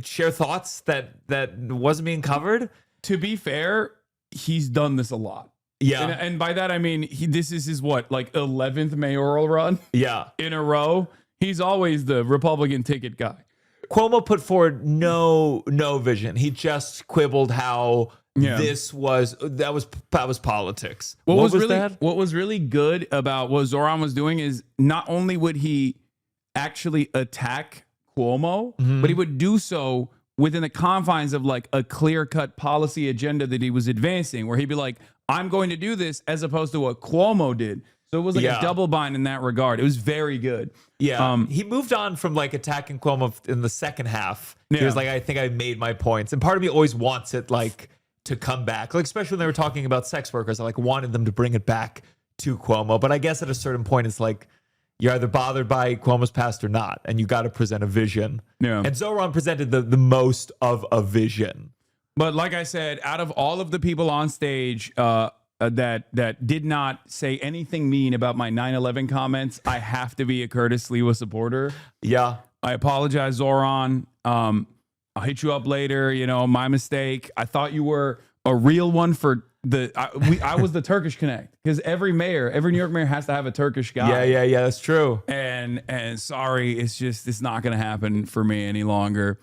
share thoughts that wasn't being covered. To be fair, he's done this a lot. Yeah, And by that I mean this is his 11th mayoral run yeah. in a row. He's always the Republican ticket guy. Cuomo put forward no vision. He just quibbled how that was politics. What was was really good about what Zohran was doing is not only would he actually attack Cuomo, but he would do so within the confines of a clear-cut policy agenda that he was advancing, where he'd be like, I'm going to do this, as opposed to what Cuomo did. So it was a double bind in that regard. It was very good. Yeah. He moved on from attacking Cuomo in the second half. He was like, I think I made my points. And part of me always wants it to come back. Especially when they were talking about sex workers, I wanted them to bring it back to Cuomo. But I guess at a certain point, it's you're either bothered by Cuomo's past or not, and you got to present a vision. Yeah. And Zohran presented the most of a vision. But like I said, out of all of the people on stage that did not say anything mean about my 9/11 comments, I have to be a Curtis Sliwa supporter. Yeah. I apologize, Zohran. I'll hit you up later. My mistake. I thought you were a real one for I was the Turkish Connect, because every New York mayor has to have a Turkish guy. Yeah, that's true. And sorry, it's not going to happen for me any longer.